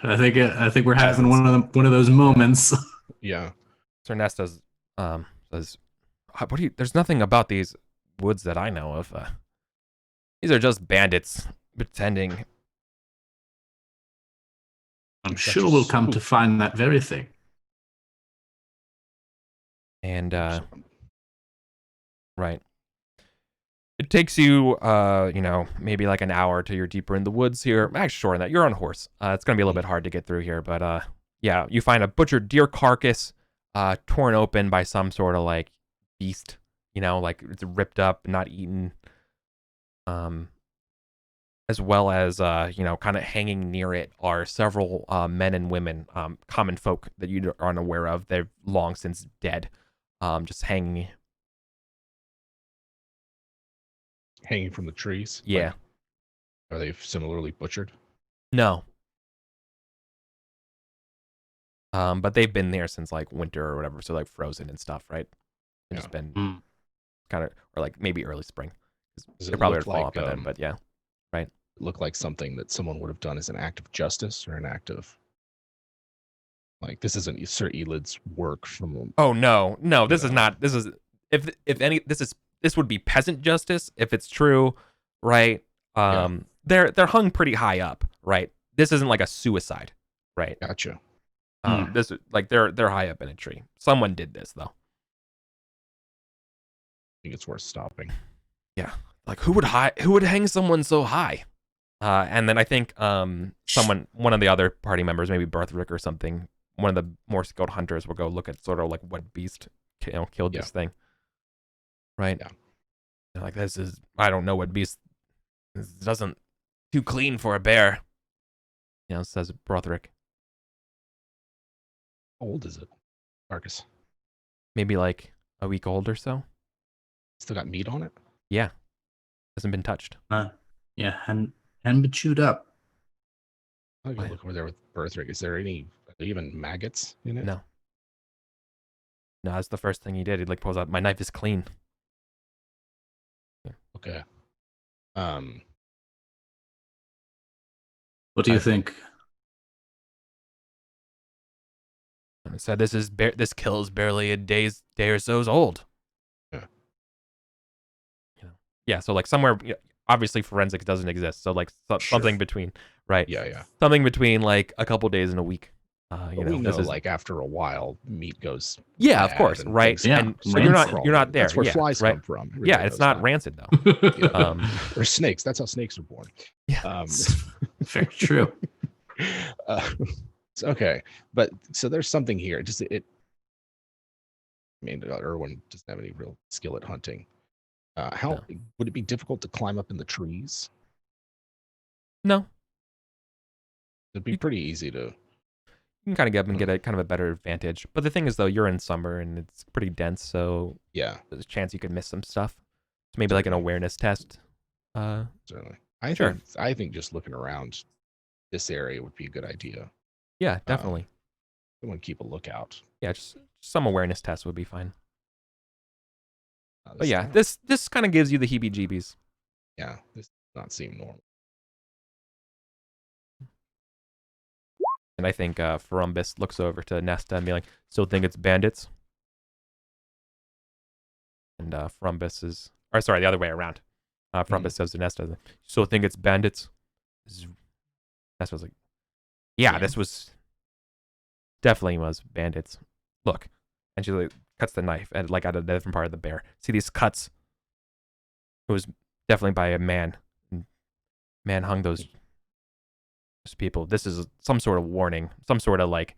[SPEAKER 2] I think we're having one of those moments.
[SPEAKER 3] Yeah.
[SPEAKER 1] Sir Nest says, what do you? There's nothing about these woods that I know of. These are just bandits pretending.
[SPEAKER 2] I'm
[SPEAKER 3] Such
[SPEAKER 2] sure
[SPEAKER 3] a
[SPEAKER 2] we'll come to
[SPEAKER 3] spook.
[SPEAKER 2] find that very thing.
[SPEAKER 1] And right. It takes you, maybe like an hour till you're deeper in the woods here. Actually, shorter than that. You're on a horse. It's gonna be a little bit hard to get through here, but yeah, you find a butchered deer carcass, torn open by some sort of like beast. Like it's ripped up, not eaten. As well as kind of hanging near it are several men and women, common folk that you are unaware of. They're long since dead, just hanging.
[SPEAKER 3] Hanging from the trees.
[SPEAKER 1] Yeah.
[SPEAKER 3] Like, are they similarly butchered?
[SPEAKER 1] No. But they've been there since like winter or whatever, so like frozen and stuff, right? They've just been
[SPEAKER 2] Mm.
[SPEAKER 1] kind of, or like maybe early spring.
[SPEAKER 3] Does
[SPEAKER 1] They
[SPEAKER 3] it
[SPEAKER 1] probably
[SPEAKER 3] look
[SPEAKER 1] would fall
[SPEAKER 3] like,
[SPEAKER 1] up by then, but yeah.
[SPEAKER 3] look like something that someone would have done as an act of justice or an act of like this isn't Sir Elid's work from
[SPEAKER 1] Oh no, this is
[SPEAKER 3] No.
[SPEAKER 1] not. This is if any. This would be peasant justice if it's true, right? They're hung pretty high up, right? This isn't like a suicide, right?
[SPEAKER 3] gotcha.
[SPEAKER 1] This like they're high up in a tree. Someone did this though.
[SPEAKER 3] I think it's worth stopping.
[SPEAKER 1] Like who would hang someone so high? And then I think one of the other party members, maybe Berthric or something, one of the more skilled hunters will go look at sort of like what beast killed this thing. Right?
[SPEAKER 3] Yeah.
[SPEAKER 1] And like I don't know what beast. This doesn't too clean for a bear. Says Berthric.
[SPEAKER 3] How old is it? Marcus.
[SPEAKER 1] Maybe like a week old or so.
[SPEAKER 3] Still got meat on it?
[SPEAKER 1] Yeah. Hasn't been touched.
[SPEAKER 2] Yeah, and been chewed up.
[SPEAKER 3] I'll go look over there with Berthric. Is there any even maggots in it?
[SPEAKER 1] No. No, that's the first thing he did. He like pulls out, my knife is clean.
[SPEAKER 3] Okay.
[SPEAKER 2] What do you think?
[SPEAKER 1] And it said this kill is barely a day or so's old.
[SPEAKER 3] Yeah.
[SPEAKER 1] Yeah, so like somewhere, obviously forensics doesn't exist, so like something between, right?
[SPEAKER 3] Yeah.
[SPEAKER 1] Something between like a couple days and a week.
[SPEAKER 3] But we know, like after a while, meat goes.
[SPEAKER 1] Yeah, of
[SPEAKER 3] bad
[SPEAKER 1] course,
[SPEAKER 3] and
[SPEAKER 1] right?
[SPEAKER 3] things
[SPEAKER 2] Yeah,
[SPEAKER 1] And so
[SPEAKER 2] rancid.
[SPEAKER 1] you're not there.
[SPEAKER 3] That's where
[SPEAKER 1] yeah,
[SPEAKER 3] flies
[SPEAKER 1] right?
[SPEAKER 3] come from.
[SPEAKER 1] Yeah,
[SPEAKER 3] Everybody
[SPEAKER 1] it's
[SPEAKER 3] knows
[SPEAKER 1] not
[SPEAKER 3] that.
[SPEAKER 1] rancid though.
[SPEAKER 3] Yeah. Or snakes. That's how snakes are born.
[SPEAKER 1] Yeah.
[SPEAKER 2] Very true.
[SPEAKER 3] Okay, but so there's something here. I mean, Erwin doesn't have any real skill at hunting. How would it be difficult to climb up in the trees?
[SPEAKER 1] No.
[SPEAKER 3] It'd be pretty easy to.
[SPEAKER 1] can kind of get up and get a kind of a better advantage. But the thing is, though, you're in summer and it's pretty dense, so
[SPEAKER 5] Yeah,
[SPEAKER 1] there's a chance you could miss some stuff. So maybe like an awareness test.
[SPEAKER 5] certainly.
[SPEAKER 1] Sure.
[SPEAKER 5] I think just looking around this area would be a good idea.
[SPEAKER 1] Yeah, definitely.
[SPEAKER 5] Someone keep a lookout.
[SPEAKER 1] Yeah, just some awareness test would be fine. But
[SPEAKER 5] This
[SPEAKER 1] yeah,
[SPEAKER 5] not-
[SPEAKER 1] this kind of gives you the heebie-jeebies.
[SPEAKER 5] yeah, this does not seem normal.
[SPEAKER 1] And I think Ferumbus looks over to Nesta and be like, "Still think it's bandits?" And Ferumbus is, or sorry, the other way around. Ferumbus says to Nesta, "Still think it's bandits?" Nesta was like, "Yeah, this was definitely was bandits. Look," and she like cuts the knife and like at a different part of the bear. See these cuts? It was definitely by a man. Man hung those people. This is some sort of warning, some sort of like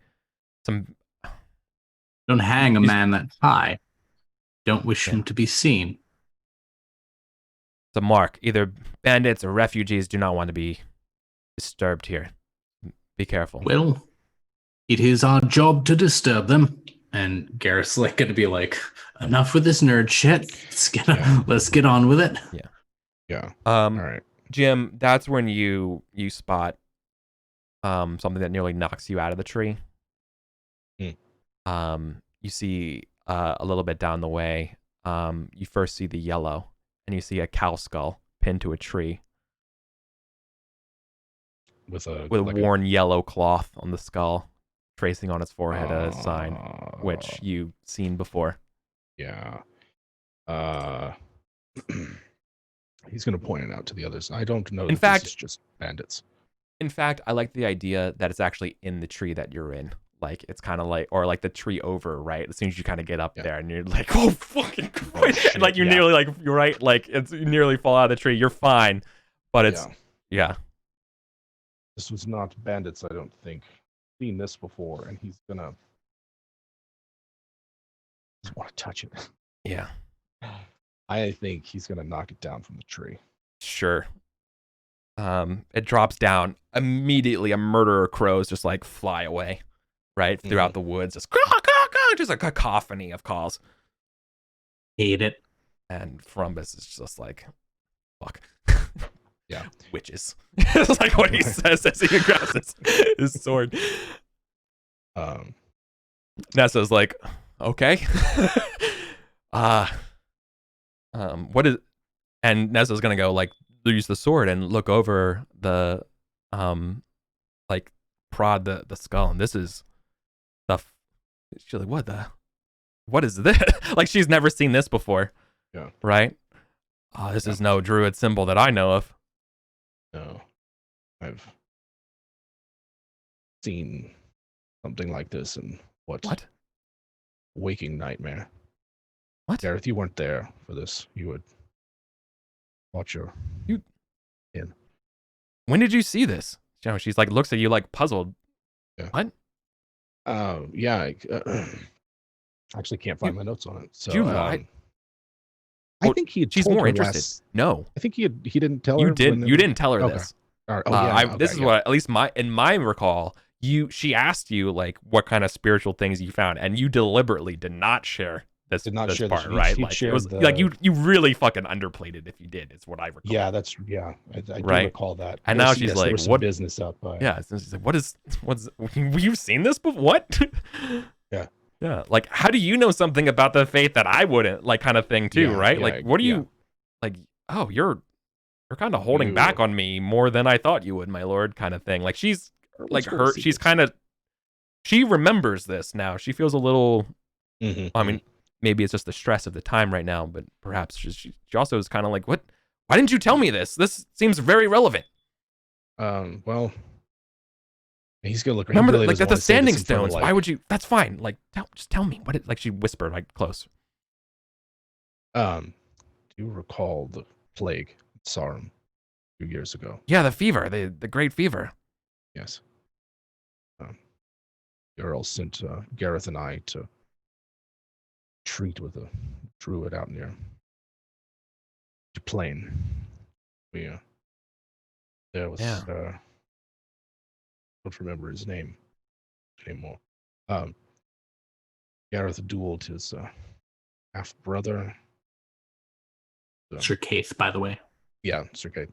[SPEAKER 1] some.
[SPEAKER 2] Don't hang a man that's high. Don't wish him to be seen.
[SPEAKER 1] It's a mark. Either bandits or refugees do not want to be disturbed here. Be careful.
[SPEAKER 2] Well, it is our job to disturb them. And Gareth's like going to be like, enough with this nerd shit. Let's get on with it.
[SPEAKER 5] Yeah.
[SPEAKER 1] All
[SPEAKER 5] right.
[SPEAKER 1] Jim, that's when you spot something that nearly knocks you out of the tree. You see a little bit down the way. You first see the yellow, and you see a cow skull pinned to a tree
[SPEAKER 5] With a
[SPEAKER 1] worn yellow cloth on the skull, tracing on its forehead a sign, which you've seen before.
[SPEAKER 5] Yeah. He's going to point it out to the others. I don't know.
[SPEAKER 1] In fact,
[SPEAKER 5] this is just bandits.
[SPEAKER 1] In fact, I like the idea that it's actually in the tree that you're in. Like it's kind of like, or like the tree over, right? As soon as you kind of get up there, and you're like, "Oh fucking Christ!" Like you nearly like you're right, like you nearly fall out of the tree. You're fine, but it's yeah.
[SPEAKER 5] This was not bandits. I don't think. Seen this before, and he's gonna just want to touch it.
[SPEAKER 1] Yeah.
[SPEAKER 5] I think he's gonna knock it down from the tree.
[SPEAKER 1] Sure. It drops down immediately. A murderer crows just like fly away, right throughout the woods, just a cacophony of calls.
[SPEAKER 2] Hate it.
[SPEAKER 1] And Ferumbus is just like, fuck.
[SPEAKER 5] Yeah,
[SPEAKER 1] witches. It's like what he says as he grabs his sword. Nessa's like, okay. What is? And Nessa's gonna go like use the sword and look over the like prod the skull, and this is stuff. She's like, what is this? Like she's never seen this before.
[SPEAKER 5] Yeah.
[SPEAKER 1] Right. This is no druid symbol that I know of.
[SPEAKER 5] No, I've seen something like this in what? Waking Nightmare.
[SPEAKER 1] What?
[SPEAKER 5] Gareth, you weren't there for this. You would watch your in.
[SPEAKER 1] When did you see this? You know, she's like looks at you like puzzled.
[SPEAKER 5] Yeah.
[SPEAKER 1] What?
[SPEAKER 5] Yeah. I actually can't find my notes on it. So
[SPEAKER 1] I
[SPEAKER 5] think he had
[SPEAKER 1] she's
[SPEAKER 5] told
[SPEAKER 1] more
[SPEAKER 5] her
[SPEAKER 1] interested. No.
[SPEAKER 5] I think he didn't tell
[SPEAKER 1] you
[SPEAKER 5] her.
[SPEAKER 1] You didn't tell her
[SPEAKER 5] Okay.
[SPEAKER 1] this.
[SPEAKER 5] All right.
[SPEAKER 1] This is what at least in my recall, she asked you like what kind of spiritual things you found, and you deliberately did not share this
[SPEAKER 5] share
[SPEAKER 1] part,
[SPEAKER 5] this.
[SPEAKER 1] right? Like it was like you really fucking underplayed it if you did. It's what I recall.
[SPEAKER 5] Yeah, I do recall that.
[SPEAKER 1] And now she's like,
[SPEAKER 5] "What business up?"
[SPEAKER 1] Yeah, so she's like, what's you've seen this before? What? Yeah. Like, how do you know something about the faith that I wouldn't? Like, kind of thing too, right? Like, what do you like? Oh, you're kind of holding back on me more than I thought you would, my lord, kind of thing. Like she's like her. She's kind of. She remembers this now. She feels a little. I mean, maybe it's just the stress of the time right now, but perhaps she also is kind of like, what? Why didn't you tell me this? This seems very relevant.
[SPEAKER 5] Well, he's gonna look.
[SPEAKER 1] Remember,
[SPEAKER 5] really
[SPEAKER 1] like that's the standing stones.
[SPEAKER 5] Like,
[SPEAKER 1] why would you? That's fine. Like, just tell me what it. Like she whispered, like close.
[SPEAKER 5] Do you recall the plague at Sarum a few years ago?
[SPEAKER 1] Yeah, the fever, the great fever.
[SPEAKER 5] Yes. The Earl sent Gareth and I to treat with a druid out near the plain. We there was don't remember his name. anymore. Gareth dueled his half brother.
[SPEAKER 2] Sir Keith, by the way.
[SPEAKER 5] Yeah, Sir Kate.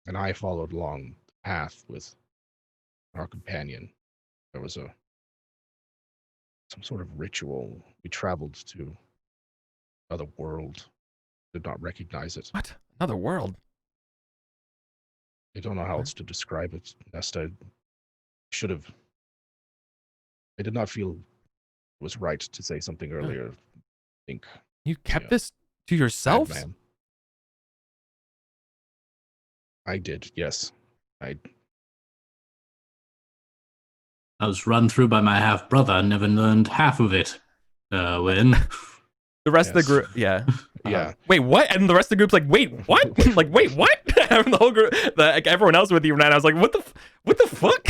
[SPEAKER 5] And I followed along the path with our companion. There was some sort of ritual. We traveled to another world. Did not recognize it.
[SPEAKER 1] What? Another world?
[SPEAKER 5] I don't know how else to describe it. Nesta should have. I did not feel it was right to say something earlier. I think
[SPEAKER 1] You kept this to yourself?
[SPEAKER 5] madman. I did, yes.
[SPEAKER 2] I was run through by my half brother. Never learned half of it. When
[SPEAKER 1] The rest of the
[SPEAKER 5] Yes.
[SPEAKER 1] group, yeah.
[SPEAKER 5] Yeah.
[SPEAKER 1] Wait, what? And the rest of the group's like, wait, what? Like, wait, what? And the whole group, like everyone else with you, and I was like, what the fuck?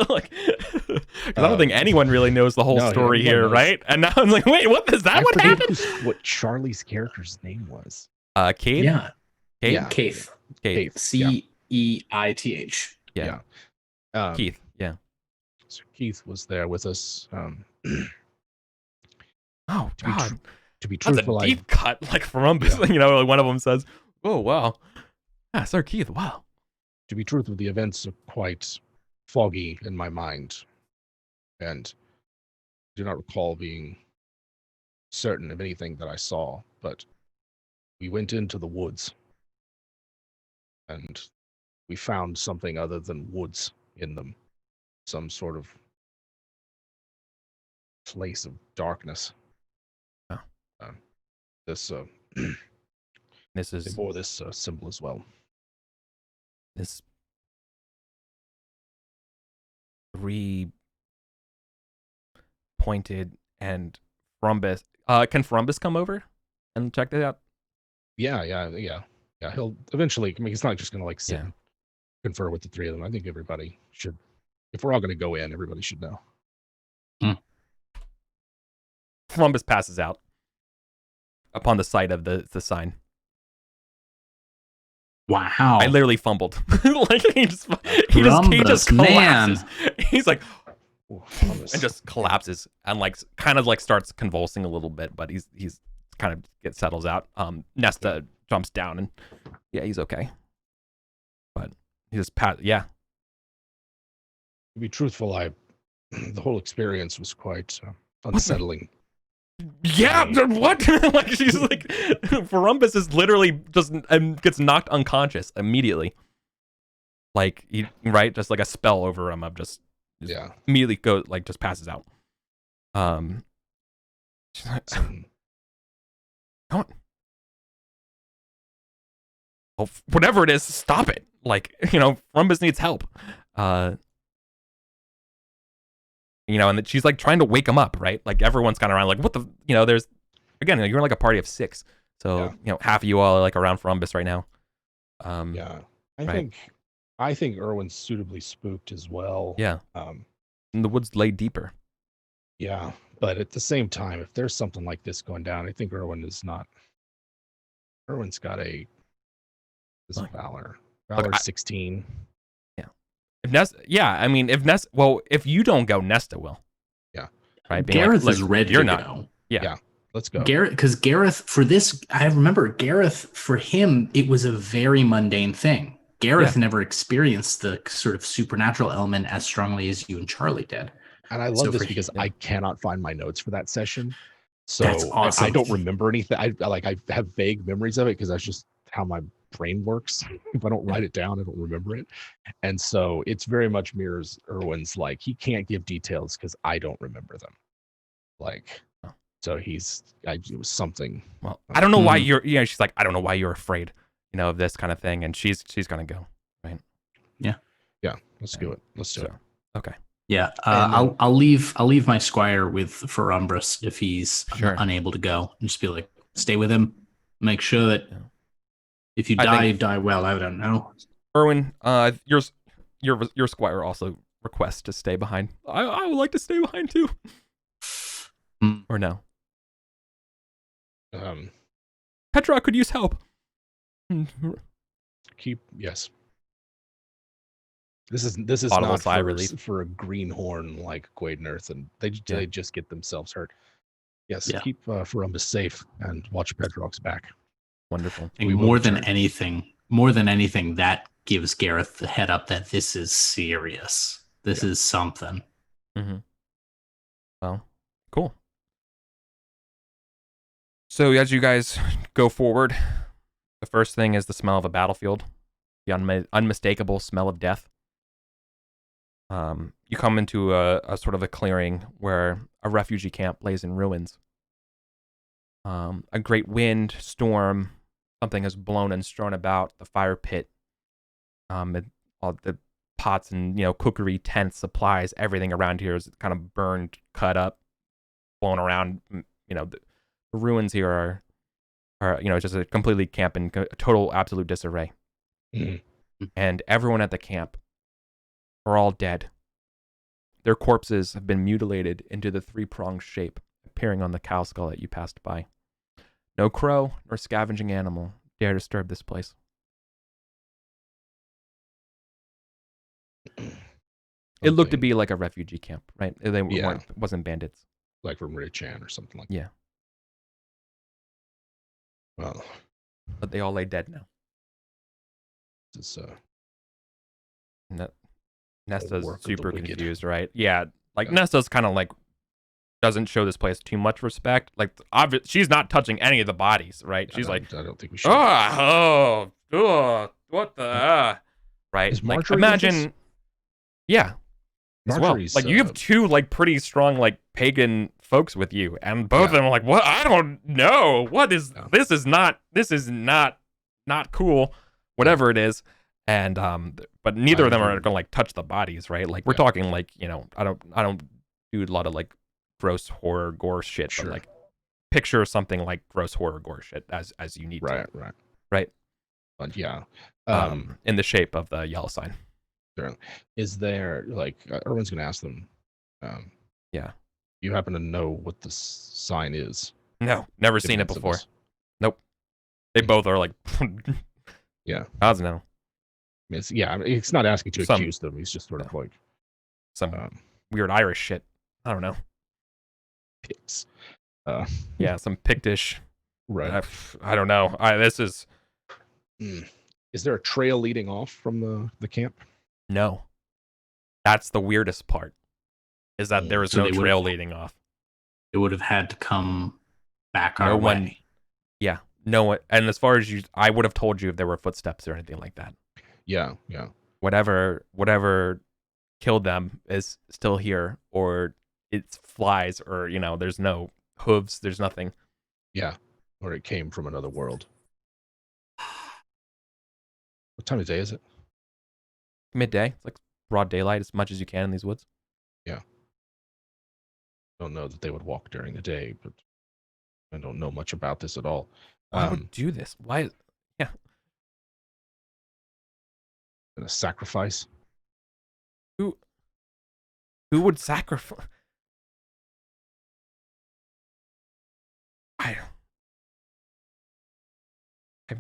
[SPEAKER 1] Like, 'cause I don't think anyone really knows the whole
[SPEAKER 5] no,
[SPEAKER 1] story
[SPEAKER 5] everyone
[SPEAKER 1] here,
[SPEAKER 5] knows.
[SPEAKER 1] right? And now I'm like, wait, what is that?
[SPEAKER 5] I
[SPEAKER 1] What
[SPEAKER 5] forget
[SPEAKER 1] happened?
[SPEAKER 5] what Charlie's character's name was.
[SPEAKER 1] Cade?
[SPEAKER 2] yeah,
[SPEAKER 1] Cade?
[SPEAKER 5] Yeah.
[SPEAKER 2] Keith.
[SPEAKER 1] Cade.
[SPEAKER 2] Ceith.
[SPEAKER 1] Yeah.
[SPEAKER 5] Yeah.
[SPEAKER 1] Keith. Yeah.
[SPEAKER 5] So Keith was there with us.
[SPEAKER 1] Oh,
[SPEAKER 5] To be
[SPEAKER 1] God.
[SPEAKER 5] To be
[SPEAKER 1] That's a
[SPEAKER 5] truthful,
[SPEAKER 1] deep cut, like from, you know, like one of them says, oh, wow. Yeah, Sir Keith, wow.
[SPEAKER 5] to be truthful, the events are quite foggy in my mind, and do not recall being certain of anything that I saw. But we went into the woods, and we found something other than woods in them, some sort of place of darkness.
[SPEAKER 1] Oh.
[SPEAKER 5] This
[SPEAKER 1] This
[SPEAKER 5] they
[SPEAKER 1] is
[SPEAKER 5] bore this symbol as well.
[SPEAKER 1] this 3-pointed and Frumbus. Can Frumbus come over and check that out?
[SPEAKER 5] Yeah. He'll eventually. I mean, he's not just gonna like sit
[SPEAKER 1] Yeah.
[SPEAKER 5] and confer with the three of them. I think everybody should. If we're all gonna go in, everybody should know.
[SPEAKER 1] Frumbus passes out upon the sight of the sign.
[SPEAKER 2] Wow.
[SPEAKER 1] I literally fumbled. Like he just
[SPEAKER 2] Frumbus, man.
[SPEAKER 1] collapses. He's like
[SPEAKER 5] Ooh, Thomas.
[SPEAKER 1] and just collapses and like kind of like starts convulsing a little bit, but he's kind of settles out. Nesta jumps down and yeah, he's okay. But he just yeah.
[SPEAKER 5] To be truthful, the whole experience was quite unsettling.
[SPEAKER 1] Yeah, what? Like she's like, Frumbus is literally just gets knocked unconscious immediately. Like he just like a spell over him of just
[SPEAKER 5] Yeah.
[SPEAKER 1] immediately goes like just passes out. She's like,
[SPEAKER 5] Some-
[SPEAKER 1] don't. Well, whatever it is, stop it. Like Frumbus needs help. And that she's like trying to wake him up, right? Like everyone's kind of around, like what the, there's, again, you're in like a party of 6, so half of you all are like around Frumbus right now.
[SPEAKER 5] yeah.
[SPEAKER 1] right.
[SPEAKER 5] I think Erwin's suitably spooked as well.
[SPEAKER 1] Yeah.
[SPEAKER 5] Um,
[SPEAKER 1] And the woods lay deeper.
[SPEAKER 5] yeah. But at the same time, if there's something like this going down, I think Erwin's got a
[SPEAKER 1] Look.
[SPEAKER 5] Valor.
[SPEAKER 1] Look,
[SPEAKER 5] Valor 16.
[SPEAKER 1] If you don't go, Nesta will.
[SPEAKER 5] Yeah.
[SPEAKER 1] Right. Being
[SPEAKER 2] Gareth
[SPEAKER 1] like,
[SPEAKER 2] is ready
[SPEAKER 1] you're
[SPEAKER 2] to
[SPEAKER 1] not.
[SPEAKER 2] go.
[SPEAKER 1] Yeah.
[SPEAKER 5] Let's go.
[SPEAKER 2] Because Gareth, for this, I remember Gareth, for him, it was a very mundane thing. Gareth never experienced the sort of supernatural element as strongly as you and Charlie did.
[SPEAKER 5] And I love
[SPEAKER 2] So
[SPEAKER 5] this
[SPEAKER 2] for
[SPEAKER 5] because
[SPEAKER 1] him-
[SPEAKER 5] I cannot find my notes for that session. So
[SPEAKER 2] That's awesome.
[SPEAKER 5] I don't remember anything. I have vague memories of it because that's just how my brain works. If I don't write it down, I don't remember it. And so it's very much mirrors Erwin's, like he can't give details because I don't remember them. Like,
[SPEAKER 1] Oh.
[SPEAKER 5] so it was something.
[SPEAKER 1] Well, I don't know why
[SPEAKER 2] Mhm.
[SPEAKER 1] you're, she's like, I don't know why you're afraid, of this kind of thing. And she's going to go.
[SPEAKER 5] Yeah, let's do it. Let's do it.
[SPEAKER 1] So, okay.
[SPEAKER 2] Yeah,
[SPEAKER 5] And
[SPEAKER 2] I'll leave my squire with Frumbus if he's
[SPEAKER 1] Sure.
[SPEAKER 2] unable to go, and just be like, stay with him. Make sure that
[SPEAKER 1] Yeah.
[SPEAKER 2] if you
[SPEAKER 1] I
[SPEAKER 2] die,
[SPEAKER 1] think-
[SPEAKER 2] you die well. I don't know.
[SPEAKER 1] Erwin, your squire also requests to stay behind. I would like to stay behind too.
[SPEAKER 2] Hmm.
[SPEAKER 1] Or no?
[SPEAKER 5] Um,
[SPEAKER 1] Petra could use help.
[SPEAKER 5] yes. This is
[SPEAKER 1] Audible
[SPEAKER 5] not
[SPEAKER 1] sigh of
[SPEAKER 5] for,
[SPEAKER 1] relief.
[SPEAKER 5] for a greenhorn like Quadenirth, and they just get themselves hurt. Yes,
[SPEAKER 2] Yeah.
[SPEAKER 5] keep Ferumbus safe and watch Pedrock's back.
[SPEAKER 1] Wonderful.
[SPEAKER 2] And
[SPEAKER 5] We will
[SPEAKER 2] more than
[SPEAKER 5] return.
[SPEAKER 2] anything, that gives Gareth the head up that this is serious. This is something.
[SPEAKER 1] Mm-hmm. Well, cool. So as you guys go forward, the first thing is the smell of a battlefield, the unmistakable smell of death. You come into a sort of a clearing where a refugee camp lays in ruins. A great wind, storm, something has blown and strewn about the fire pit. All the pots and cookery, tents, supplies, everything around here is kind of burned, cut up, blown around. The ruins here are just a completely camp in total absolute disarray.
[SPEAKER 5] Mm-hmm.
[SPEAKER 1] And everyone at the camp are all dead. Their corpses have been mutilated into the three-pronged shape appearing on the cow skull that you passed by. No crow nor scavenging animal dare disturb this place. It looked to be like a refugee camp, right? They weren't, it wasn't bandits.
[SPEAKER 5] Like from Richan or something like
[SPEAKER 1] Yeah.
[SPEAKER 5] that. Well,
[SPEAKER 1] But they all lay dead now.
[SPEAKER 5] it's
[SPEAKER 1] Nesta's
[SPEAKER 5] work of the
[SPEAKER 1] super
[SPEAKER 5] wicked.
[SPEAKER 1] confused, right? Yeah, Nesta's kind of doesn't show this place too much respect. She's not touching any of the bodies, right? She's
[SPEAKER 5] I don't think we should.
[SPEAKER 1] what the right?
[SPEAKER 5] Is Marjorie
[SPEAKER 1] Imagine, yeah. As well,
[SPEAKER 5] Marjorie's,
[SPEAKER 1] you have two pretty strong pagan folks with you, and both of them are what? I don't know. What is this? Is not cool. Whatever it is, and but neither of them are gonna touch the bodies, right? We're talking I don't do a lot of gross horror gore shit,
[SPEAKER 5] Sure.
[SPEAKER 1] but picture something like gross horror gore shit as you need to, right?
[SPEAKER 5] But yeah,
[SPEAKER 1] in the shape of the yellow sign.
[SPEAKER 5] Is there Erwin's gonna ask them?
[SPEAKER 1] Yeah.
[SPEAKER 5] You happen to know what the sign is?
[SPEAKER 1] No, never seen it before.
[SPEAKER 5] Symbols.
[SPEAKER 1] Nope. They both are
[SPEAKER 5] Yeah.
[SPEAKER 1] Odds no.
[SPEAKER 5] It's not asking to accuse them. He's just sort of
[SPEAKER 1] some weird Irish shit. I don't know.
[SPEAKER 5] Picts.
[SPEAKER 1] Yeah, some Pictish.
[SPEAKER 5] Right.
[SPEAKER 1] I don't know. This is.
[SPEAKER 5] Is there a trail leading off from the camp?
[SPEAKER 1] No. That's the weirdest part. Is that there is no trail leading off.
[SPEAKER 2] It would have had to come back our way.
[SPEAKER 1] Yeah. No one. And as far as I would have told you if there were footsteps or anything like that.
[SPEAKER 5] Yeah.
[SPEAKER 1] Whatever killed them is still here, or it's flies, or there's no hooves, there's nothing.
[SPEAKER 5] Yeah. Or it came from another world. What time of day is it?
[SPEAKER 1] Midday. It's broad daylight as much as you can in these woods.
[SPEAKER 5] Yeah. Don't know that they would walk during the day, but I don't know much about this at all.
[SPEAKER 1] Why would do this? Why? Yeah.
[SPEAKER 5] A sacrifice?
[SPEAKER 1] Who would sacrifice? I've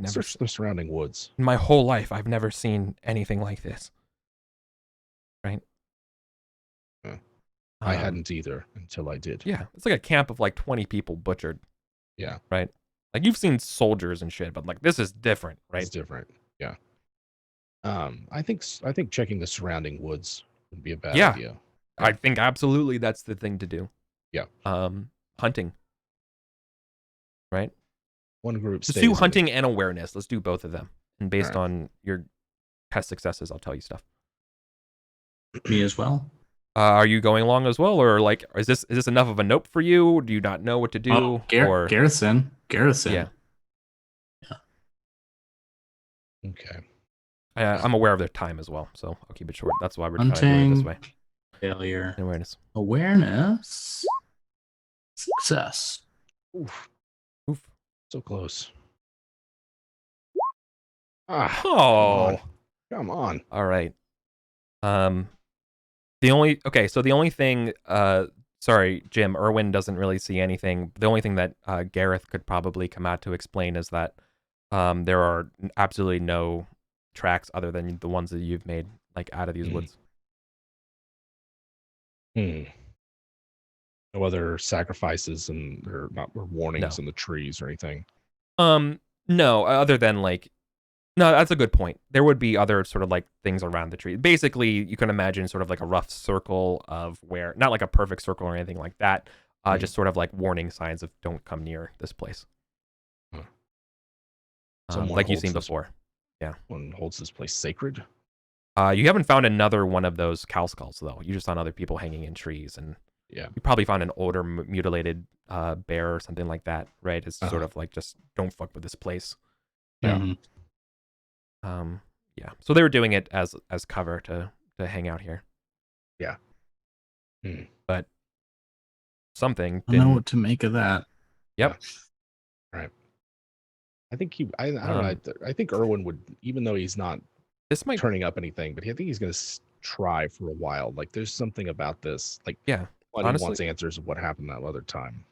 [SPEAKER 1] never
[SPEAKER 5] searched the surrounding woods.
[SPEAKER 1] In my whole life, I've never seen anything like this. Right?
[SPEAKER 5] Yeah. I hadn't either until I did.
[SPEAKER 1] Yeah, it's like a camp of 20 people butchered.
[SPEAKER 5] Yeah.
[SPEAKER 1] Right? You've seen soldiers and shit, but this is different, right?
[SPEAKER 5] It's different. Yeah. I think checking the surrounding woods would be a bad idea.
[SPEAKER 1] I think absolutely that's the thing to do.
[SPEAKER 5] Yeah.
[SPEAKER 1] Hunting. Right?
[SPEAKER 5] One group.
[SPEAKER 1] Let's do hunting and awareness. Let's do both of them. And based on your test successes, I'll tell you stuff.
[SPEAKER 2] Me as well.
[SPEAKER 1] Are you going along as well, or is this enough of a nope for you? Do you not know what to do?
[SPEAKER 2] Garrison.
[SPEAKER 1] Yeah.
[SPEAKER 5] Okay.
[SPEAKER 1] I'm aware of their time as well, so I'll keep it short. That's why we're trying to do it this way.
[SPEAKER 2] Failure.
[SPEAKER 1] Awareness.
[SPEAKER 2] Success.
[SPEAKER 5] Oof. So close.
[SPEAKER 1] Oh.
[SPEAKER 5] Come on.
[SPEAKER 1] All right. The only thing, sorry, Jim, Erwin doesn't really see anything. The only thing that Gareth could probably come out to explain is that there are absolutely no tracks other than the ones that you've made like out of these
[SPEAKER 3] Hmm.
[SPEAKER 1] woods.
[SPEAKER 3] No other sacrifices and or warnings
[SPEAKER 1] No.
[SPEAKER 3] in the trees or anything.
[SPEAKER 1] No, other than like, no, that's a good point. There would be other sort of like things around the tree. Basically, you can imagine sort of like a rough circle of where, not like a perfect circle or anything like that. Just sort of like warning signs of don't come near this place.
[SPEAKER 3] Huh.
[SPEAKER 1] Like you've seen before. Yeah.
[SPEAKER 3] One holds this place sacred.
[SPEAKER 1] You haven't found another one of those cow skulls though. You just found other people hanging in trees, and
[SPEAKER 3] Yeah.
[SPEAKER 1] you probably found an older mutilated bear or something like that, right? It's sort of like, just don't fuck with this place.
[SPEAKER 3] Yeah.
[SPEAKER 2] Mhm.
[SPEAKER 1] Yeah. So they were doing it as cover to hang out here.
[SPEAKER 3] Yeah. Hmm.
[SPEAKER 1] But something
[SPEAKER 2] I don't know
[SPEAKER 1] didn't.
[SPEAKER 2] what to make of that.
[SPEAKER 1] Yep.
[SPEAKER 3] Right. I think I don't know. I think Erwin would, even though he's not
[SPEAKER 1] This might.
[SPEAKER 3] turning up anything, but I think he's going to try for a while. Like, there's something about this. Like,
[SPEAKER 1] Yeah.
[SPEAKER 3] he
[SPEAKER 1] Honestly,
[SPEAKER 3] wants answers of what happened that other time.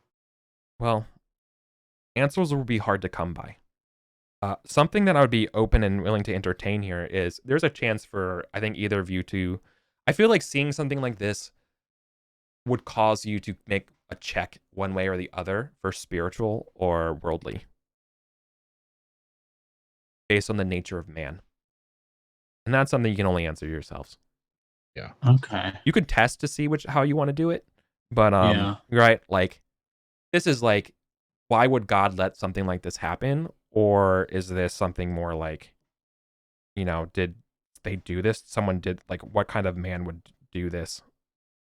[SPEAKER 1] well, answers will be hard to come by. Something that I would be open and willing to entertain here is there's a chance for, I think, either of you to. I feel like seeing something like this would cause you to make a check one way or the other for spiritual or worldly, based on the nature of man. And that's something you can only answer yourselves.
[SPEAKER 2] Okay.
[SPEAKER 1] You could test to see how you want to do it, but
[SPEAKER 2] Yeah.
[SPEAKER 1] right, like, this is like, why would God let something like this happen? Or is this something more like, did they do this? Someone did, like, what kind of man would do this?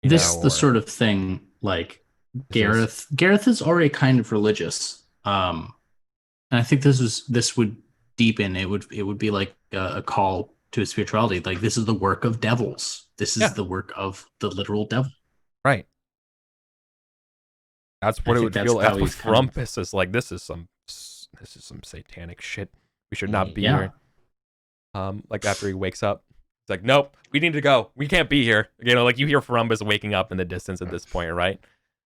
[SPEAKER 2] This the sort of thing, like Gareth is already kind of religious. And I think this would deepen. It would be like a call to a spirituality. Like, this is the work of devils. This is the work of the literal devil.
[SPEAKER 1] Right. That's what it would feel. That's what Frumpus is like. This is some satanic shit. We should not be here. Like, after he wakes up, it's like, nope, we need to go. We can't be here. Like, you hear Frumpus waking up in the distance at this point, right?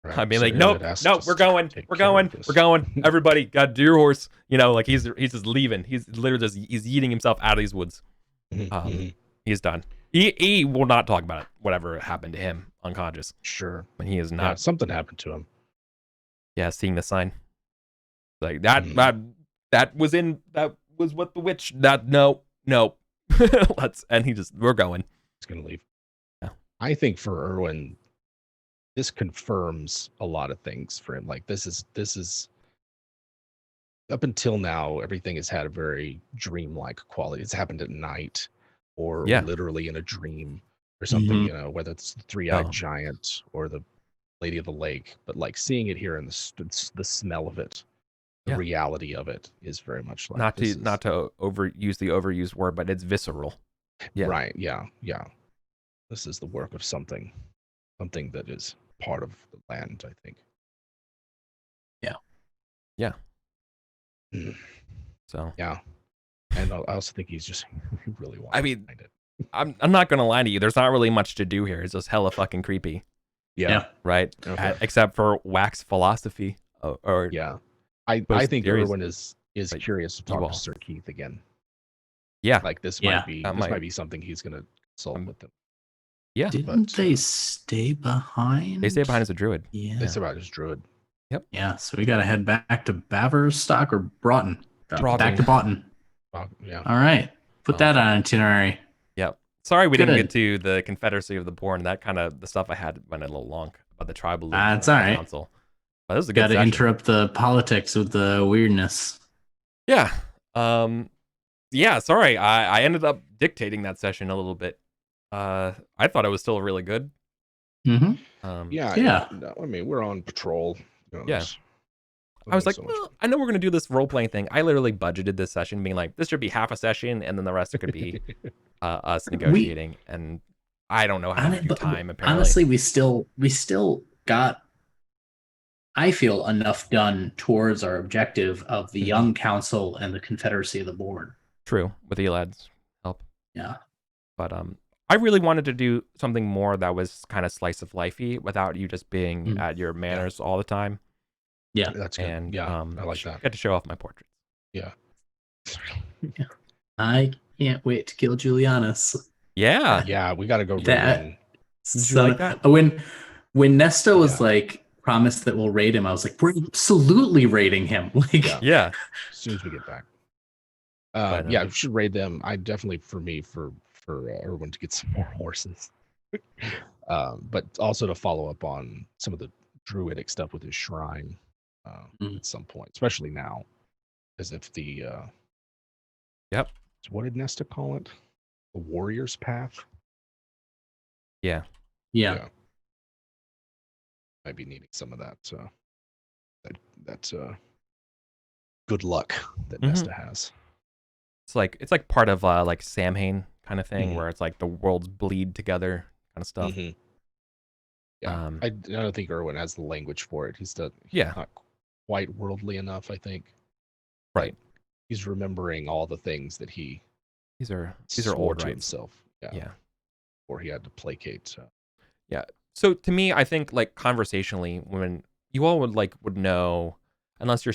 [SPEAKER 3] Right.
[SPEAKER 1] I mean,
[SPEAKER 3] So
[SPEAKER 1] like, nope, we're going. We're going. Got to do your horse. Like, he's just leaving. He's literally he's eating himself out of these woods. He's done. He will not talk about it, whatever happened to him, unconscious.
[SPEAKER 3] Sure.
[SPEAKER 1] But he is not.
[SPEAKER 3] Yeah, something happened to him.
[SPEAKER 1] Yeah, seeing the sign. Like, that was what the witch, no. We're going.
[SPEAKER 3] He's going to leave.
[SPEAKER 1] Yeah.
[SPEAKER 3] I think for Erwin, this confirms a lot of things for him. Like, this is up until now, everything has had a very dreamlike quality. It's happened at night or literally in a dream or something, whether it's the three-eyed giant or the Lady of the Lake, but like seeing it here and the smell of it, the reality of it is very much like, not
[SPEAKER 1] to overuse the overused word, but it's visceral. Yeah.
[SPEAKER 3] Right. Yeah. Yeah. This is the work of something that is part of the land, I think.
[SPEAKER 2] Yeah.
[SPEAKER 1] Yeah.
[SPEAKER 3] Mm.
[SPEAKER 1] So.
[SPEAKER 3] Yeah. And I also think he's just really wants.
[SPEAKER 1] I mean, I'm not gonna lie to you. There's not really much to do here. It's just hella fucking creepy.
[SPEAKER 3] Yeah.
[SPEAKER 1] Right. Okay. Except for wax philosophy.
[SPEAKER 3] I think everyone is curious to talk to Sir Keith again.
[SPEAKER 1] Yeah.
[SPEAKER 3] Like, this might be something he's gonna consult with them.
[SPEAKER 1] Yeah.
[SPEAKER 2] Didn't they stay behind?
[SPEAKER 1] They stay behind as a druid.
[SPEAKER 2] Yeah.
[SPEAKER 3] They stay behind as druid.
[SPEAKER 1] Yep.
[SPEAKER 2] Yeah. So we gotta head back to Baverstock or Broughton.
[SPEAKER 1] Broughton.
[SPEAKER 2] Back to Broughton.
[SPEAKER 3] Yeah.
[SPEAKER 2] All right. Put that on itinerary.
[SPEAKER 1] Yep. Sorry we didn't get to the Confederacy of the Born. That kind of the stuff I had went a little long about the tribal
[SPEAKER 2] it's all right.
[SPEAKER 1] council. But this is a good
[SPEAKER 2] Got to
[SPEAKER 1] session.
[SPEAKER 2] interrupt the politics with the weirdness.
[SPEAKER 1] Yeah. Yeah, sorry. I ended up dictating that session a little bit. I thought it was still really good.
[SPEAKER 2] Mm-hmm.
[SPEAKER 3] Yeah. No, I mean, we're on patrol.
[SPEAKER 1] Yeah. I was like, well, I know we're going to do this role-playing thing. I literally budgeted this session being like, this should be half a session, and then the rest could be us negotiating. And I don't know how to do time, apparently.
[SPEAKER 2] Honestly, we still got, I feel, enough done towards our objective of the Young Council and the Confederacy of the Born.
[SPEAKER 1] True, with Elad's help.
[SPEAKER 2] Yeah.
[SPEAKER 1] But I really wanted to do something more that was kind of slice of lifey without you just being at your manors all the time.
[SPEAKER 2] Yeah,
[SPEAKER 3] that's good. And I like that.
[SPEAKER 1] Get to show off my portraits.
[SPEAKER 3] Yeah.
[SPEAKER 2] I can't wait to kill Julianus.
[SPEAKER 1] Yeah.
[SPEAKER 5] Yeah, we got to go raid
[SPEAKER 2] That
[SPEAKER 5] him.
[SPEAKER 1] Did you like that?
[SPEAKER 2] When Nesta was
[SPEAKER 5] Yeah.
[SPEAKER 2] like promised that we'll raid him, I was like, we're absolutely raiding him. Like,
[SPEAKER 5] Yeah.
[SPEAKER 1] Yeah.
[SPEAKER 5] As soon as we get back.
[SPEAKER 1] But,
[SPEAKER 5] Yeah, we should raid them. I definitely, for Erwin to get some more horses. But also to follow up on some of the druidic stuff with his shrine at some point, especially now, as if the
[SPEAKER 1] Yep.
[SPEAKER 5] what did Nesta call it? The warrior's path.
[SPEAKER 1] Yeah.
[SPEAKER 5] Might be needing some of that. That good luck that Nesta has.
[SPEAKER 1] It's like part of like Samhain kind of thing,
[SPEAKER 5] Mhm.
[SPEAKER 1] where it's like the worlds bleed together kind of stuff.
[SPEAKER 5] Mhm. Yeah, I don't think Erwin has the language for it. He's not quite worldly enough, I think.
[SPEAKER 1] Right.
[SPEAKER 5] He's remembering all the things that
[SPEAKER 1] These are
[SPEAKER 5] swore
[SPEAKER 1] old
[SPEAKER 5] to
[SPEAKER 1] rights.
[SPEAKER 5] himself.
[SPEAKER 1] Yeah.
[SPEAKER 5] Or he had to placate.
[SPEAKER 1] Yeah. So to me, I think like conversationally, when you all would know, unless your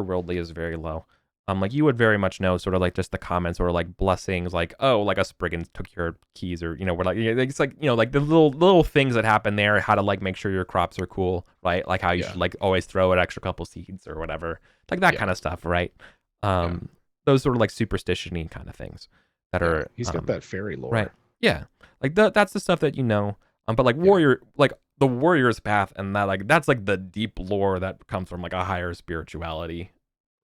[SPEAKER 1] worldly is very low, like you would very much know sort of like just the comments or like blessings, like, oh, like a Spriggan took your keys, or we're like, it's like, like the little things that happen there, how to like make sure your crops are cool, right? Like how you should like always throw an extra couple seeds or whatever, like that kind of stuff, right? Those sort of like superstition-y kind of things that are.
[SPEAKER 5] He's got that fairy lore,
[SPEAKER 1] right? Yeah, like that's the stuff that but like the warrior's path, and that like that's like the deep lore that comes from like a higher spirituality,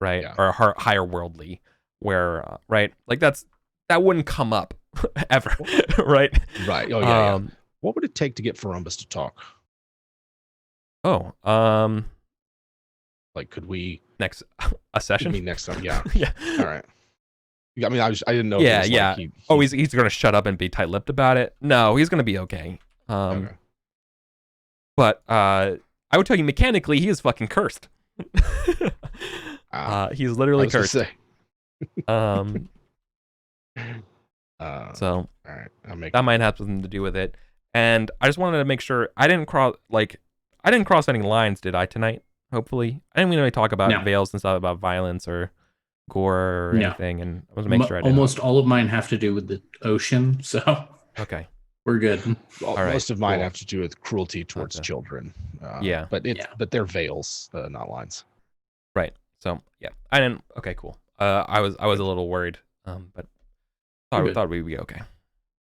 [SPEAKER 1] right? Or a higher worldly, where right, like that wouldn't come up ever, right?
[SPEAKER 5] Right. Oh yeah. What would it take to get Ferumbus to talk? Like, could we
[SPEAKER 1] next a session?
[SPEAKER 5] Next time, yeah.
[SPEAKER 1] Yeah.
[SPEAKER 5] All right. I mean, I didn't know.
[SPEAKER 1] Yeah,
[SPEAKER 5] if it was
[SPEAKER 1] like he's gonna shut up and be tight-lipped about it. No, he's gonna be okay.
[SPEAKER 5] Okay.
[SPEAKER 1] But I would tell you mechanically, he is fucking cursed. He's literally cursed. So
[SPEAKER 5] all right,
[SPEAKER 1] that might have something to do with it. And I just wanted to make sure I didn't cross any lines, did I, tonight? Hopefully, I didn't really talk about veils and stuff, about violence or gore or anything, and I was make sure I didn't.
[SPEAKER 2] Almost all of mine have to do with the ocean, so
[SPEAKER 1] okay,
[SPEAKER 2] we're good.
[SPEAKER 5] Most of mine have to do with cruelty towards children. But they're veils, not lines.
[SPEAKER 1] Right. So yeah, I didn't. Okay, cool. I was a little worried, but thought we'd be okay.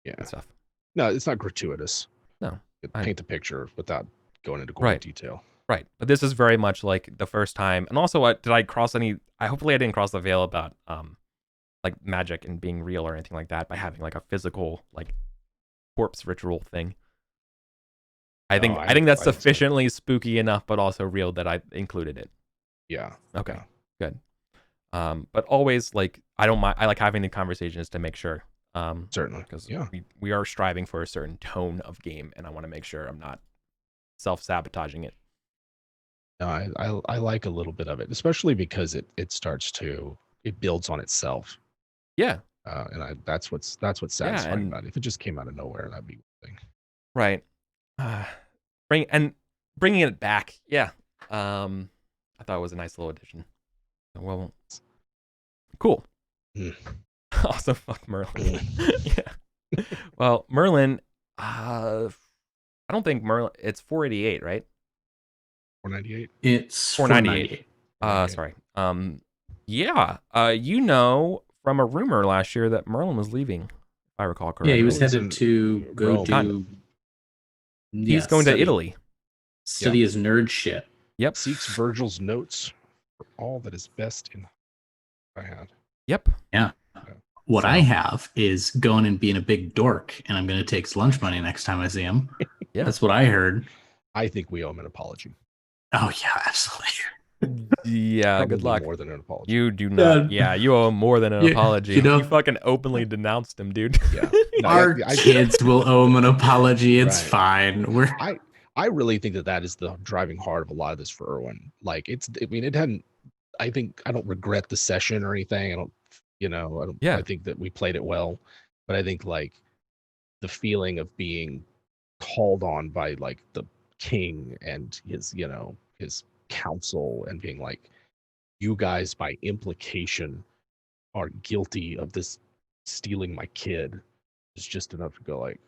[SPEAKER 5] Yeah.
[SPEAKER 1] And stuff.
[SPEAKER 5] No, it's not gratuitous.
[SPEAKER 1] No.
[SPEAKER 5] Paint the picture without going into great detail.
[SPEAKER 1] Right. But this is very much like the first time. And also, did I cross any? Hopefully I didn't cross the veil about like magic and being real or anything like that by having like a physical like corpse ritual thing. I think that's sufficiently spooky enough, but also real that I included it.
[SPEAKER 5] Yeah.
[SPEAKER 1] Okay. Good. But always like I don't mind. I like having the conversations to make sure.
[SPEAKER 5] Certainly.
[SPEAKER 1] Because we are striving for a certain tone of game, and I want to make sure I'm not self-sabotaging it.
[SPEAKER 5] No, I like a little bit of it, especially because it builds on itself.
[SPEAKER 1] Yeah.
[SPEAKER 5] And that's what's satisfying about it. If it just came out of nowhere, that'd be one thing.
[SPEAKER 1] Right. Bringing it back. Yeah. I thought it was a nice little addition. Well, cool. Awesome. Fuck Merlin. Yeah. Well, Merlin, I don't think Merlin, it's 488, right?
[SPEAKER 5] 498.
[SPEAKER 2] It's
[SPEAKER 1] 498. Sorry. Yeah. From a rumor last year that Merlin was leaving, if I recall correctly.
[SPEAKER 2] Yeah, he was headed to go do.
[SPEAKER 1] He's going to Italy.
[SPEAKER 2] Study his nerd shit.
[SPEAKER 1] Yep.
[SPEAKER 5] Seeks Virgil's notes for all that is best in I had.
[SPEAKER 1] Yep.
[SPEAKER 2] Yeah. What I have is going and being a big dork, and I'm going to take his lunch money next time I see him.
[SPEAKER 1] Yeah.
[SPEAKER 2] That's what I heard.
[SPEAKER 5] I think we owe him an apology.
[SPEAKER 2] Oh, yeah, absolutely.
[SPEAKER 1] Yeah, good luck.
[SPEAKER 5] More than an apology.
[SPEAKER 1] You do not. Yeah, you owe him more than an apology. You fucking openly denounced him, dude.
[SPEAKER 5] Yeah. No,
[SPEAKER 2] Our kids will owe him an apology. It's fine.
[SPEAKER 5] I really think that is the driving heart of a lot of this for Erwin. Like it hadn't. I don't regret the session or anything. I don't. I think that we played it well, but I think like the feeling of being called on by like the king and his council and being like, you guys by implication are guilty of this stealing my kid, is just enough to go like,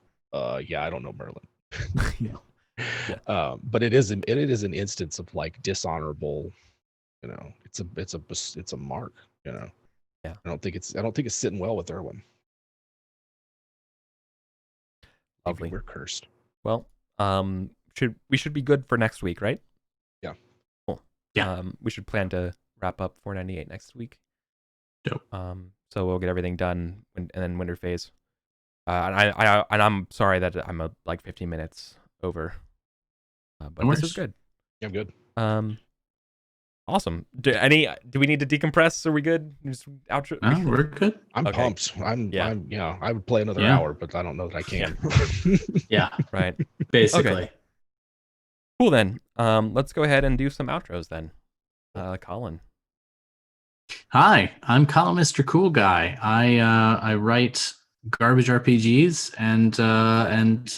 [SPEAKER 5] yeah, I don't know Merlin.
[SPEAKER 1] Yeah.
[SPEAKER 5] But it is an instance of like dishonorable, it's a mark,
[SPEAKER 1] Yeah.
[SPEAKER 5] I don't think it's sitting well with Erwin. Maybe
[SPEAKER 1] Lovely.
[SPEAKER 5] we're cursed.
[SPEAKER 1] Well, we should be good for next week, right?
[SPEAKER 5] Yeah.
[SPEAKER 1] Cool.
[SPEAKER 2] Yeah.
[SPEAKER 1] We should plan to wrap up 498 next week.
[SPEAKER 2] Dope.
[SPEAKER 1] So we'll get everything done and then winter phase. And I'm sorry that I'm like 15 minutes over. But
[SPEAKER 2] No
[SPEAKER 1] this is
[SPEAKER 2] worries.
[SPEAKER 1] good.
[SPEAKER 5] Yeah, I'm good.
[SPEAKER 1] Awesome. Do we need to decompress? Are we good? Just outro.
[SPEAKER 2] No, we're good.
[SPEAKER 5] I'm
[SPEAKER 1] Okay.
[SPEAKER 5] pumped.
[SPEAKER 1] Yeah.
[SPEAKER 5] I would play another
[SPEAKER 2] Yeah.
[SPEAKER 5] hour, but I don't know that I can.
[SPEAKER 2] Yeah,
[SPEAKER 1] Right.
[SPEAKER 2] basically.
[SPEAKER 1] Okay. Cool then. Let's go ahead and do some outros then. Colin.
[SPEAKER 2] Hi, I'm Colin, Mr. Cool Guy. I write garbage RPGs and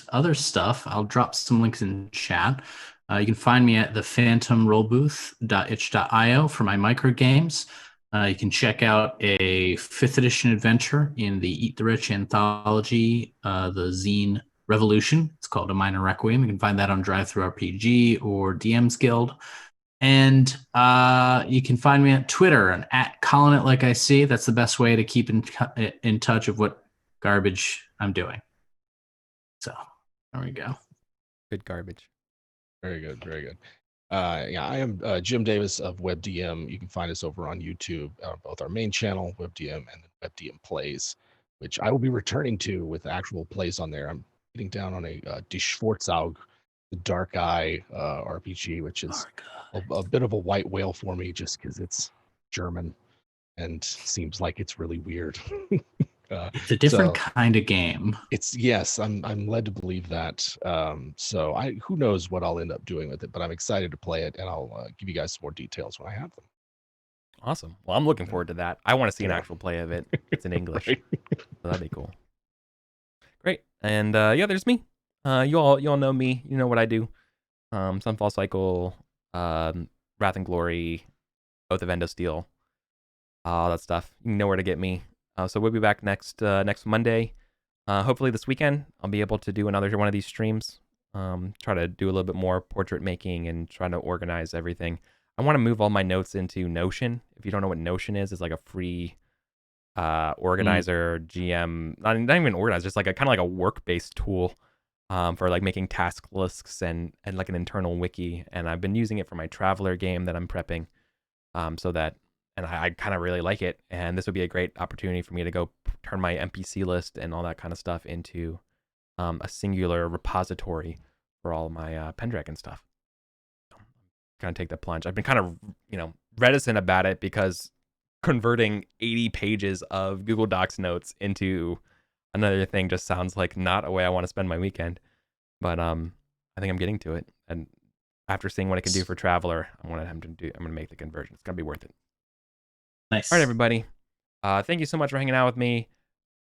[SPEAKER 2] other stuff. I'll drop some links in chat. You can find me at the phantomrollbooth.itch.io for my micro games. You can check out a 5th edition adventure in the Eat the Rich anthology, the zine Revolution. It's called A Minor Requiem. You can find that on DriveThruRPG or DM's Guild. And you can find me at Twitter and at Colin It Like I See. That's the best way to keep in touch of what garbage I'm doing. So there we go.
[SPEAKER 1] Good garbage.
[SPEAKER 5] Very good, very good. Yeah, I am Jim Davis of WebDM. You can find us over on YouTube, both our main channel, WebDM, and WebDM Plays, which I will be returning to with actual plays on there. I'm getting down on a Die Schwarzaug, the Dark Eye RPG, which is a bit of a white whale for me, just because it's German and seems like it's really weird.
[SPEAKER 2] It's a different kind of game.
[SPEAKER 5] I'm led to believe that. So who knows what I'll end up doing with it, but I'm excited to play it, and I'll give you guys some more details when I have them.
[SPEAKER 1] Awesome. Well, I'm looking forward to that. I want to see an
[SPEAKER 5] Yeah.
[SPEAKER 1] actual play of it. It's in English.
[SPEAKER 5] Right.
[SPEAKER 1] So that'd be cool. Great. And yeah, there's me. You all know me. You know what I do. Sunfall Cycle, Wrath and Glory, Oath of Endosteel, all that stuff. You know where to get me. So we'll be back next Monday. Hopefully this weekend I'll be able to do another one of these streams. Try to do a little bit more portrait making and try to organize everything. I want to move all my notes into Notion. If you don't know what Notion is, it's like a free organizer, GM, not even organizer, just like a kind of like a work-based tool for like making task lists and like an internal wiki. And I've been using it for my Traveler game that I'm prepping, so that. And I kind of really like it, and this would be a great opportunity for me to go turn my NPC list and all that kind of stuff into a singular repository for all my Pendragon stuff. Kind of take the plunge. I've been kind of reticent about it because converting 80 pages of Google Docs notes into another thing just sounds like not a way I want to spend my weekend. But I think I'm getting to it, and after seeing what I can do for Traveler, I'm gonna make the conversion. It's gonna be worth it.
[SPEAKER 2] Nice.
[SPEAKER 1] All right, everybody. Thank you so much for hanging out with me.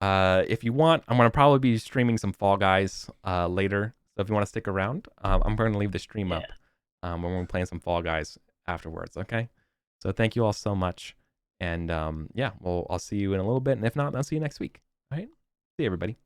[SPEAKER 1] If you want, I'm going to probably be streaming some Fall Guys later. So if you want to stick around, I'm going to leave the stream up when we're playing some Fall Guys afterwards, okay? So thank you all so much. And yeah, I'll see you in a little bit. And if not, I'll see you next week. All right? See you, everybody.